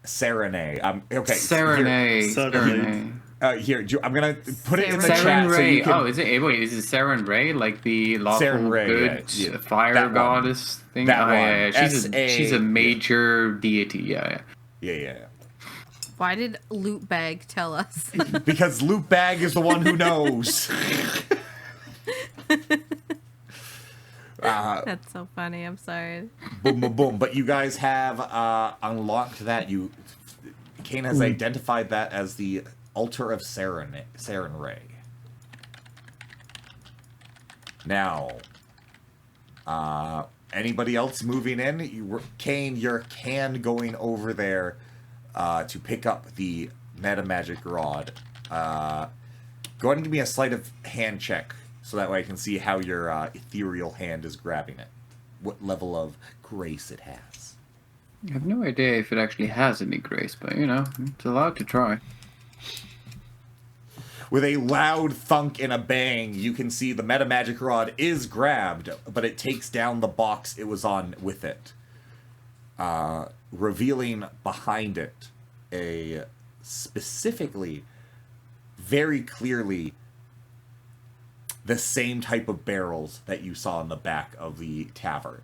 A: Serene. Okay.
B: Serenade.
C: Serenade.
A: Here, I'm gonna put it in the chat
B: Seren
A: so
B: Ray.
A: you can.
B: Oh, is it? Wait, is it Seren Ray? Like the lawful
A: Seren Ray,
B: good
A: yeah.
B: fire
A: That one.
B: goddess thing?
A: That one.
B: Yeah.
A: S.A.
B: She's a major deity. Yeah.
A: Yeah.
E: Why did Loot Bag tell us?
A: Because Loot Bag is the one who knows.
E: That's so funny. I'm sorry.
A: Boom, boom, boom. But you guys have unlocked that. Kane has identified that as the altar of Seren Ray. Now, anybody else moving in? Kane, you're going over there to pick up the meta magic rod. Go ahead and give me a sleight of hand check, so that way I can see how your ethereal hand is grabbing it. What level of grace it has.
B: I have no idea if it actually has any grace, but it's allowed to try.
A: With a loud thunk and a bang, you can see the meta magic rod is grabbed, but it takes down the box it was on with it, revealing behind it a specifically, very clearly, the same type of barrels that you saw in the back of the tavern,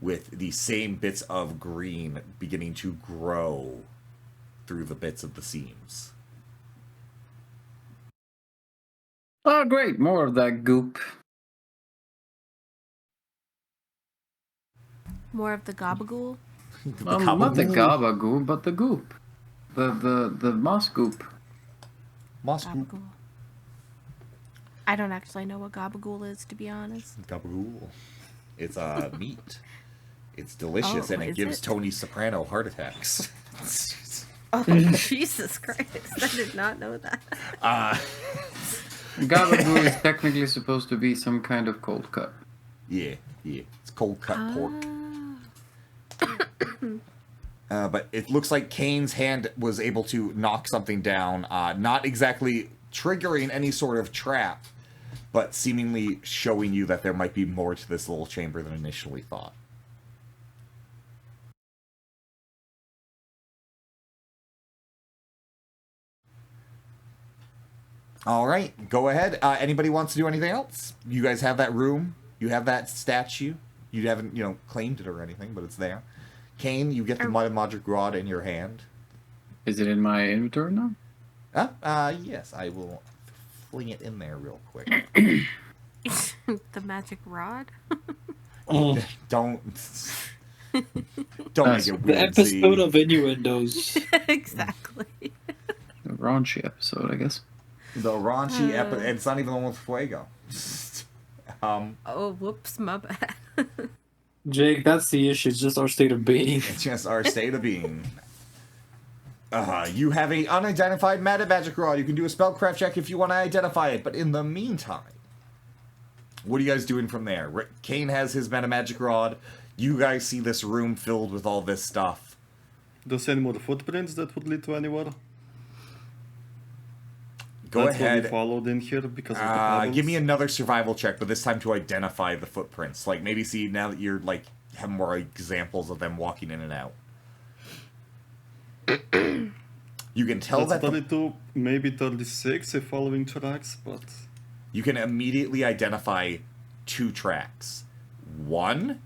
A: with the same bits of green beginning to grow through the bits of the seams.
B: Oh, great. More of that goop.
E: More of the gabagool.
B: Not the gabagool, but the goop. The moss goop.
A: Moss goop.
E: Gabagool. I don't actually know what gabagool is, to be honest.
A: Gabagool. It's meat. It's delicious,
E: Oh,
A: and it
E: is
A: gives
E: it?
A: Tony Soprano heart attacks.
E: Oh, Jesus Christ. I did not know that.
B: Gabagool is technically supposed to be some kind of cold cut.
A: Yeah. It's cold cut pork. But it looks like Kane's hand was able to knock something down, not exactly triggering any sort of trap, but seemingly showing you that there might be more to this little chamber than initially thought. All right, go ahead. Anybody wants to do anything else? You guys have that room. You have that statue. You haven't, claimed it or anything, but it's there. Kane, you get the magic rod in your hand.
B: Is it in my inventory now?
A: Yes, I will fling it in there real quick.
E: The magic rod?
A: Don't make it weird.
F: The episode of innuendos.
E: Exactly.
B: A raunchy episode, I guess.
A: The raunchy episode. It's not even the one with Fuego.
E: Oh, whoops, my bad.
F: Jake, that's the issue. It's just our state of being.
A: It's just our state of being. You have a unidentified magic rod. You can do a spellcraft check if you want to identify it. But in the meantime, what are you guys doing from there? Kane has his magic rod. You guys see this room filled with all this stuff.
C: Does any more footprints that would lead to anywhere?
A: Go
C: That's
A: ahead.
C: What we followed in here because of the problems.
A: Give me another survival check, but this time to identify the footprints. Like, maybe see now that you're, have more examples of them walking in and out. You can tell
C: That's
A: that
C: 32, maybe 36 if following tracks, but...
A: You can immediately identify 2 tracks. One,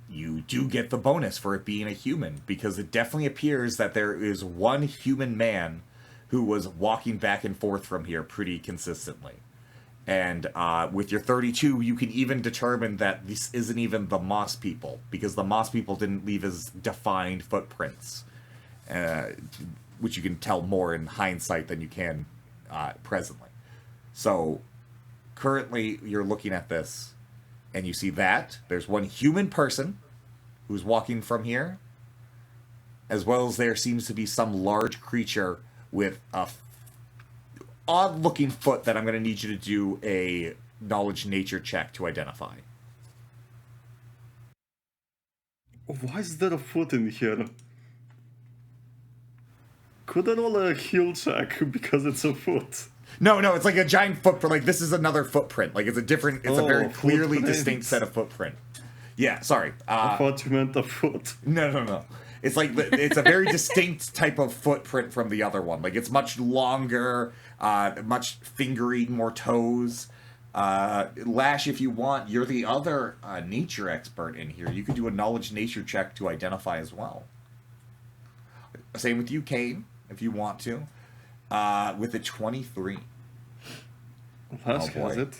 A: you do get the bonus for it being a human, because it definitely appears that there is one human man who was walking back and forth from here pretty consistently. And with your 32, you can even determine that this isn't even the Moss people, because the Moss people didn't leave as defined footprints, which you can tell more in hindsight than you can presently. So, currently, you're looking at this, and you see that there's one human person who's walking from here, as well as there seems to be some large creature with a odd-looking foot that I'm going to need you to do a knowledge nature check to identify.
C: Why is there a foot in here? Could I roll a heal check because it's a foot?
A: No, it's like a giant footprint. Like, this is another footprint. Like, it's a very clearly
C: footprint.
A: distinct set of footprint. Yeah, sorry.
C: I thought you meant a foot.
A: No. It's like, it's a very distinct type of footprint from the other one. Like, it's much longer, much fingery, more toes. Lash, if you want, you're the other nature expert in here. You could do a knowledge nature check to identify as well. Same with you, Kane, if you want to. With a 23.
C: Lash has it.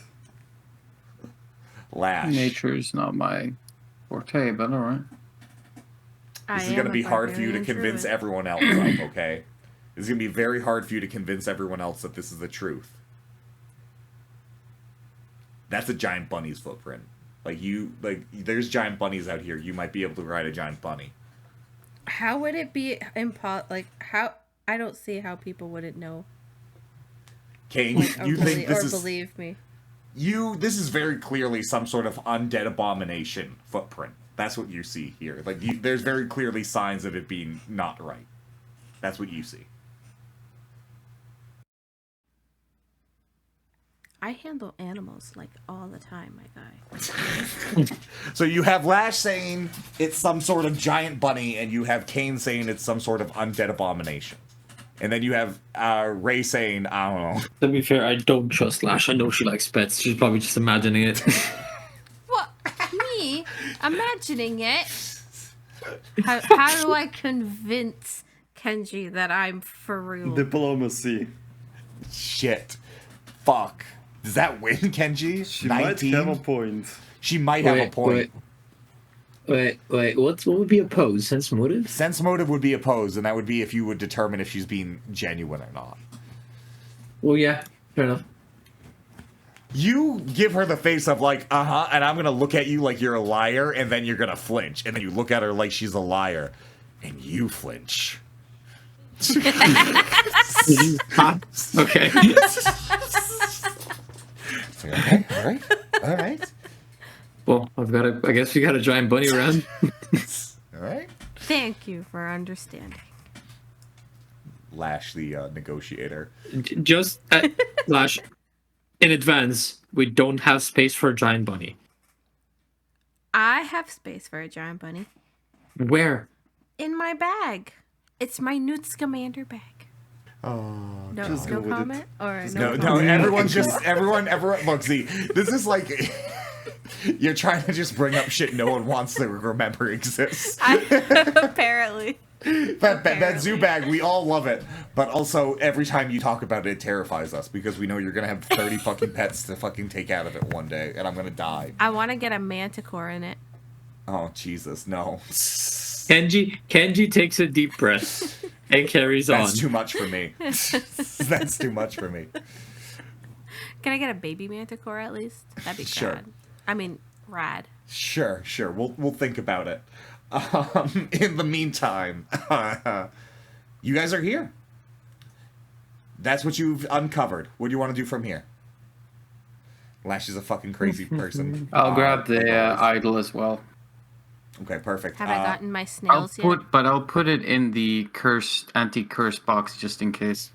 A: Lash.
B: Nature's not my forte, but alright.
A: This is going to be hard for you to convince everyone else of, okay? This is going to be very hard for you to convince everyone else that this is the truth. That's a giant bunny's footprint. There's giant bunnies out here. You might be able to ride a giant bunny.
E: How would it be how... I don't see how people wouldn't know.
A: Kane, you think this is...
E: believe me.
A: This is very clearly some sort of undead abomination footprint. That's what you see here. There's very clearly signs of it being not right. That's what you see.
E: I handle animals all the time, my guy.
A: So you have Lash saying it's some sort of giant bunny, and you have Kane saying it's some sort of undead abomination. And then you have Ray saying, I don't know.
F: To be fair, I don't trust Lash. I know she likes pets. She's probably just imagining it.
E: What? Me? Imagining it? How do I convince Kenji that I'm for real?
C: Diplomacy.
A: Shit. Fuck. Does that win, Kenji?
C: She
A: 19?
C: might have a point.
A: She might have a point.
F: Wait. What would be opposed? Sense motive?
A: Sense motive would be opposed, and that would be if you would determine if she's being genuine or not.
F: Well, yeah. Fair enough.
A: You give her the face of and I'm gonna look at you like you're a liar, and then you're gonna flinch, and then you look at her like she's a liar, and you flinch.
F: Okay.
A: Okay, all right.
F: Well, I guess we got a giant bunny around.
A: All right.
E: Thank you for understanding.
A: Lash, the negotiator.
F: Just Lash, in advance, we don't have space for a giant bunny.
E: I have space for a giant bunny.
F: Where?
E: In my bag. It's my Newt Scamander bag.
A: Oh,
E: No
C: just go with
E: comment?
C: it.
E: Or
A: no,
E: comment?
A: everyone. Look, see, this is like You're trying to just bring up shit no one wants to remember exists.
E: Apparently.
A: That zoo bag, we all love it, but also every time you talk about it, it terrifies us because we know you're gonna have 30 fucking pets to fucking take out of it one day, and I'm gonna die.
E: I want to get a manticore in it.
A: Oh Jesus, no!
F: Kenji takes a deep breath and carries on.
A: That's too much for me. That's too much for me.
E: Can I get a baby manticore at least? That'd be
A: Sure.
E: rad. I mean, rad.
A: Sure. We'll think about it. In the meantime, you guys are here. That's what you've uncovered. What do you want to do from here? Lash is a fucking crazy person.
B: I'll grab the idol as well.
A: Okay, perfect.
E: Have I gotten my snails yet?
B: I'll put it in the anti-curse box just in case.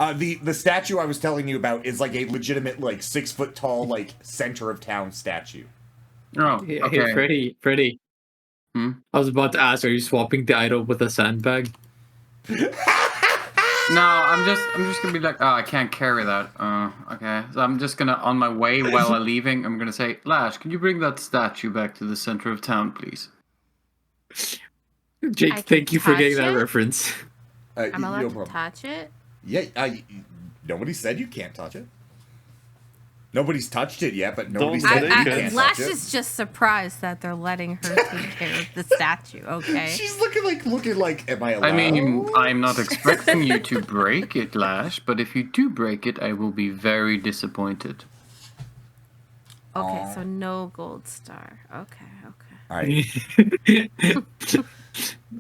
A: The statue I was telling you about is like a legitimate, like 6 foot tall, like center of town statue.
B: Oh,
F: Hey,
B: okay.
F: Freddy.
B: Hmm?
F: I was about to ask, are you swapping the idol with a sandbag?
B: No, I'm just gonna be like, oh, I can't carry that. Okay. So I'm just gonna, on my way while I'm leaving, I'm gonna say, Lash, can you bring that statue back to the center of town, please?
F: Jake,
E: I
F: thank
E: can
F: you for getting
E: touch
F: that
E: it?
F: reference.
E: I'm
A: No
E: allowed to
A: problem.
E: touch it?
A: Yeah, nobody said you can't touch it. Nobody's touched it yet, but nobody
C: Don't
A: said
C: say
A: you
C: you
A: can't
C: can't
E: Lash
A: touch it.
E: is just surprised that they're letting her take care of the statue, okay?
A: She's looking like, am I allowed?
B: I mean, I'm not expecting you to break it, Lash, but if you do break it, I will be very disappointed.
E: Okay, so no gold star. Okay.
A: All right.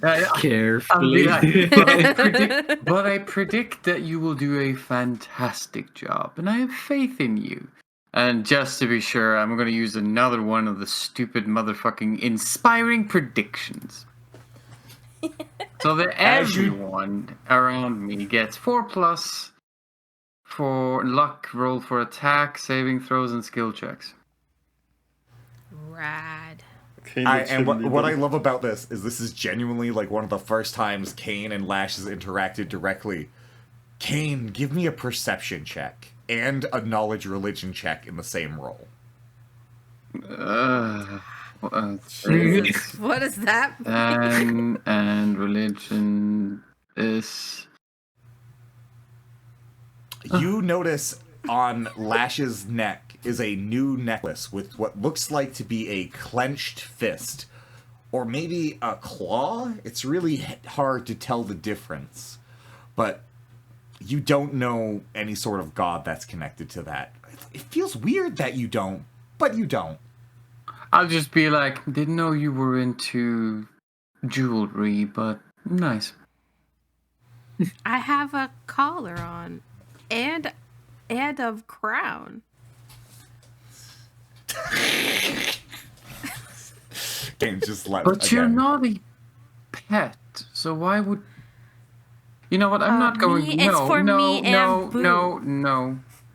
B: I'll be
F: Carefully.
B: like, but I predict that you will do a fantastic job, and I have faith in you. And just to be sure, I'm going to use another one of the stupid motherfucking inspiring predictions. So that everyone around me gets 4+ for luck roll for attack, saving throws, and skill checks.
E: Rad.
C: Okay,
A: And what I love about this is genuinely like one of the first times Kane and Lash has interacted directly. Kane, give me a perception check and a knowledge religion check in the same roll.
E: Jesus, what is that?
B: And religion is...
A: You notice on Lash's neck is a new necklace with what looks like to be a clenched fist. Or maybe a claw? It's really hard to tell the difference. But you don't know any sort of god that's connected to that. It feels weird that you don't, but you don't.
B: I'll just be like, didn't know you were into jewelry, but nice.
E: I have a collar on and a crown.
A: Kane just left
B: But
A: again.
B: you're not a pet, so why would... You know what, I'm not going...
E: me- it's for me and Boo.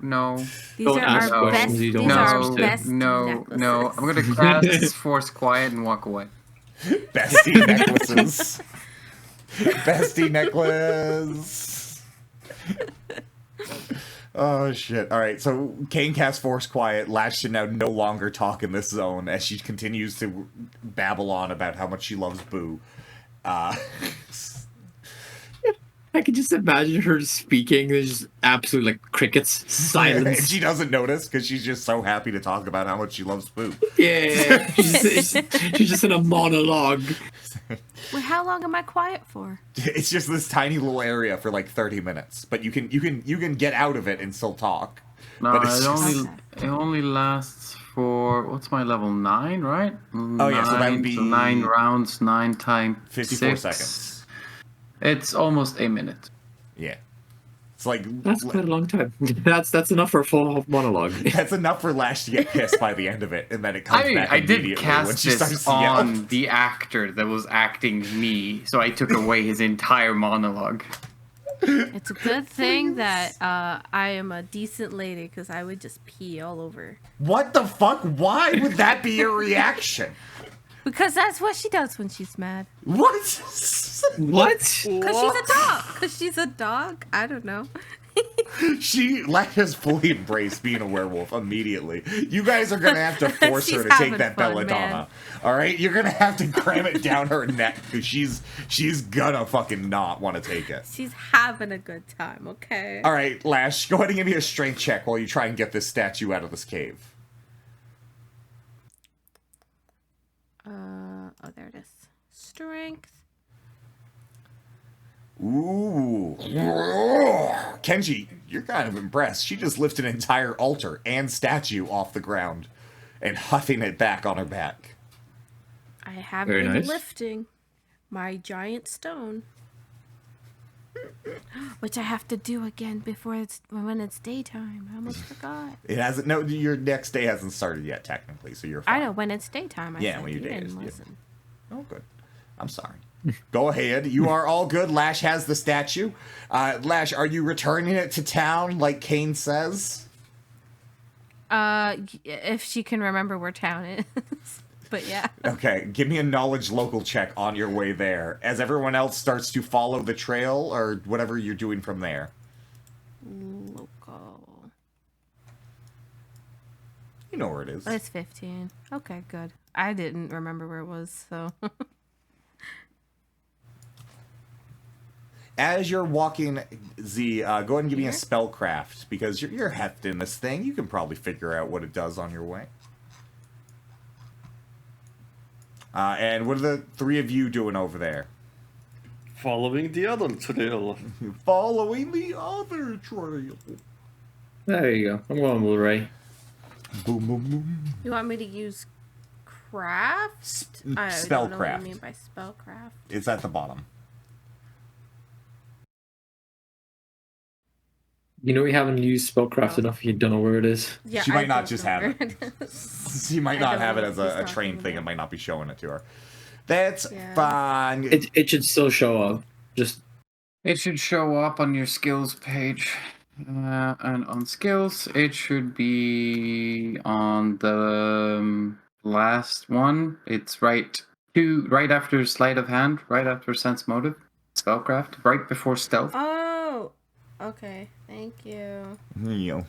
B: No.
E: These
F: Don't
E: are
F: ask
E: our
F: questions
E: best.
F: you don't
E: These are
F: have
E: our
F: to.
E: best necklaces.
B: No. I'm gonna cast Force Quiet and walk away.
A: Bestie necklaces. Bestie necklace. Oh shit. Alright, so Kane casts Force Quiet. Lash should now no longer talk in this zone as she continues to babble on about how much she loves Boo.
F: I can just imagine her speaking. There's just absolute like crickets,
A: And
F: silence.
A: she doesn't notice because she's just so happy to talk about how much she loves Boo.
F: Yeah, she's just in a monologue.
E: Wait, how long am I quiet for?
A: It's just this tiny little area for like 30 minutes, but you can get out of it and still talk.
B: No,
A: But it's
B: it only lasts for... What's my level? 9, right?
A: Oh, yeah, so that would be...
B: 9 rounds, 9 times
A: 54
B: 6.
A: seconds.
B: It's almost a minute.
A: Yeah. It's like
F: That's quite a long time. That's enough for a full monologue.
A: that's enough for Lash to get pissed by the end of it, and then it comes back
B: I
A: immediately
B: did
A: when
B: cast
A: she starts
B: this
A: to yell.
B: on the actor that was acting me, so I took away his entire monologue.
E: It's a good thing that I am a decent lady because I would just pee all over.
A: What the fuck? Why would that be your reaction?
E: Because that's what she does when she's mad.
A: What?
F: What?
E: Because she's a dog. Because she's a dog. I don't know.
A: Lash has fully embraced being a werewolf immediately. You guys are gonna have to force her
E: She's
A: to take
E: having
A: that
E: fun,
A: belladonna. All right, you're gonna have to cram it down her neck because she's gonna fucking not want to take it.
E: She's having a good time, okay?
A: All right, Lash, go ahead and give me a strength check while you try and get this statue out of this cave.
E: Oh, there it is. Strength.
A: Ooh. Kenji, you're kind of impressed. She just lifted an entire altar and statue off the ground and huffing it back on her back.
E: I have
F: Very
E: been
F: nice.
E: lifting my giant stone. Which I have to do again when it's daytime. I almost forgot.
A: It hasn't. No, your next day hasn't started yet, technically, so you're fine.
E: I know when it's daytime.
A: Yeah,
E: said.
A: when your
E: You
A: day
E: didn't
A: is, yeah.
E: listen.
A: Oh, good. I'm sorry. Go ahead. You are all good. Lash has the statue. Lash, are you returning it to town like Kane says?
E: If she can remember where town is. But yeah.
A: Okay, give me a knowledge local check on your way there as everyone else starts to follow the trail or whatever you're doing from there.
E: Local.
A: You know where it is.
E: It's 15. Okay, good. I didn't remember where it was, so.
A: As you're walking, Z, go ahead and give me a
E: Here?
A: spellcraft because you're hefting this thing. You can probably figure out what it does on your way. And what are the three of you doing over there?
C: Following the other trail.
A: Following the other trail.
F: There you go. I'm going with Ray.
A: Boom, boom, boom.
E: You want me to use craft? I don't know what
A: Spellcraft.
E: you mean by spellcraft.
A: It's at the bottom.
F: You know we haven't used spellcraft enough. You don't know where it is.
E: Yeah,
A: She
E: I
A: might not
E: don't
A: just
E: know
A: have
E: where
A: it.
E: is.
A: She might
E: I
A: not
E: don't
A: have
E: know
A: it
E: what
A: as
E: he's
A: a
E: talking
A: trained thing. It
E: about.
A: might not be showing it to her. That's
E: Yeah.
A: fine.
F: It should still show up. Just
B: It should show up on your skills page. And on skills, it should be on the last one. It's right after sleight of hand, right after sense motive, spellcraft, right before stealth.
E: Oh, okay. Thank you.
A: You know.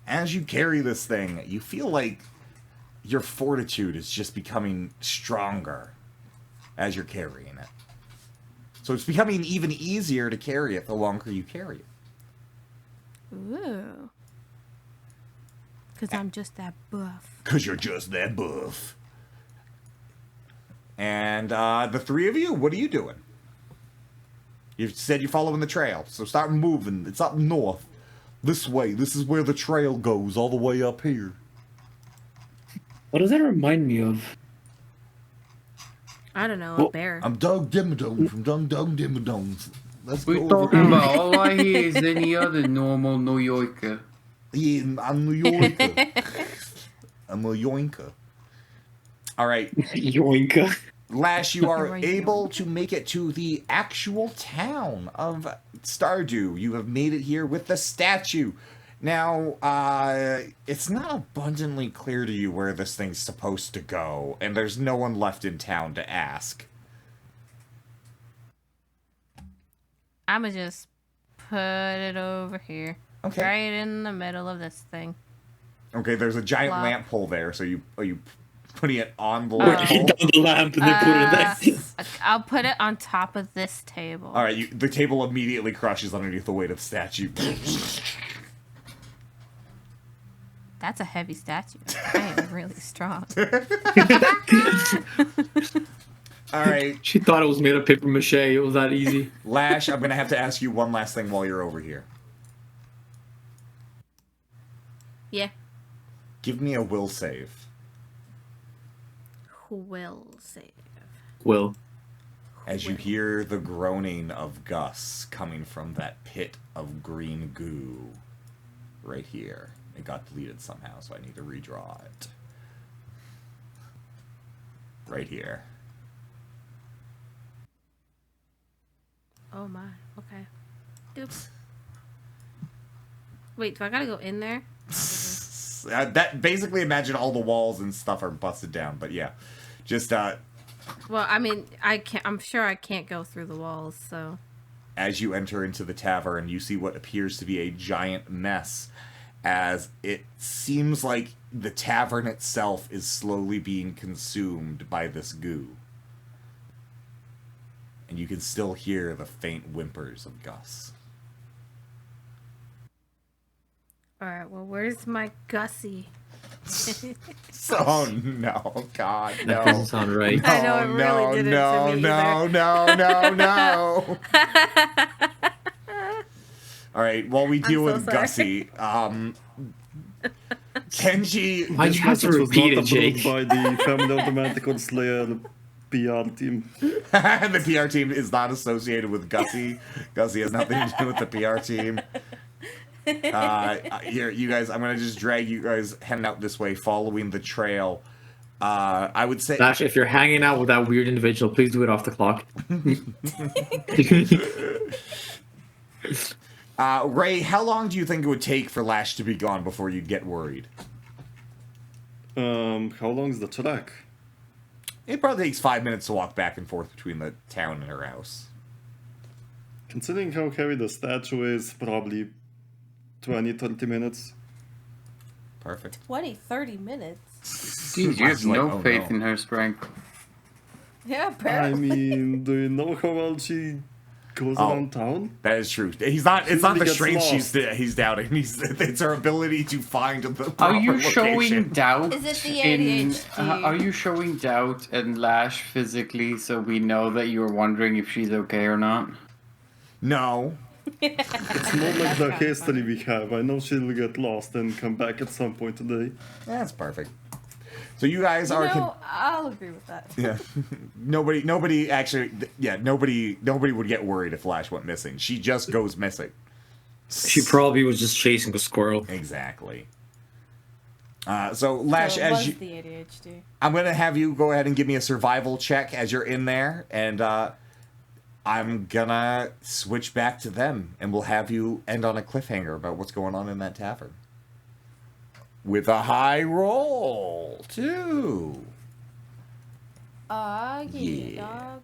A: As you carry this thing, you feel like your fortitude is just becoming stronger as you're carrying it. So it's becoming even easier to carry it the longer you carry it.
E: Ooh. Because I'm just that buff.
A: Because you're just that buff. And the three of you, what are you doing? You said you're following the trail, so start moving. It's up north. This way. This is where the trail goes, all the way up here.
F: what does that remind me of?
E: I don't know,
F: Well,
E: a bear.
A: I'm Doug Dimmadome from Doug Dimmadomes. Let's
B: We're
A: go over
B: talking
A: here.
B: about all I hear is any other normal New Yorker.
A: Yeah, I'm New Yorker. I'm a yoinker. All right,
F: Yoinka.
A: Lash, you are
E: Right.
A: able to make it to the actual town of Stardew. You have made it here with the statue. Now, it's not abundantly clear to you where this thing's supposed to go, and there's no one left in town to ask.
E: I'ma just put it over here.
A: Okay.
E: Right in the middle of this thing.
A: Okay, there's a giant
E: Flop.
A: lamp pole there, so are you putting it on the
E: Oh.
A: lamp pole?
F: Down the lamp and then put it in there.
E: I'll put it on top of this table.
A: All right, the table immediately crushes underneath the weight of the statue.
E: That's a heavy statue. I am really strong.
A: All right,
F: She thought it was made of paper mache. It was that easy.
A: Lash, I'm gonna have to ask you one last thing while you're over here.
E: Yeah.
A: Give me a will save.
E: Who will save?
F: Will.
A: As you hear the groaning of Gus coming from that pit of green goo right here. It got deleted somehow, so I need to redraw it. Right here.
E: Oh my. Okay. Oops. Wait, do I gotta go in there?
A: That basically, imagine all the walls and stuff are busted down, but yeah. Just
E: Well, I mean, I can't. I'm sure I can't go through the walls, so.
A: as you enter into the tavern, you see what appears to be a giant mess, as it seems like the tavern itself is slowly being consumed by this goo. And you can still hear the faint whimpers of Gus.
E: Alright, well, where's my Gussie?
A: Oh no, God,
F: That
A: no.
F: doesn't sound right.
E: I know, it really didn't to me
A: no. All right, while we deal
E: so
A: with
E: sorry.
A: Gussie, Kenji,
F: Why'd you have to
C: Message was
F: repeat
C: not
F: it, Jake?
C: approved by the Family Automatic Slayer PR team.
A: the PR team is not associated with Gussie. Gussie has nothing to do with the PR team. Here, you guys, I'm gonna just drag you guys heading out this way, following the trail. I would say,
F: Dash, if you're hanging out with that weird individual, please do it off the clock.
A: Ray, how long do you think it would take for Lash to be gone before you get worried?
C: How long is the track?
A: It probably takes 5 minutes to walk back and forth between the town and her house.
C: Considering how heavy the statue is, probably 20-30 minutes.
A: Perfect.
E: 30 minutes.
B: Dude, you have
A: Like,
B: no
A: oh,
B: faith
A: no.
B: in her strength.
E: Yeah,
C: I
E: apparently.
C: mean, do you know how well she goes
A: Oh.
C: around town?
A: That is true. He's not. It's not the
C: Gets
A: strength
C: lost.
A: he's doubting. It's her ability to find the proper
B: Are you
A: location.
B: showing doubt?
E: Is it the
B: in?
E: ADHD?
B: Are you showing doubt in Lash physically, so we know that you are wondering if she's okay or not?
A: No.
C: It's more like the history we have. I know she'll get lost and come back at some point today.
A: That's perfect. So you guys are.
E: No, I'll agree with that.
A: Yeah. Nobody actually. Yeah. Nobody would get worried if Lash went missing. She just goes missing.
F: She probably was just chasing a squirrel.
A: Exactly. So Lash,
E: So it
A: as
E: was
A: you,
E: the ADHD.
A: I'm gonna have you go ahead and give me a survival check as you're in there, and I'm gonna switch back to them, and we'll have you end on a cliffhanger about what's going on in that tavern. With a high roll, too.
E: Yeah, dog.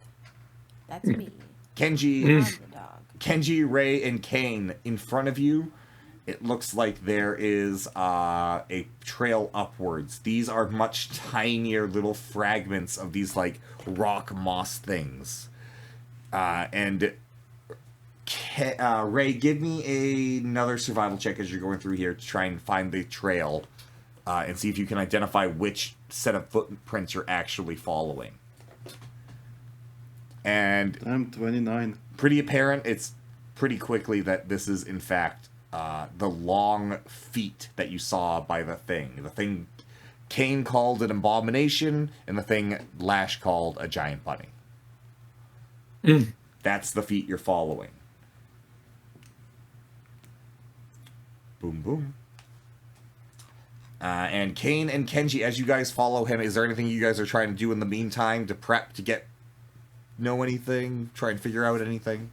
E: That's me.
A: Kenji,
E: I'm the dog.
A: Kenji, Ray, and Kane in front of you. It looks like there is a trail upwards. These are much tinier little fragments of these like rock moss things. And Ray, give me another survival check as you're going through here to try and find the trail and see if you can identify which set of footprints you're actually following. And
C: I'm 29.
A: pretty apparent, it's pretty quickly that this is, in fact, the long feet that you saw by the thing. The thing Kane called an abomination, and the thing Lash called a giant bunny. That's the feet you're following. Boom, boom. And Kane and Kenji, as you guys follow him, is there anything you guys are trying to do in the meantime to prep to know anything? Try and figure out anything?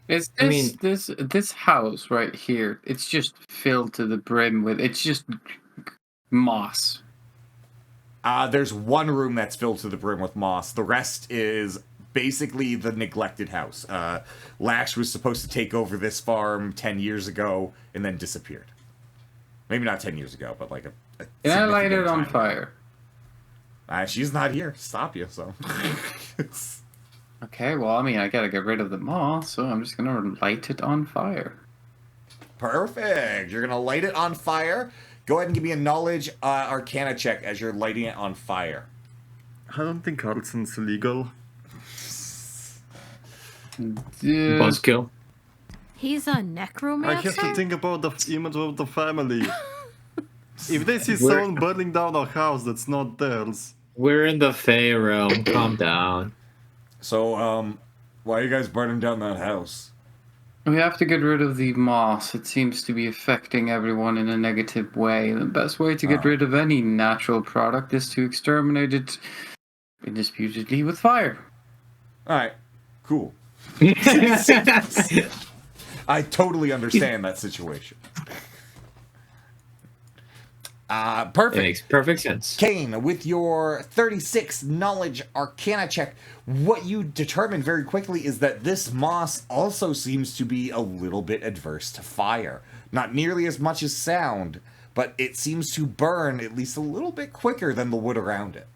B: Is
F: I mean-
B: this house right here? It's just filled to the brim with. It's just moss.
A: There's one room that's filled to the brim with moss. The rest is basically the neglected house. Lash was supposed to take over this farm 10 years ago and then disappeared. Maybe not 10 years ago, but like a
B: Can I light
A: significant
B: it on
A: time ago.
B: fire?
A: She's not here to stop you, so.
B: Okay, well, I mean, I gotta get rid of the moss, so I'm just gonna light it on fire.
A: Perfect. You're gonna light it on fire. Go ahead and give me a knowledge arcana check as you're lighting it on fire.
C: I don't think arson's illegal.
F: Buzzkill.
E: He's a
C: I
E: necromancer?
C: have to think about the image of the family. If they see
F: We're-
C: someone burning down a house that's not theirs,
F: We're in the Fey realm. Calm down.
A: So, why are you guys burning down that house?
B: We have to get rid of the moss. It seems to be affecting everyone in a negative way. The best way to get rid of any natural product is to exterminate it indisputably with fire.
A: Alright, cool. I totally understand that situation.
F: It
A: Perfect.
F: makes perfect sense.
A: Kane, with your 36 knowledge arcana check, what you determine very quickly is that this moss also seems to be a little bit adverse to fire. Not nearly as much as sound, but it seems to burn at least a little bit quicker than the wood around it.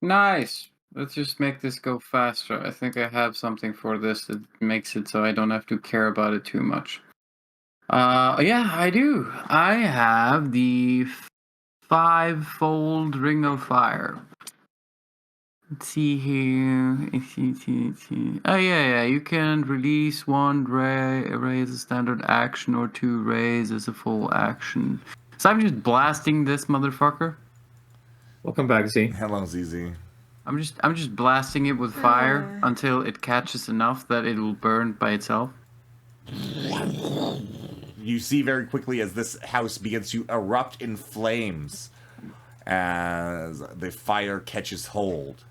B: Nice. Let's just make this go faster. I think I have something for this that makes it so I don't have to care about it too much. Yeah, I do. I have the 5-fold Ring of Fire. Let's see here. Oh, yeah. You can release 1 ray as a standard action or 2 rays as a full action. So I'm just blasting this motherfucker.
F: Welcome back, Z.
A: Hello, ZZ.
B: I'm just blasting it with fire until it catches enough that it will burn by itself.
A: You see very quickly as this house begins to erupt in flames as the fire catches hold.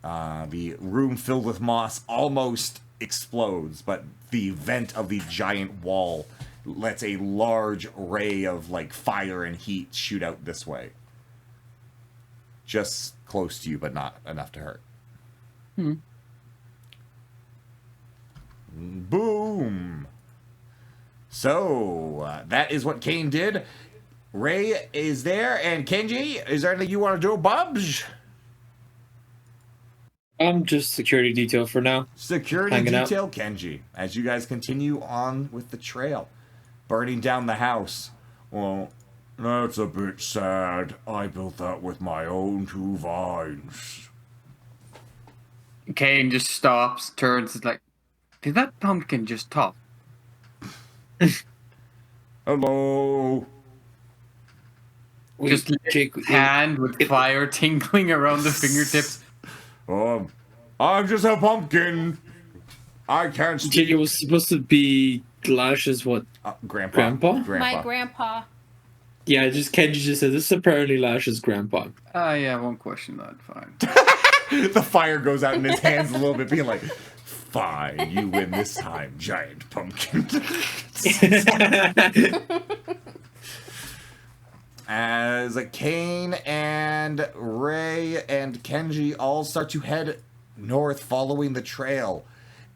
A: The room filled with moss almost explodes, but the vent of the giant wall lets a large ray of like fire and heat shoot out this way. Just close to you, but not enough to hurt. Boom! So, that is what Kane did. Ray is there, and Kenji, is there anything you want to do, Bubs?
F: I'm just security detail for now.
A: Security
F: Hanging out.
A: detail, Kenji, as you guys continue on with the trail, burning down the house.
G: Well, that's a bit sad. I built that with my own 2 vines.
B: Kane just stops, turns, is like, did that pumpkin just talk?
G: Hello.
B: Just
F: Jake,
B: hand with fire tingling around the fingertips.
G: I'm just a pumpkin. I can't
F: Jake,
G: speak.
F: it was supposed to be Lash's what?
A: Grandpa.
F: Grandpa?
E: My grandpa.
F: Yeah, Kenji just said this is apparently Lash's grandpa.
B: Yeah, I won't question that. Fine.
A: The fire goes out in his hands a little bit, being like, fine, you win this time, giant pumpkin. As Kane and Ray and Kenji all start to head north following the trail,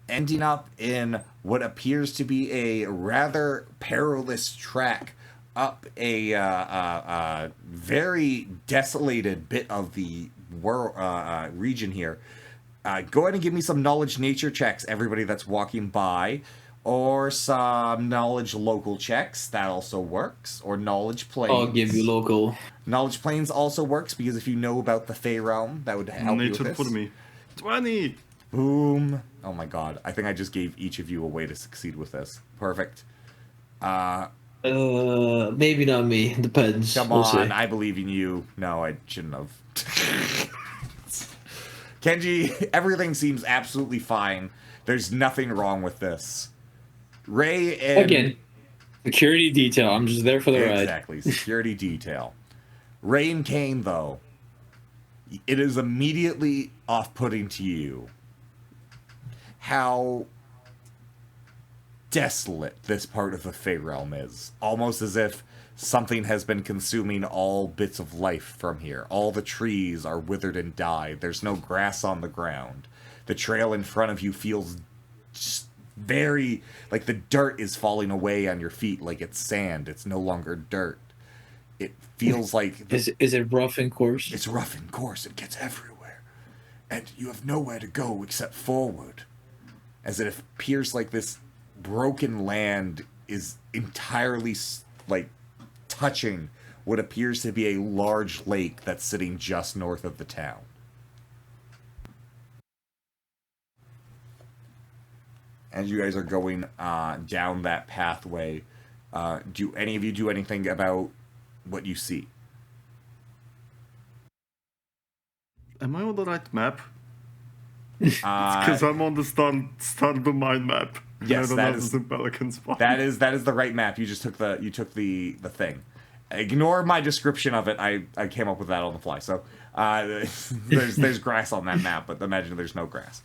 A: ending up in what appears to be a rather perilous track up a very desolated bit of the region here. Go ahead and give me some knowledge nature checks, everybody that's walking by, or some knowledge local checks. That also works. Or knowledge planes.
F: I'll give you local.
A: Knowledge planes also works because if you know about the Fey realm, that would help you with
C: Nature
A: this.
C: for me. 20.
A: Boom. Oh my god. I think I just gave each of you a way to succeed with this. Perfect.
F: Maybe not me. Depends.
A: Come
F: We'll
A: on,
F: see.
A: I believe in you. No, I shouldn't have. Kenji, everything seems absolutely fine. There's nothing wrong with this. Ray and...
F: Again, security detail. I'm just there for the ride.
A: Exactly, security detail. Ray and Kane, though, it is immediately off-putting to you how desolate this part of the Fey realm is. Almost as if something has been consuming all bits of life from here. All the trees are withered and died. There's no grass on the ground. The trail in front of you feels just very... like the dirt is falling away on your feet like it's sand. It's no longer dirt. It feels like...
F: Is it rough and coarse?
G: It's rough and coarse. It gets everywhere. And you have nowhere to go except forward.
A: As it appears like this broken land is entirely, like, touching what appears to be a large lake that's sitting just north of the town. As you guys are going down that pathway, do any of you do anything about what you see?
C: Am I on the right map? Because I'm on the Stardew mind map.
A: Yes,
C: I don't
A: that
C: have
A: is-
C: the Pelican spot.
A: That is the right map. You just took the thing. Ignore my description of it. I came up with that on the fly. So there's grass on that map, but imagine there's no grass.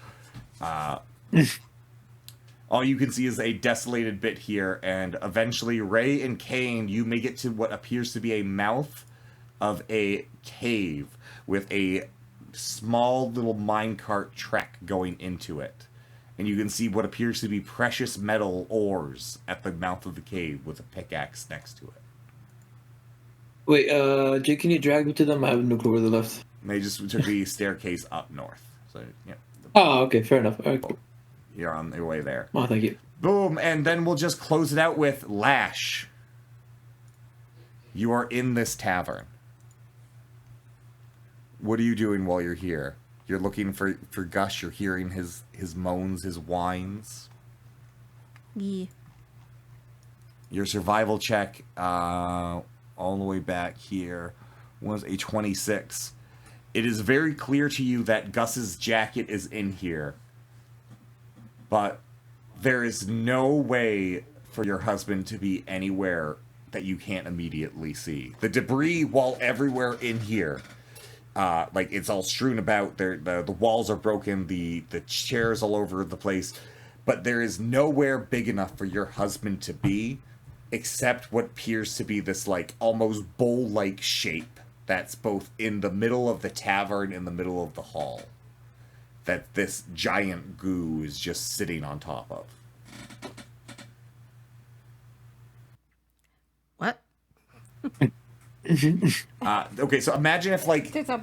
A: All you can see is a desolated bit here, and eventually Ray and Kane, you make it to what appears to be a mouth of a cave with a small little minecart track going into it. And you can see what appears to be precious metal ores at the mouth of the cave with a pickaxe next to it.
F: Wait, Jake, can you drag me to them? I have no clue where they left.
A: They just took the staircase up north. So, yeah.
F: Oh, okay, fair enough. All right, cool.
A: You're on your way there.
F: Oh, thank you.
A: Boom, and then we'll just close it out with Lash. You are in this tavern. What are you doing while you're here? You're looking for Gush, you're hearing his moans, his whines.
E: Yeah.
A: Your survival check, all the way back here, was a 26. It is very clear to you that Gus's jacket is in here. But there is no way for your husband to be anywhere that you can't immediately see. The debris, while everywhere in here, like it's all strewn about, the walls are broken, the chairs all over the place, but there is nowhere big enough for your husband to be, except what appears to be this like almost bowl-like shape that's both in the middle of the tavern, in the middle of the hall, that this giant goo is just sitting on top of.
E: What?
A: Okay, so imagine if like
E: There's a.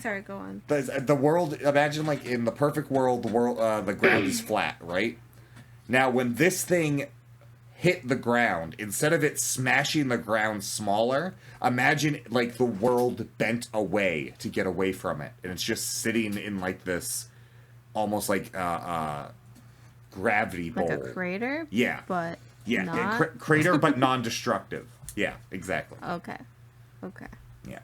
E: Sorry, go on.
A: the world. Imagine like in the perfect world, the ground is flat, right? Now, when this thing hit the ground, instead of it smashing the ground smaller, imagine like the world bent away to get away from it, and it's just sitting in like this, almost like gravity bowl.
E: Like a crater?
A: Yeah.
E: But
A: Yeah,
E: not?
A: crater but non-destructive. Yeah, exactly.
E: Okay. Okay.
A: Yeah.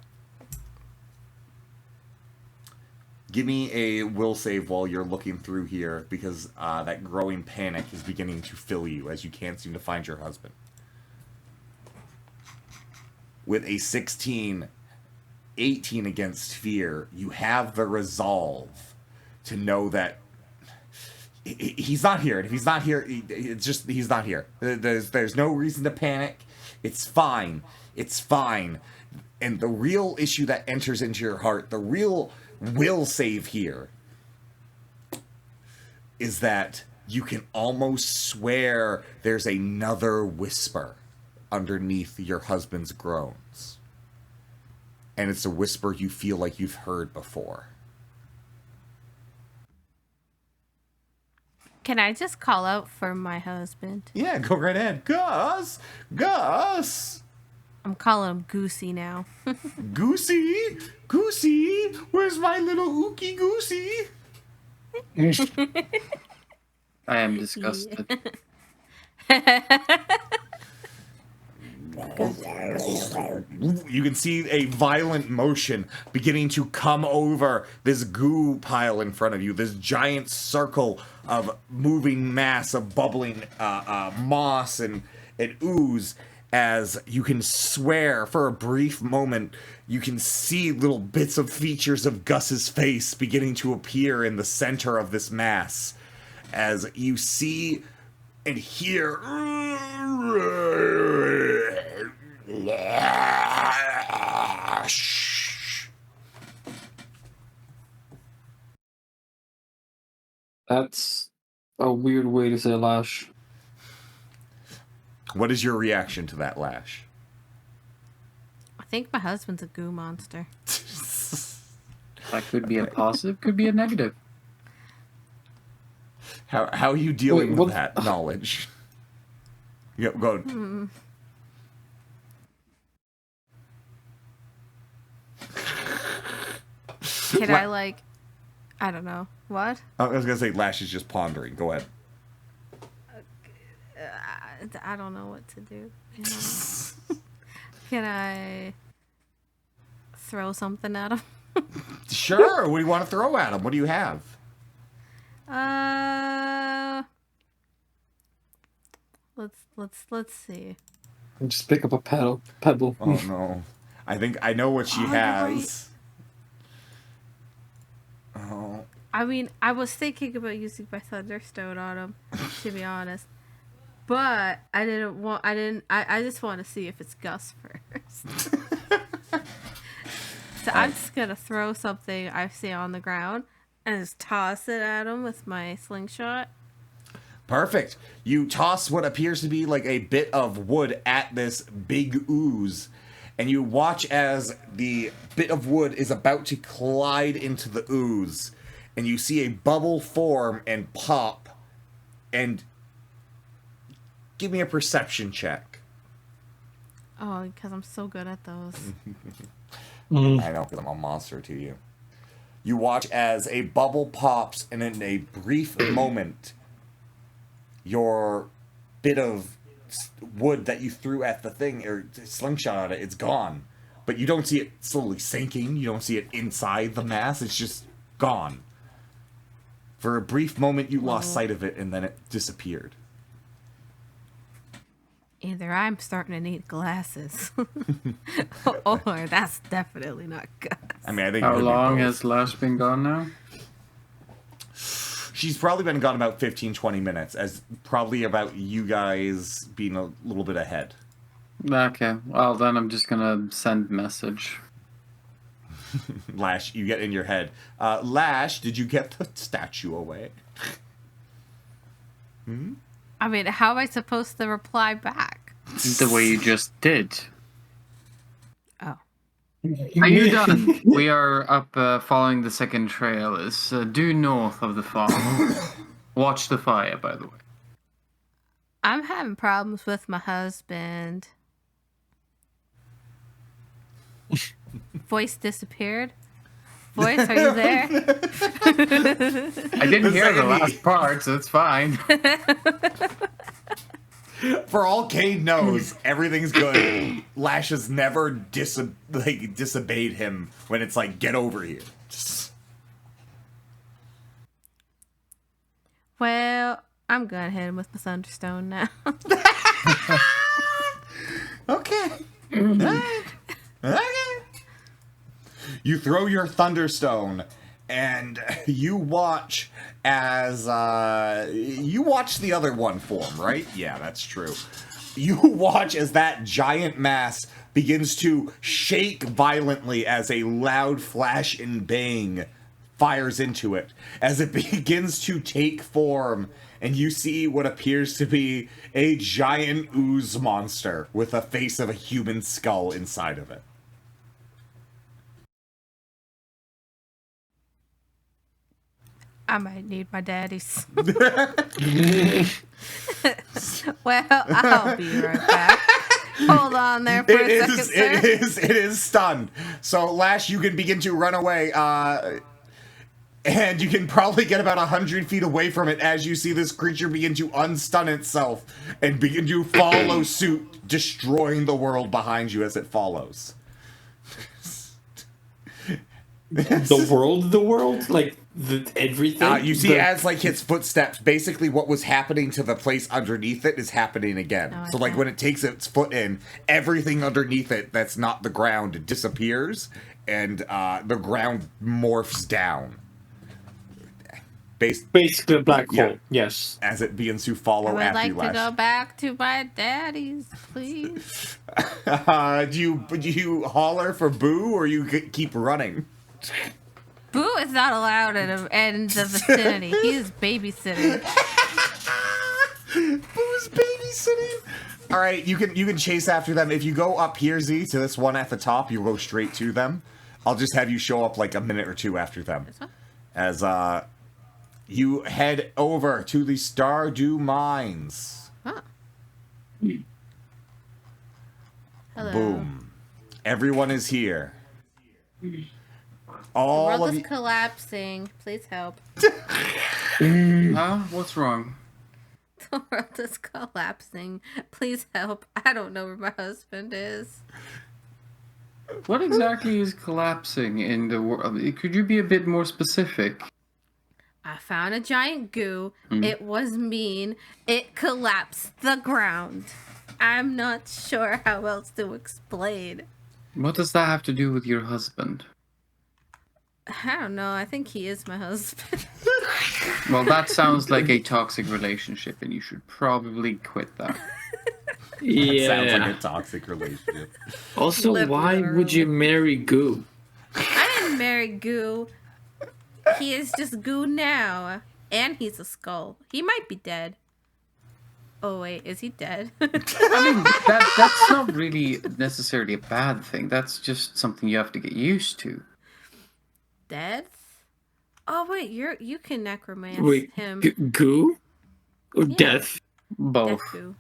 A: Give me a will save while you're looking through here, because that growing panic is beginning to fill you as you can't seem to find your husband. With a 16, 18 against fear, you have the resolve to know that he's not here. And if he's not here, it's just he's not here. There's no reason to panic. It's fine. It's fine. And the real issue that enters into your heart, the real will save here, is that you can almost swear there's another whisper underneath your husband's groans. And it's a whisper you feel like you've heard before.
E: Can I just call out for my husband?
A: Yeah, go right ahead. Gus! Gus!
E: I'm calling him Goosey now.
A: Goosey! Goosey! Where's my little ookie Goosey?
B: I am disgusted.
A: You can see a violent motion beginning to come over this goo pile in front of you. This giant circle of moving mass of bubbling moss and ooze. As you can swear, for a brief moment, you can see little bits of features of Gus's face beginning to appear in the center of this mass. As you see and hear...
F: That's a weird way to say lash.
A: What is your reaction to that, Lash?
E: I think my husband's a goo monster.
B: That could be a positive, could be a negative.
A: How are you dealing
F: Wait,
A: with
F: what-
A: that knowledge? Yeah, go. Can
E: I like? I don't know what.
A: I was gonna say Lash is just pondering. Go ahead.
E: I don't know what to do. You know? Can I throw something at him?
A: Sure. What do you want to throw at him? What do you have?
E: Let's see.
F: Just pick up a pebble.
A: Oh no. I think I know what she
E: Oh, you're
A: has. Oh.
E: I mean, I was thinking about using my Thunderstone on him, to be honest. But I just want to see if it's Gus first. So I'm just going to throw something I see on the ground and just toss it at him with my slingshot.
A: Perfect. You toss what appears to be like a bit of wood at this big ooze, and you watch as the bit of wood is about to collide into the ooze, and you see a bubble form and pop. And give me a perception check.
E: Oh, because I'm so good at those.
A: I know, because I'm a monster to you. You watch as a bubble pops, and in a brief moment, your bit of wood that you threw at the thing, or slingshot at it, it's gone. But you don't see it slowly sinking. You don't see it inside the mass. It's just gone. For a brief moment, you lost sight of it, and then it disappeared.
E: Either I'm starting to need glasses, or that's definitely not Gus.
A: I mean, I think.
B: How long has Lash been gone now?
A: She's probably been gone about 15, 20 minutes, as probably about you guys being a little bit ahead.
B: Okay, well then I'm just gonna send message.
A: Lash, you get in your head. Lash, did you get the statue away?
E: I mean, how am I supposed to reply back?
B: The way you just did.
E: Oh.
B: Are you done? We are up following the second trail. It's due north of the farm. Watch the fire, by the way.
E: I'm having problems with my husband. Voice disappeared. Voice, are you there?
B: I didn't hear the last part, so it's fine.
A: For all Cade knows, everything's good. Lash has never disobeyed him when it's like, get over here.
E: Well, I'm going to hit him with my Thunderstone now.
A: Okay. Okay. You throw your Thunderstone, and you watch as you watch the other one form, right? Yeah, that's true. You watch as that giant mass begins to shake violently as a loud flash and bang fires into it, as it begins to take form, and you see what appears to be a giant ooze monster with a face of a human skull inside of it.
E: I might need my daddies. Well, I'll be right back. Hold on there for a second, sir.
A: It is stunned. So, Lash, you can begin to run away, and you can probably get about 100 feet away from it as you see this creature begin to unstun itself and begin to follow suit, destroying the world behind you as it follows.
F: The world? Like, everything?
A: You see, as like its footsteps, basically what was happening to the place underneath it is happening again.
E: Oh,
A: so, like, when it takes its foot in, everything underneath it that's not the ground disappears, and the ground morphs down.
F: Basically a black hole,
A: Yeah.
F: yes.
A: As it begins to follow
E: I would
A: after
E: like
A: you,
E: to go
A: Lash.
E: back to my daddies, please.
A: Do you holler for Boo, or you keep running?
E: Boo is not allowed in the vicinity. He is babysitting.
A: Boo's babysitting. All right, you can chase after them. If you go up here, Z, to this one at the top, you'll go straight to them. I'll just have you show up like a minute or two after them. As you head over to the Stardew Mines.
E: Huh. Hello.
A: Boom. Everyone is here.
E: The
A: All
E: world
A: of
E: is
A: you.
E: collapsing. Please help.
B: Huh? What's wrong?
E: The world is collapsing. Please help. I don't know where my husband is.
B: What exactly is collapsing in the world? Could you be a bit more specific?
E: I found a giant goo. It was mean. It collapsed the ground. I'm not sure how else to explain.
B: What does that have to do with your husband?
E: I don't know. I think he is my husband.
B: Well, that sounds like a toxic relationship, and you should probably quit that.
F: Yeah.
A: Sounds like a toxic relationship.
F: Also,
E: Live
F: why would you marry Goo?
E: I didn't marry Goo. He is just Goo now. And he's a skull. He might be dead. Oh, wait. Is he dead?
B: I mean, that's not really necessarily a bad thing. That's just something you have to get used to.
E: Death? Oh, wait. You can necromance
F: Wait,
E: him.
F: Goo? Or
E: Yeah.
F: Death?
B: Both.
E: Death Goo.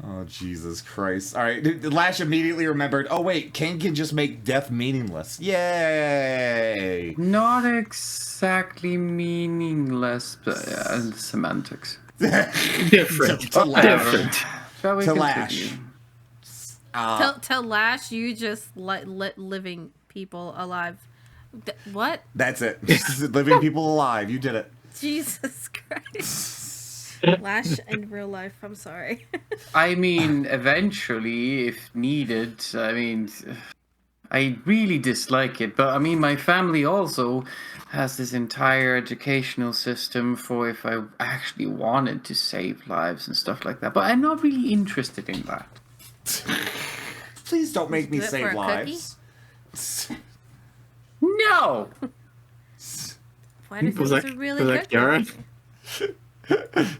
A: Oh, Jesus Christ. All right. Lash immediately remembered, oh, wait, Kane can just make death meaningless. Yay!
B: Not exactly meaningless, but semantics.
F: Different.
A: To Lash.
F: Different.
B: Shall we
A: To
B: continue?
A: Lash.
E: Tell Lash you just living people alive. What?
A: That's it. Living people alive. You did it.
E: Jesus Christ. Lash in real life. I'm sorry.
B: I mean, eventually, if needed, I mean, I really dislike it, but I mean, my family also has this entire educational system for if I actually wanted to save lives and stuff like that, but I'm not really interested in that.
A: Please don't make me
E: Do it for
A: save
E: a
A: lives.
B: No!
E: Why does
F: Was
E: this
F: that,
E: a really
F: was
E: good
F: that Kiara?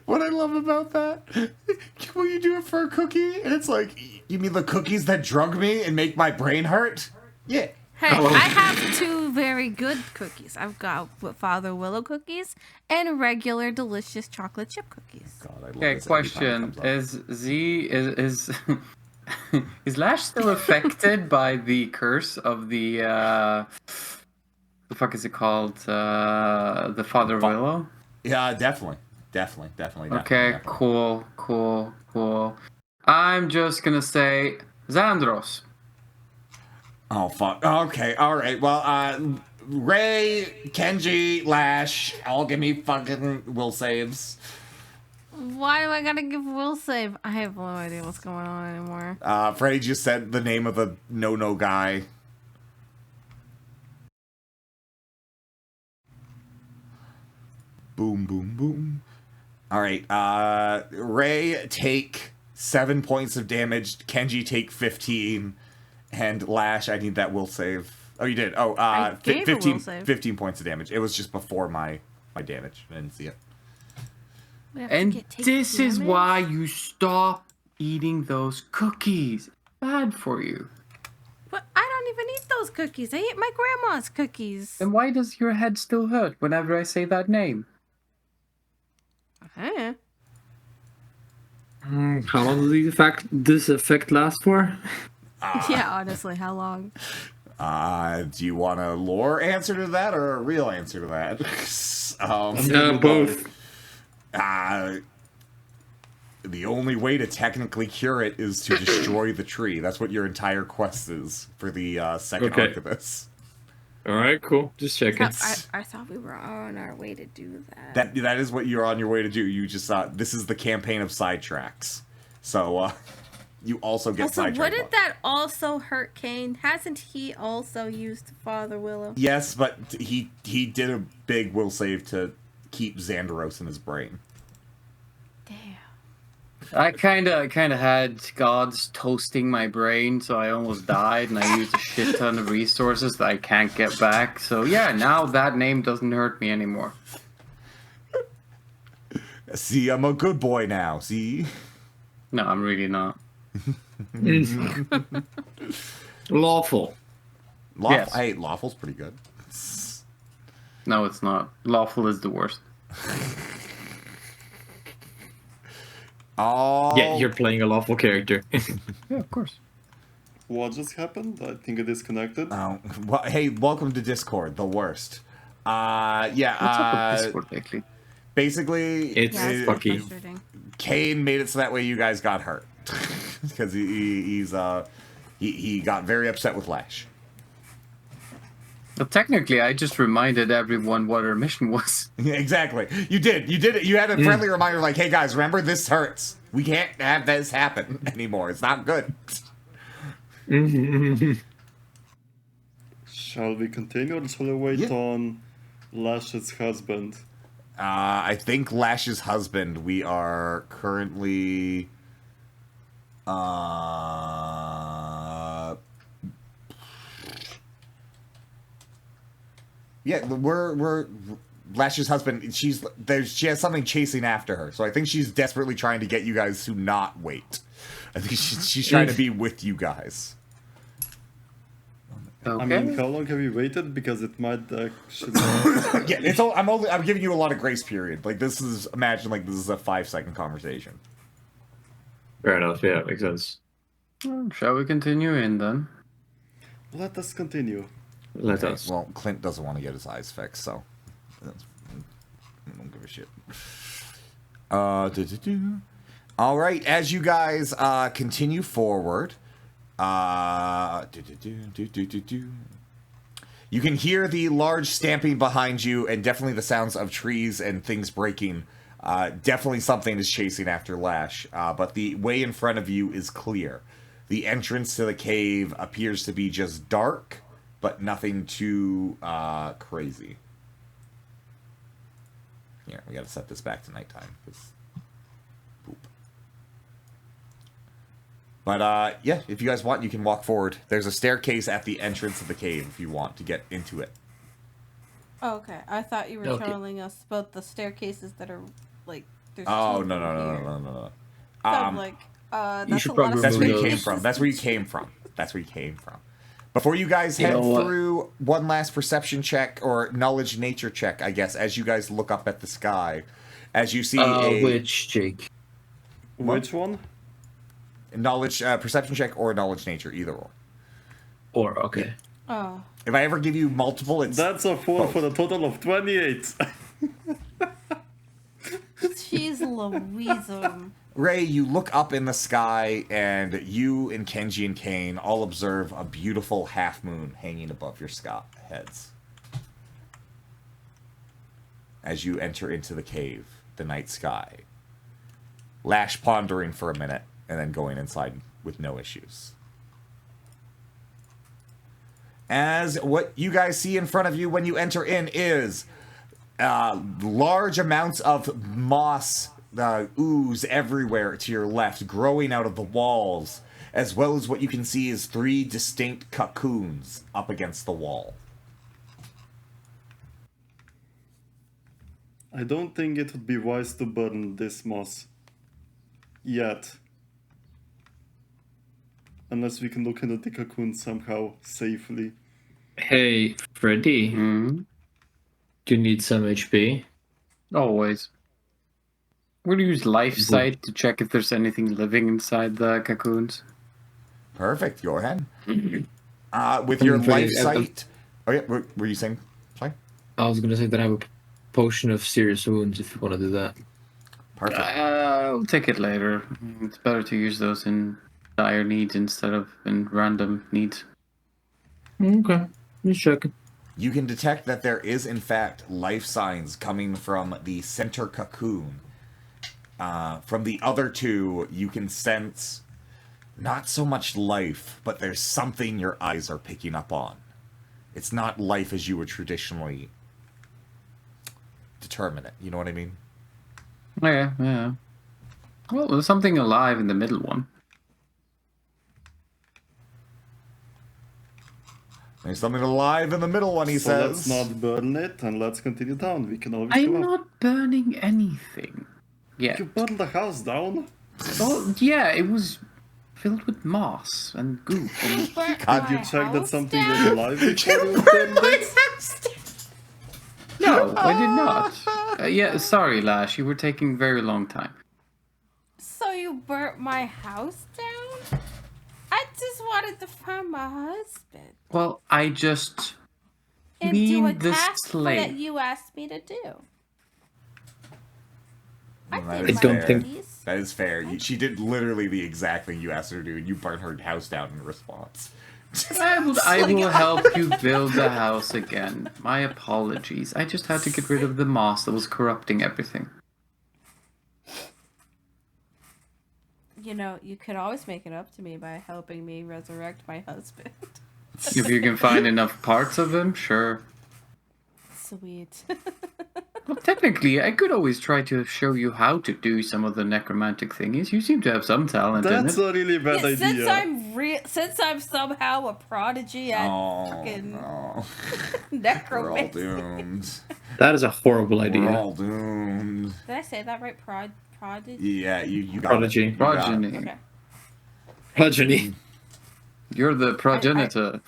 A: What I love about that, will you do it for a cookie? And it's like, you mean the cookies that drug me and make my brain hurt? Yeah.
E: Hey, I have two very good cookies. I've got Father Willow cookies and regular delicious chocolate chip cookies.
A: God, I love
B: Okay,
A: this every time it
B: question.
A: comes up.
B: Is is Lash still affected by the curse of the fuck is it called? The Father Willow?
A: Yeah, definitely.
B: Okay, cool. I'm just gonna say Xandros.
A: Oh, fuck. Okay, alright. Well, Ray, Kenji, Lash, all give me fucking will saves.
E: Why do I gotta give will save? I have no idea what's going on anymore.
A: Freddy just said the name of the no guy. Boom, boom, boom. Alright, Ray, take 7 points of damage. Kenji, take 15. And Lash, I need that will save. Oh, you did. Oh,
E: I gave a
A: 15,
E: will save.
A: 15 points of damage. It was just before my damage. I didn't see it.
E: We have to
B: And
E: take
B: this is
E: damage?
B: why you stop eating those cookies. Bad for you.
E: But I don't even eat those cookies. I eat my grandma's cookies.
B: Then why does your head still hurt whenever I say that name?
E: Huh?
F: How long does this effect last for?
E: Yeah, honestly, how long?
A: Do you want a lore answer to that or a real answer to that?
F: Both.
A: The only way to technically cure it is to destroy the tree. That's what your entire quest is for the second
F: Okay.
A: arc of this.
F: All right, cool. Just checking.
E: I thought we were on our way to do that.
A: That is what you're on your way to do. You just thought this is the campaign of sidetracks. So you also get
E: Also,
A: sidetracked.
E: wouldn't that also hurt Kane? Hasn't he also used Father Willow?
A: Yes, but he did a big will save to keep Xanderos in his brain.
E: Damn.
B: I kind of had gods toasting my brain, so I almost died, and I used a shit ton of resources that I can't get back. So yeah, now that name doesn't hurt me anymore.
A: See, I'm a good boy now. See?
B: No, I'm really not.
F: Lawful.
B: Yes.
A: Hey, lawful's pretty good.
B: No, it's not. Lawful is the worst.
A: Oh.
F: Yeah, you're playing a lawful character.
B: Yeah, of course.
C: What just happened? I think it disconnected.
A: Oh, well, hey, welcome to Discord, the worst. Yeah,
B: What's up with Discord lately?
A: basically,
F: It's
E: Yeah, it's
F: fucky.
E: frustrating.
A: Kane made it so that way you guys got hurt. Because he got very upset with Lash.
B: Well, technically, I just reminded everyone what our mission was.
A: Exactly. You did it. You had a friendly reminder like, hey guys, remember this hurts. We can't have this happen anymore. It's not good.
C: Shall we continue or shall we wait on Lash's husband?
A: I think Lash's husband, we are currently... Yeah, we're Lash's husband. She has something chasing after her, so I think she's desperately trying to get you guys to not wait. I think she's trying to be with you guys.
B: Okay.
C: I mean, how long have you waited? Because it might actually...
A: Yeah, I'm giving you a lot of grace period. Like this is imagine like this is a 5-second conversation.
F: Fair enough. Yeah, makes sense.
B: Shall we continue in then?
C: Let us continue.
F: Let us.
A: Well, Clint doesn't want to get his eyes fixed, so I don't give a shit. All right, as you guys continue forward, you can hear the large stamping behind you, and definitely the sounds of trees and things breaking. Definitely something is chasing after Lash, but the way in front of you is clear. The entrance to the cave appears to be just dark, but nothing too crazy. Here, we gotta set this back to nighttime. Poop. But yeah, if you guys want, you can walk forward. There's a staircase at the entrance of the cave if you want to get into it.
E: Oh, okay. I thought you were
F: Okay.
E: telling us about the staircases that are like. There's
A: Oh
E: two
A: no
E: here.
A: no.
E: So I'm like, that's
F: should
E: a lot
F: probably
E: of
A: That's where you
F: Those-
A: came from. That's where you came from. That's where you came from. Before you guys
F: You
A: head
F: know what?
A: through one last perception check or knowledge nature check, I guess, as you guys look up at the sky, as you see
F: Which Jake?
C: Which one?
A: knowledge perception check or knowledge nature, either or.
F: Or okay.
E: Oh,
A: If I ever give you multiple, it's
C: That's a 4
A: both.
C: for a total of 28.
E: jeez Louise.
A: Ray, you look up in the sky, and you and Kenji and Kane all observe a beautiful half moon hanging above your heads. As you enter into the cave, the night sky. Lash pondering for a minute, and then going inside with no issues. As what you guys see in front of you when you enter in is large amounts of moss ooze everywhere to your left, growing out of the walls, as well as what you can see is 3 distinct cocoons up against the wall.
C: I don't think it would be wise to burn this moss. Yet. Unless we can look into the cocoon somehow safely.
F: Hey, Freddy.
B: Hmm?
F: Do you need some HP?
B: Always. We're gonna use life sight to check if there's anything living inside the cocoons.
A: Perfect, go ahead. With your life sight... Oh yeah, were you saying? Sorry?
F: I was gonna say that I have a potion of serious wounds if you want to do that.
A: Perfect.
B: I'll take it later. It's better to use those in dire needs instead of in random needs.
F: Okay, just checking.
A: You can detect that there is, in fact, life signs coming from the center cocoon. From the other 2, you can sense not so much life, but there's something your eyes are picking up on. It's not life as you would traditionally determine it. You know what I mean?
B: Yeah, yeah. Well, there's something alive in the middle one.
A: There's something alive in the middle one, he
C: So
A: says.
C: let's not burn it and let's continue down. We can always
B: I'm
C: go up.
B: not burning anything. Yeah.
C: You burned the house down?
B: Oh, yeah, it was filled with moss and goop. And
C: Have you checked that something was alive before you burned it?
B: no, I did not. Yeah, sorry, Lash. You were taking a very long time.
E: So you burnt my house down? I just wanted to find my husband
B: Well, I just
E: and do a
B: mean the
E: task
B: slave.
E: that you asked me to do. I
A: That
E: did
A: is
E: my
F: don't think-
E: duties.
A: That is fair. She did literally the exact thing you asked her to do, and you burned her house down in response.
B: I will help you build the house again. My apologies. I just had to get rid of the moss that was corrupting everything.
E: You know, you could always make it up to me by helping me resurrect my husband.
B: If you can find enough parts of him, sure.
E: Sweet.
B: Well, technically, I could always try to show you how to do some of the necromantic thingies. You seem to have some talent
C: That's
B: in it.
C: a really bad
E: Yeah,
C: idea.
E: since I'm somehow a prodigy at fucking
A: no. We're all
E: necromancy.
A: doomed.
F: That is a horrible
A: We're
F: idea.
A: all doomed.
E: Did I say that right? Prodigy.
A: Yeah, you got
F: Prodigy.
A: it. You got it.
B: Progeny.
E: Okay.
F: Progeny.
B: You're the progenitor.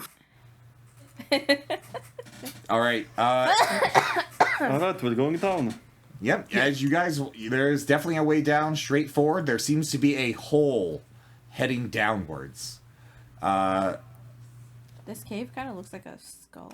A: All right.
C: Alright, we're going down.
A: Yep. As you guys, there's definitely a way down, straight forward. There seems to be a hole heading downwards.
E: This cave kind of looks like a skull.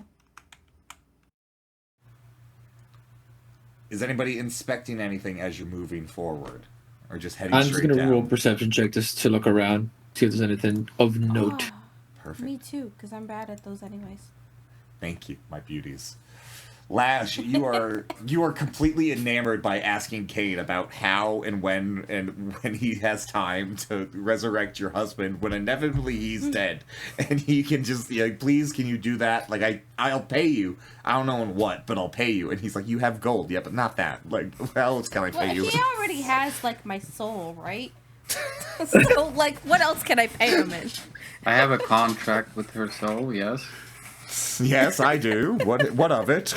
A: Is anybody inspecting anything as you're moving forward, or just heading
F: I'm just
A: straight
F: gonna
A: down?
F: roll perception check just to look around, see if there's anything of note.
E: Oh,
A: Perfect.
E: me too, because I'm bad at those anyways.
A: Thank you, my beauties. Lash, you are completely enamored by asking Kate about how and when he has time to resurrect your husband when inevitably he's dead, and he can just like, please, can you do that? Like I'll pay you. I don't know in what, but I'll pay you. And he's like, you have gold, yeah, but not that. Like, what else can I pay
E: Well,
A: you?
E: he already has like my soul, right? So like, what else can I pay him in?
B: I have a contract with her soul, yes.
A: Yes, I do. What of it?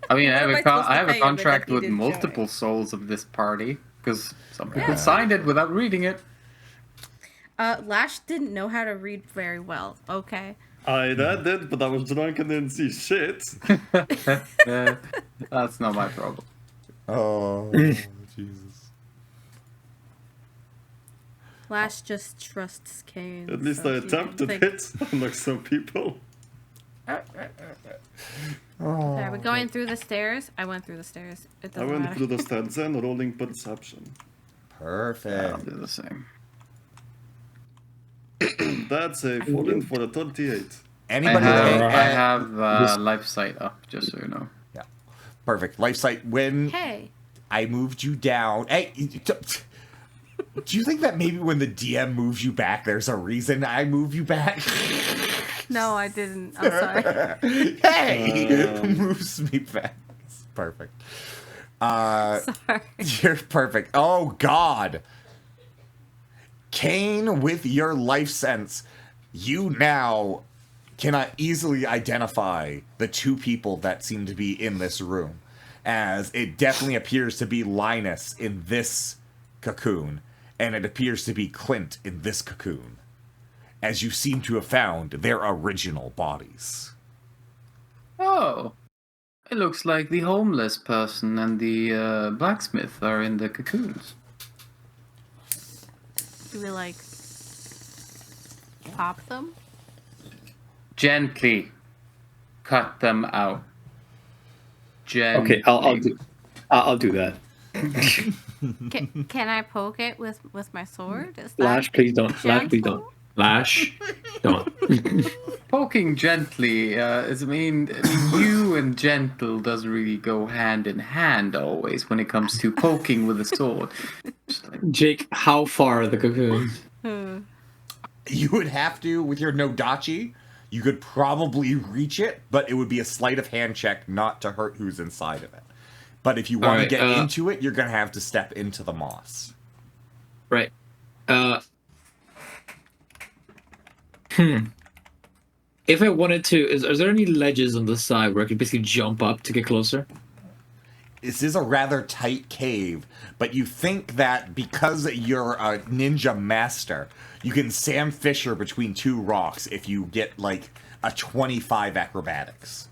B: I mean, I
E: What am I
B: have
E: supposed to
B: I have
E: pay
B: a
E: him
B: contract
E: if he
B: with
E: didn't
B: multiple souls of this party, because some people
E: Yeah.
B: signed it without reading it.
E: Lash didn't know how to read very well. Okay.
C: I read it, but I was drunk and didn't see shit.
B: That's not my problem.
A: Oh, Jesus.
E: Lash just trusts Kane.
C: At least
E: so
C: I
E: he
C: attempted
E: think-
C: it, unlike some people.
E: Okay, are we going through the stairs? I went through the stairs. It
C: I
E: doesn't
C: went
E: matter.
C: through the stairs and rolling perception.
B: I'll
A: Perfect.
B: do the same.
C: That's a 14 for a 38.
A: Anybody?
B: I have life sight up, just so you know.
A: Yeah. Perfect. Life sight. When
E: Hey,
A: I moved you down. Hey, do you think that maybe when the DM moves you back, there's a reason I move you back?
E: no, I didn't. I'm sorry.
A: Hey, moves me back. It's perfect.
E: Sorry.
A: You're perfect. Oh God, Kane, with your life sense, you now cannot easily identify the two people that seem to be in this room, as it definitely appears to be Linus in this cocoon, and it appears to be Clint in this cocoon, as you seem to have found their original bodies.
B: Oh, it looks like the homeless person and the blacksmith are in the cocoons.
E: Do we like pop them?
B: Gently cut them out. Gently.
F: Okay, I'll do that.
E: Can I poke it with my sword? Is that
F: Lash, please don't. Lash, please
E: gentle?
F: don't. Lash, don't.
B: Poking gently is, I mean, you and gentle doesn't really go hand in hand always when it comes to poking with a sword. Just like,
F: Jake, how far are the cocoons?
A: You would have to, with your Nodachi, you could probably reach it, but it would be a sleight of hand check not to hurt who's inside of it. But if you want
F: Alright,
A: to get into it, you're going to have to step into the moss.
F: Right. If I wanted to, is there any ledges on the side where I could basically jump up to get closer?
A: This is a rather tight cave, but you think that because you're a ninja master, you can Sam Fisher between two rocks if you get like a 25 acrobatics.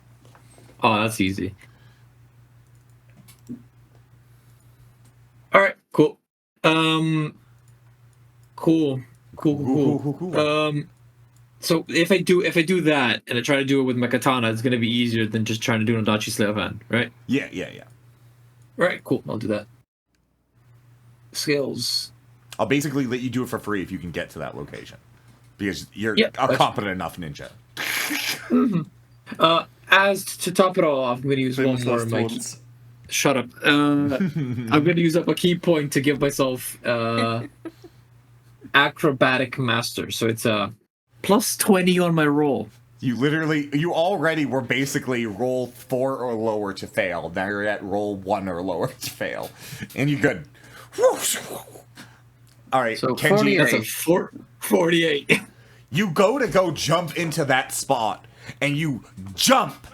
F: Oh, that's easy. All right, cool. Cool. So if I do that and I try to do it with my katana, it's gonna be easier than just trying to do an Adachi sleight of hand, right?
A: Yeah.
F: Right, cool. I'll do that. Skills.
A: I'll basically let you do it for free if you can get to that location. Because you're
F: Yeah,
A: a
F: that's-
A: competent enough ninja.
F: As to top it all off, I'm gonna use
C: Famous
F: one more
C: last
F: of my.
C: words.
F: Shut up. I'm gonna use up a key point to give myself acrobatic master. So it's Plus 20 on my roll.
A: You already were basically roll 4 or lower to fail. Now you're at roll 1 or lower to fail. And you're good. All right,
B: So
A: Kenji,
B: 48.
F: That's a 48.
A: you go jump into that spot, and you jump.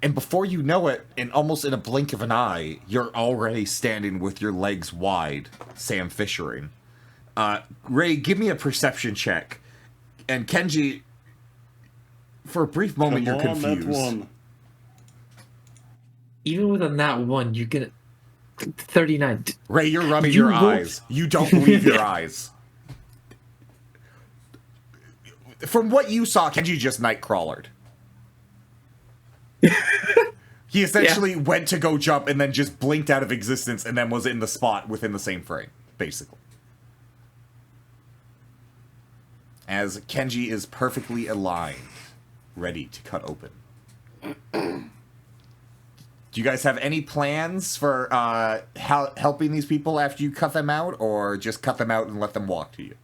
A: And before you know it, and almost in a blink of an eye, you're already standing with your legs wide, Sam Fishering. Ray, give me a perception check. And Kenji, for a brief moment, you're confused.
C: That one.
F: Even with a nat 1, you get 39.
A: Ray, you're rubbing
F: You
A: your
F: won't-
A: eyes. You don't believe your eyes. From what you saw, Kenji just nightcrawlered. He essentially went to go jump and then just blinked out of existence and then was in the spot within the same frame, basically. As Kenji is perfectly aligned, ready to cut open. Do you guys have any plans for helping these people after you cut them out, or just cut them out and let them walk to you?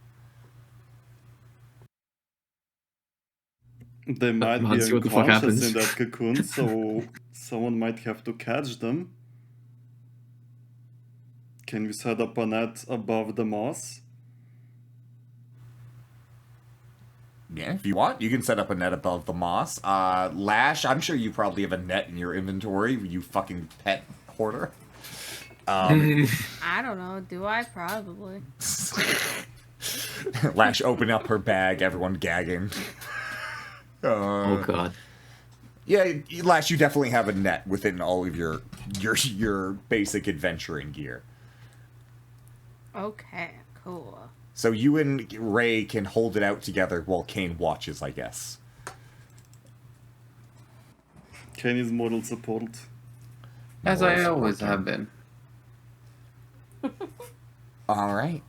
C: They might
F: Let's
C: be
F: see what the fuck
C: unconscious
F: happens.
C: in that cocoon, so someone might have to catch them. Can we set up a net above the moss?
A: Yeah, if you want, you can set up a net above the moss. Lash, I'm sure you probably have a net in your inventory, you fucking pet hoarder.
E: I don't know. Do I? Probably.
A: Lash open up her bag, everyone gagging.
F: Oh god.
A: Yeah, Lash, you definitely have a net within all of your basic adventuring gear.
E: Okay, cool.
A: So you and Ray can hold it out together while Kane watches, I guess.
C: Kane is moral support.
B: As I always have been.
A: All right.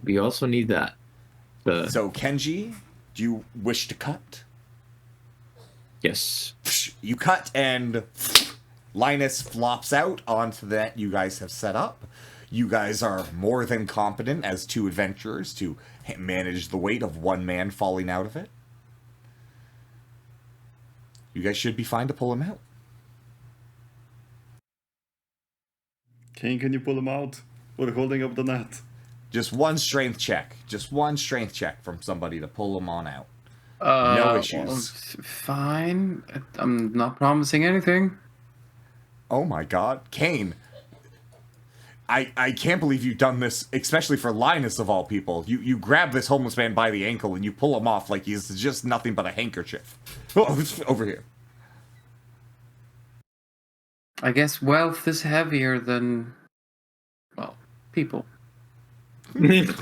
F: We also need that.
A: So Kenji, do you wish to cut?
F: Yes.
A: You cut, and Linus flops out onto that you guys have set up. You guys are more than competent as two adventurers to manage the weight of one man falling out of it. You guys should be fine to pull him out.
C: Kane, can you pull him out? We're holding up the net.
A: Just one strength check. Just one strength check from somebody to pull him on out. No issues.
B: Well, fine. I'm not promising anything.
A: Oh my god. Kane, I can't believe you've done this, especially for Linus of all people. You grab this homeless man by the ankle and you pull him off like he's just nothing but a handkerchief. Oh, it's over here.
B: I guess wealth is heavier than, well, people.
A: You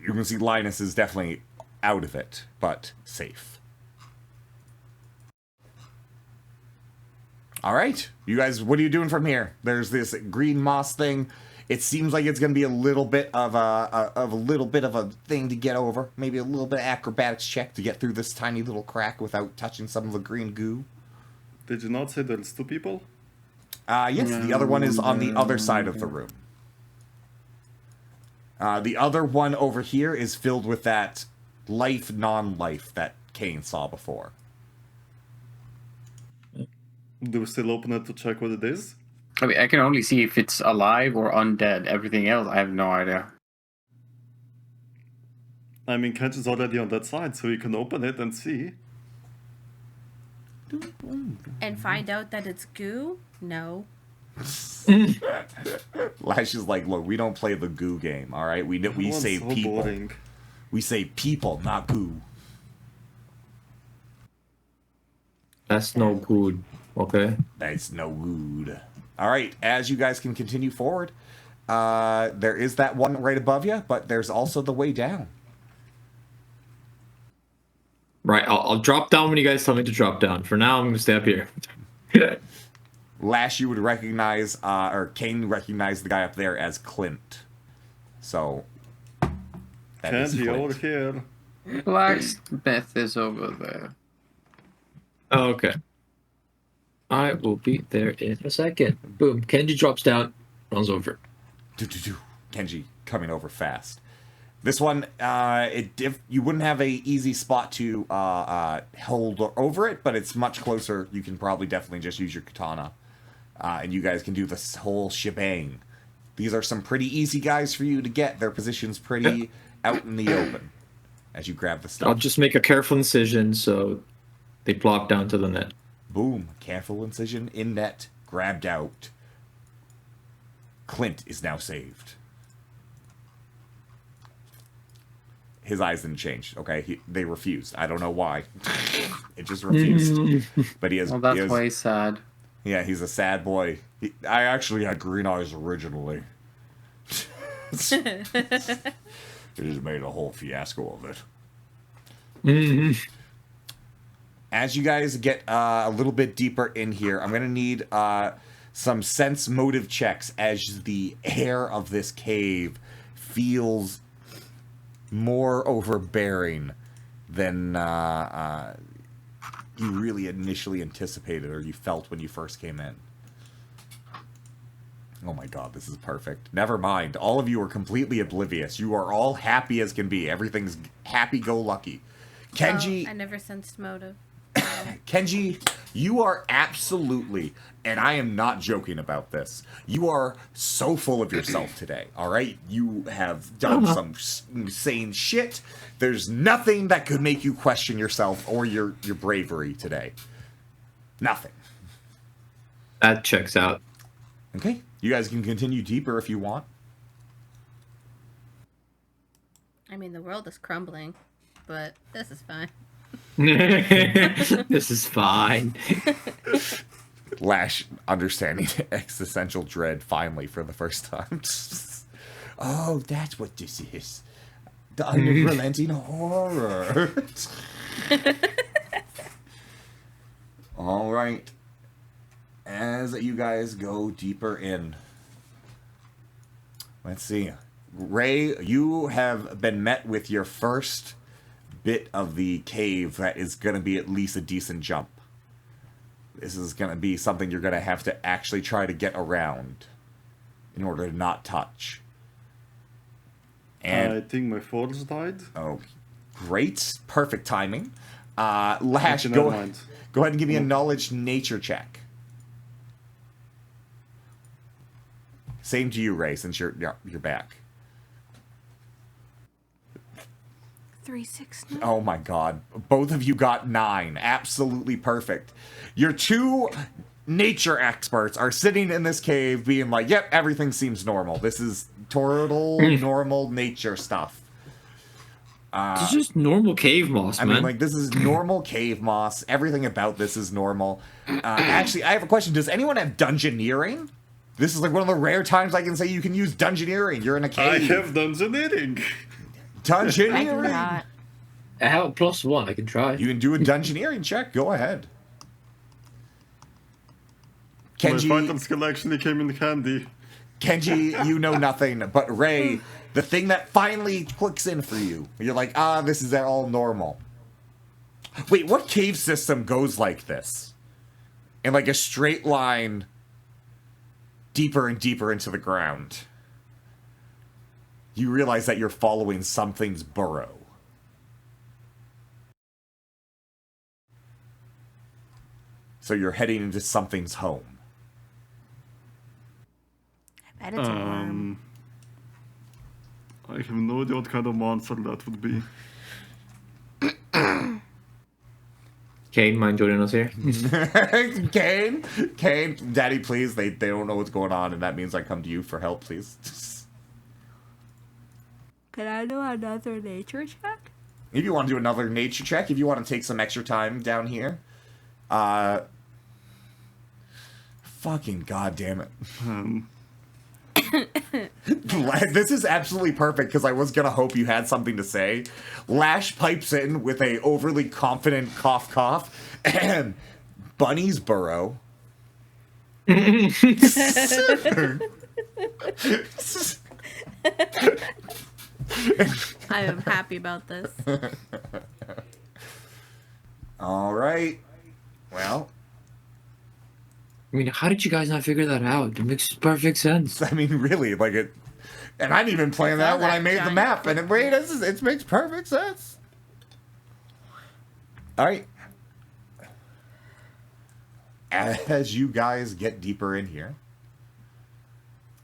A: can see Linus is definitely out of it, but safe. All right, you guys, what are you doing from here? There's this green moss thing. It seems like it's going to be a little bit of a thing to get over. Maybe a little bit of acrobatics check to get through this tiny little crack without touching some of the green goo.
C: Did you not say there's two people?
A: Yes, the other one is on the other side of the room. The other one over here is filled with that life, non-life that Kane saw before.
C: Do we still open it to check what it is?
B: I mean, I can only see if it's alive or undead. Everything else, I have no idea.
C: I mean, Catch is already on that side, so we can open it and see.
E: And find out that it's goo? No.
A: Lash is like, look, we don't play the goo game, all right? We
C: Everyone's
A: say
C: so
A: people.
C: boring.
A: We say people, not goo.
F: That's no good. Okay.
A: That's no good. All right, as you guys can continue forward, there is that one right above you, but there's also the way down.
F: Right, I'll drop down when you guys tell me to drop down. For now, I'm going to stay up here.
A: Lash, you would recognize, or Kane recognized the guy up there as Clint. So, that is
C: Kenji,
A: Clint.
C: over here.
B: Blacksmith is over there.
F: Oh, okay. I will be there in a second. Boom. Kenji drops down, runs over.
A: Do. Kenji coming over fast. This one, you wouldn't have a easy spot to hold over it, but it's much closer. You can probably definitely just use your katana, and you guys can do this whole shebang. These are some pretty easy guys for you to get. Their position's pretty out in the open as you grab the stuff.
F: I'll just make a careful incision so they plop down to the net.
A: Boom. Careful incision in net. Grabbed out. Clint is now saved. His eyes didn't change. Okay, they refused. I don't know why. It just refused. But he has.
B: Well, that's why he's sad.
A: Yeah, he's a sad boy. I actually had green eyes originally. They just made a whole fiasco of it. As you guys get a little bit deeper in here, I'm gonna need some sense motive checks as the air of this cave feels more overbearing than you really initially anticipated or you felt when you first came in. Oh my god, this is perfect. Never mind. All of you are completely oblivious. You are all happy as can be. Everything's happy-go-lucky. Kenji...
E: Oh, I never sensed motive.
A: Kenji, you are absolutely, and I am not joking about this, you are so full of yourself today, all right? You have done some insane shit. There's nothing that could make you question yourself or your bravery today. Nothing.
F: That checks out.
A: Okay, you guys can continue deeper if you want.
E: I mean, the world is crumbling, but this is fine.
F: This is fine.
A: Lash understanding existential dread finally for the first time. Oh, that's what this is. The unrelenting horror. All right. As you guys go deeper in, let's see. Ray, you have been met with your first bit of the cave that is going to be at least a decent jump. This is going to be something you're going to have to actually try to get around in order to not touch. And
C: I think my forge died.
A: oh, great. Perfect timing. Lash,
C: Okay,
A: go
C: never mind.
A: ahead and give me a knowledge nature check. Same to you, Ray, since you're back.
E: 369.
A: Oh my god. Both of you got 9. Absolutely perfect. Your two nature experts are sitting in this cave being like, yep, everything seems normal. This is total normal nature stuff.
F: It's just normal cave moss,
A: I
F: man.
A: mean, like, this is normal cave moss. Everything about this is normal. Actually, I have a question. Does anyone have dungeoneering? This is like one of the rare times I can say you can use dungeoneering. You're in a
C: I
A: cave.
C: have dungeoneering.
E: I do
A: Dungeoneering?
E: not.
F: I have a +1. I can try.
A: You can do a dungeoneering check. Go ahead.
C: My
A: Kenji,
C: fighting skill actually came in handy.
A: Kenji, you know nothing. But Ray, the thing that finally clicks in for you, you're like, this is all normal. Wait, what cave system goes like this? In like a straight line deeper and deeper into the ground. You realize that you're following something's burrow. So you're heading into something's home.
E: I bet it's a worm.
C: I have no idea what kind of monster that would be.
F: Kane, mind joining us here?
A: Kane, Daddy, please. They don't know what's going on, and that means I come to you for help, please.
E: Can I do another nature check?
A: If you want to do another nature check, if you want to take some extra time down here. Fucking goddamn it. This is absolutely perfect because I was gonna hope you had something to say. Lash pipes in with a overly confident cough, and Bunny's burrow.
E: I am happy about this.
A: All right. Well,
F: I mean, how did you guys not figure that out? It makes perfect sense.
A: I mean, really, like And I didn't even plan that when I made the map. And it makes perfect sense. All right. As you guys get deeper in here,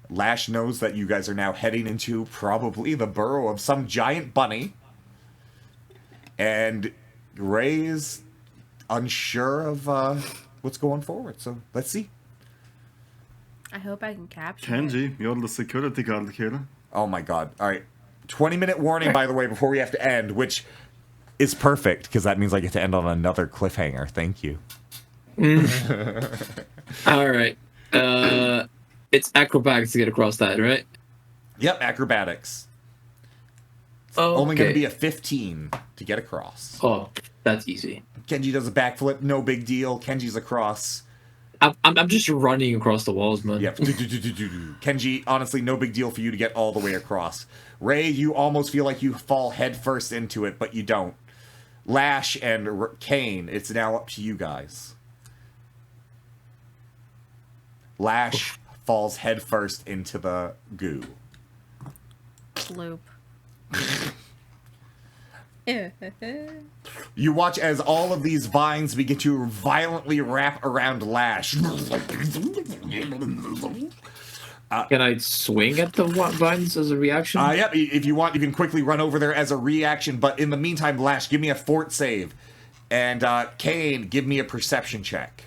A: Lash knows that you guys are now heading into probably the burrow of some giant bunny. And Ray is unsure of what's going forward. So let's see.
E: I hope I can capture it.
C: Kenji, you're the security guard here.
A: Oh my god. All right. 20-minute warning, by the way, before we have to end, which is perfect because that means I get to end on another cliffhanger. Thank you.
F: All right. It's acrobatics to get across that, right?
A: Yep, acrobatics.
F: Oh,
A: Only going to be a 15 to get across.
F: Oh, that's easy.
A: Kenji does a backflip, no big deal. Kenji's across.
F: I'm just running across the walls, man.
A: Yep. Kenji, honestly, no big deal for you to get all the way across. Ray, you almost feel like you fall headfirst into it, but you don't. Lash and Kane, it's now up to you guys. Lash falls headfirst into the goo.
E: Sloop.
A: You watch as all of these vines begin to violently wrap around Lash.
F: Can I swing at the vines as a reaction?
A: Yep, if you want, you can quickly run over there as a reaction, but in the meantime, Lash, give me a fort save. And Kane, give me a perception check.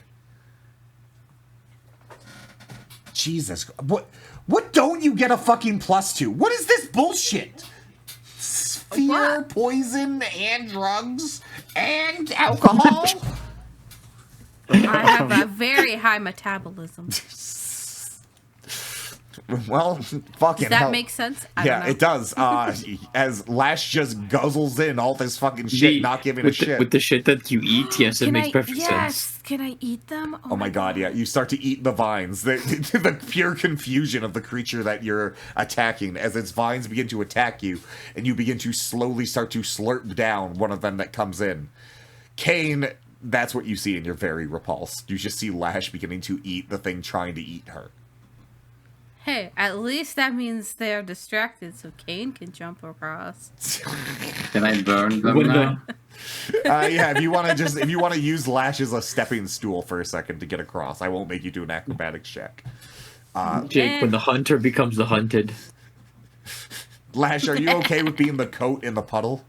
A: Jesus. What don't you get a fucking plus to? What is this bullshit? Fear,
E: What?
A: poison, and drugs, and alcohol?
E: I have a very high metabolism.
A: Well, fucking
E: Does that
A: hell.
E: make sense? I don't
A: Yeah,
E: know.
A: it does. As Lash just guzzles in all this fucking shit, not giving a shit.
F: With the shit that you eat, yes, it makes perfect sense.
E: Can I eat them?
A: Oh my god, yeah. You start to eat the vines. The pure confusion of the creature that you're attacking as its vines begin to attack you, and you begin to slowly start to slurp down one of them that comes in. Kane, that's what you see, and you're very repulsed. You just see Lash beginning to eat the thing trying to eat her.
E: Hey, at least that means they're distracted so Kane can jump across.
B: Can I burn them now?
A: Yeah, if you want to use Lash as a stepping stool for a second to get across, I won't make you do an acrobatics check.
F: Jake, when the hunter becomes the hunted.
A: Lash, are you okay with being the coat in the puddle?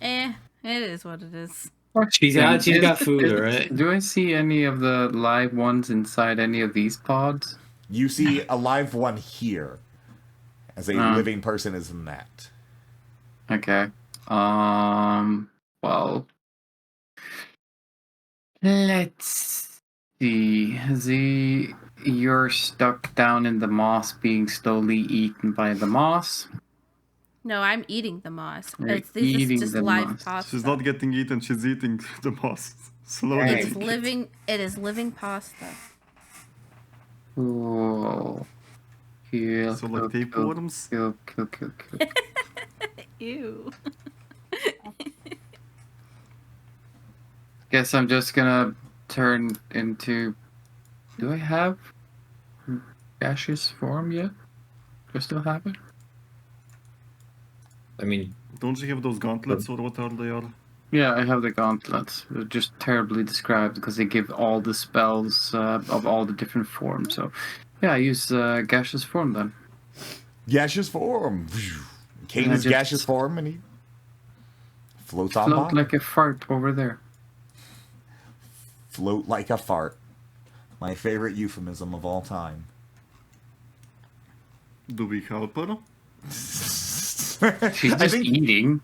E: It is what it is.
F: She's got food, right?
B: Do I see any of the live ones inside any of these pods?
A: You see a live one here, as a living person is in that.
B: Okay. Well, let's see. You're stuck down in the moss, being slowly eaten by the moss.
E: No, I'm eating the moss.
B: You're
E: This is
B: eating
E: just
B: the
E: live
B: moss.
E: pasta.
C: She's not getting eaten, she's eating the moss. Slowly.
E: It is living pasta.
B: Cool. Kill,
C: So like tapeworms?
B: kill.
E: Ew.
B: Guess I'm just gonna turn into... Do I have gaseous form yet? Do I still have it?
F: I mean,
C: Don't you have those gauntlets or whatever they are?
B: Yeah, I have the gauntlets. They're just terribly described because they give all the spells of all the different forms. So, yeah, I use gaseous form then.
A: Gaseous form. Kane
B: And I
A: is
B: just
A: gaseous form, and he floats on
B: Float
A: by.
B: like a fart over there.
A: Float like a fart. My favorite euphemism of all time.
C: Do we help her?
B: She's just eating.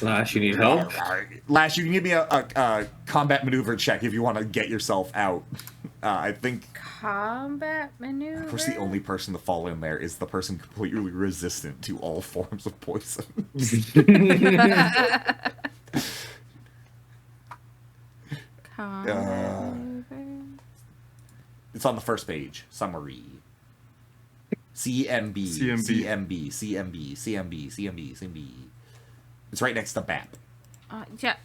F: Lash, you need help?
A: Lash, you can give me a combat maneuver check if you want to get yourself out. I think,
E: Combat maneuver.
A: of course, the only person to fall in there is the person completely resistant to all forms of poison.
E: Combat maneuver.
A: It's on the first page. Summary. CMB.
C: CMB.
A: CMB. CMB. CMB. CMB. CMB. It's right next to BAP.
E: Yeah,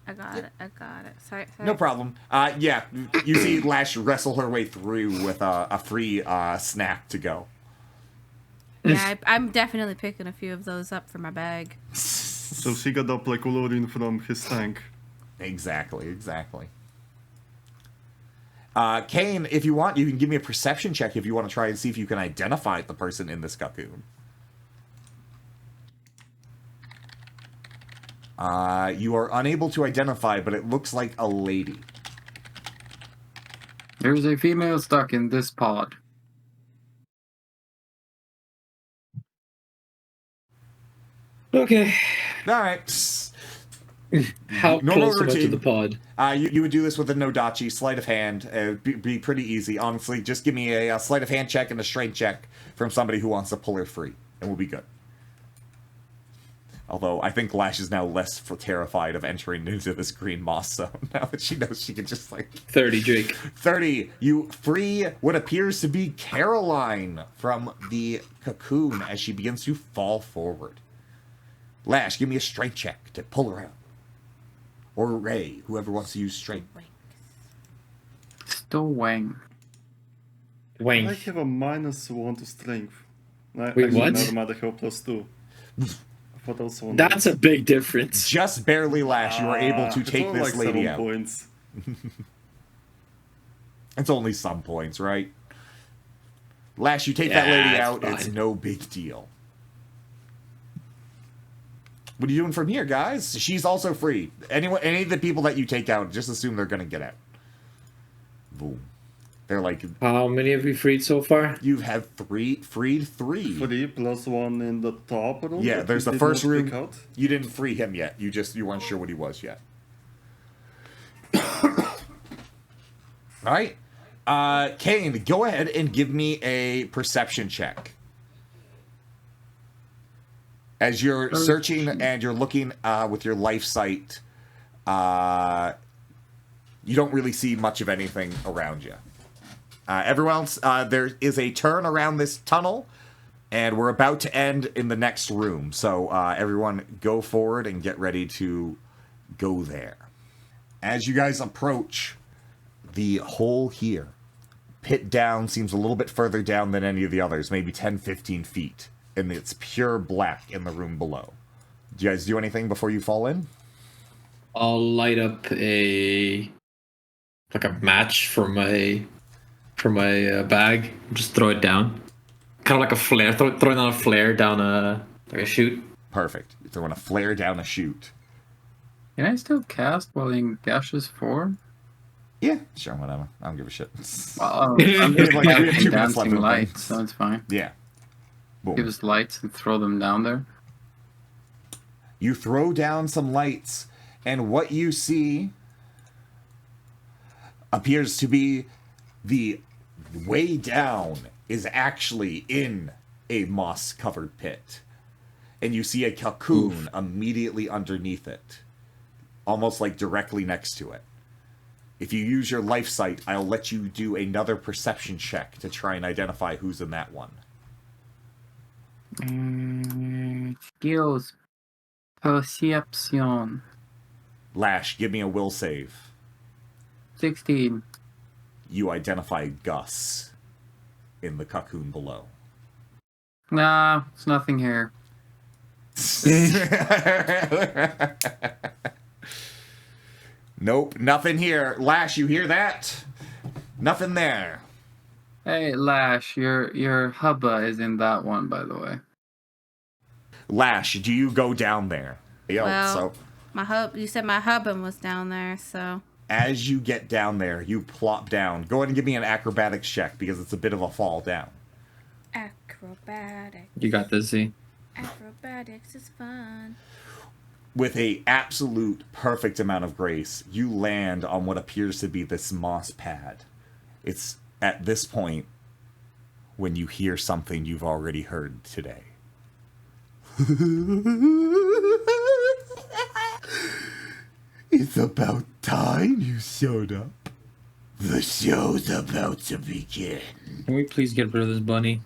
E: I got it. Sorry.
A: No problem. Yeah, you see Lash wrestle her way through with a free snack to go.
E: Yeah, I'm definitely picking a few of those up for my bag.
C: So she got up like Olorin from his tank.
A: Exactly. Kane, if you want, you can give me a perception check if you want to try and see if you can identify the person in this cocoon. You are unable to identify, but it looks like a lady.
B: There's a female stuck in this pod.
F: Okay.
A: All right.
F: How
A: Normal
F: close am I to
A: routine.
F: the pod?
A: You would do this with a Nodachi, sleight of hand. Be pretty easy. Honestly, just give me a sleight of hand check and a strength check from somebody who wants to pull her free, and we'll be good. Although I think Lash is now less terrified of entering into this green moss zone now that she knows she can just
F: 30, Drake.
A: 30. You free what appears to be Caroline from the cocoon as she begins to fall forward. Lash, give me a strength check to pull her out. Or Ray, whoever wants to use strength.
B: Still Wang.
F: Wayne.
C: I have a -1 to strength.
F: Wait, what?
C: Never mind, I have +2. I thought also on
F: That's a big difference.
A: Just barely, Lash, you are able to
C: it's
A: take
C: only
A: this
C: like
A: lady
C: 7
A: out.
C: points.
A: It's only some points, right? Lash, you take that lady
F: Yeah,
A: out,
F: it's
A: it's
F: fine.
A: no big deal. What are you doing from here, guys? She's also free. Any of the people that you take out, just assume they're gonna get out. Boom. They're like,
F: How many have we freed so far?
A: you have freed three.
C: 3 plus 1 in the top room.
A: Yeah,
C: that
A: there's
C: we
A: the
C: did
A: first
C: not
A: room.
C: pick out.
A: You didn't free him yet. You weren't sure what he was yet. All right. Kane, go ahead and give me a perception check. As you're searching and you're looking with your life sight, you don't really see much of anything around you. Everyone else, there is a turn around this tunnel, and we're about to end in the next room. So everyone go forward and get ready to go there. As you guys approach the hole here, pit down seems a little bit further down than any of the others, maybe 10, 15 feet. And it's pure black in the room below. Do you guys do anything before you fall in?
F: I'll light up a match for my bag. Just throw it down, kind of like a flare. Throwing down a flare down a chute.
A: Perfect. You're throwing a flare down a chute.
B: Can I still cast while in gaseous form?
A: Yeah, sure, whatever. I don't give a shit.
B: Well, I'm just
A: Like, we have 2 minutes left
B: dancing
A: in the
B: lights,
A: thing.
B: so it's fine.
A: Yeah. Boom.
B: Give us lights and throw them down there.
A: You throw down some lights, and what you see appears to be the way down is actually in a moss-covered pit. And you see a cocoon immediately underneath it, almost like directly next to it. If you use your life sight, I'll let you do another perception check to try and identify who's in that one.
B: Skills. Perception.
A: Lash, give me a will save.
B: 16.
A: You identify Gus in the cocoon below.
B: Nah, it's nothing here.
A: Nope, nothing here. Lash, you hear that? Nothing there.
B: Hey, Lash, your hubba is in that one, by the way.
A: Lash, do you go down there? Yo,
E: Well,
A: so
E: you said my hubbin was down there, so.
A: as you get down there, you plop down. Go ahead and give me an acrobatics check because it's a bit of a fall down.
E: Acrobatics.
F: You got this, Z.
E: Acrobatics is fun.
A: With a absolute perfect amount of grace, you land on what appears to be this moss pad. It's at this point when you hear something you've already heard today. It's about time you showed up. The show's about to begin.
F: Can we please get rid of this bunny?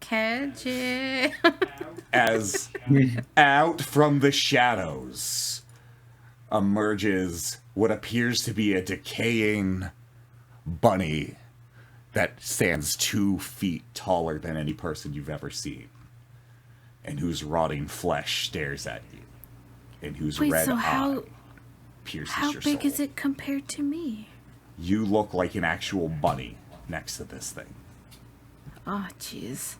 E: Catch it.
A: As out from the shadows emerges what appears to be a decaying bunny that stands 2 feet taller than any person you've ever seen, and whose rotting flesh stares at you, and whose
E: Wait,
A: red
E: so
A: eye pierces
E: how
A: your
E: big
A: soul.
E: is it compared to me?
A: You look like an actual bunny next to this thing.
E: Oh, jeez.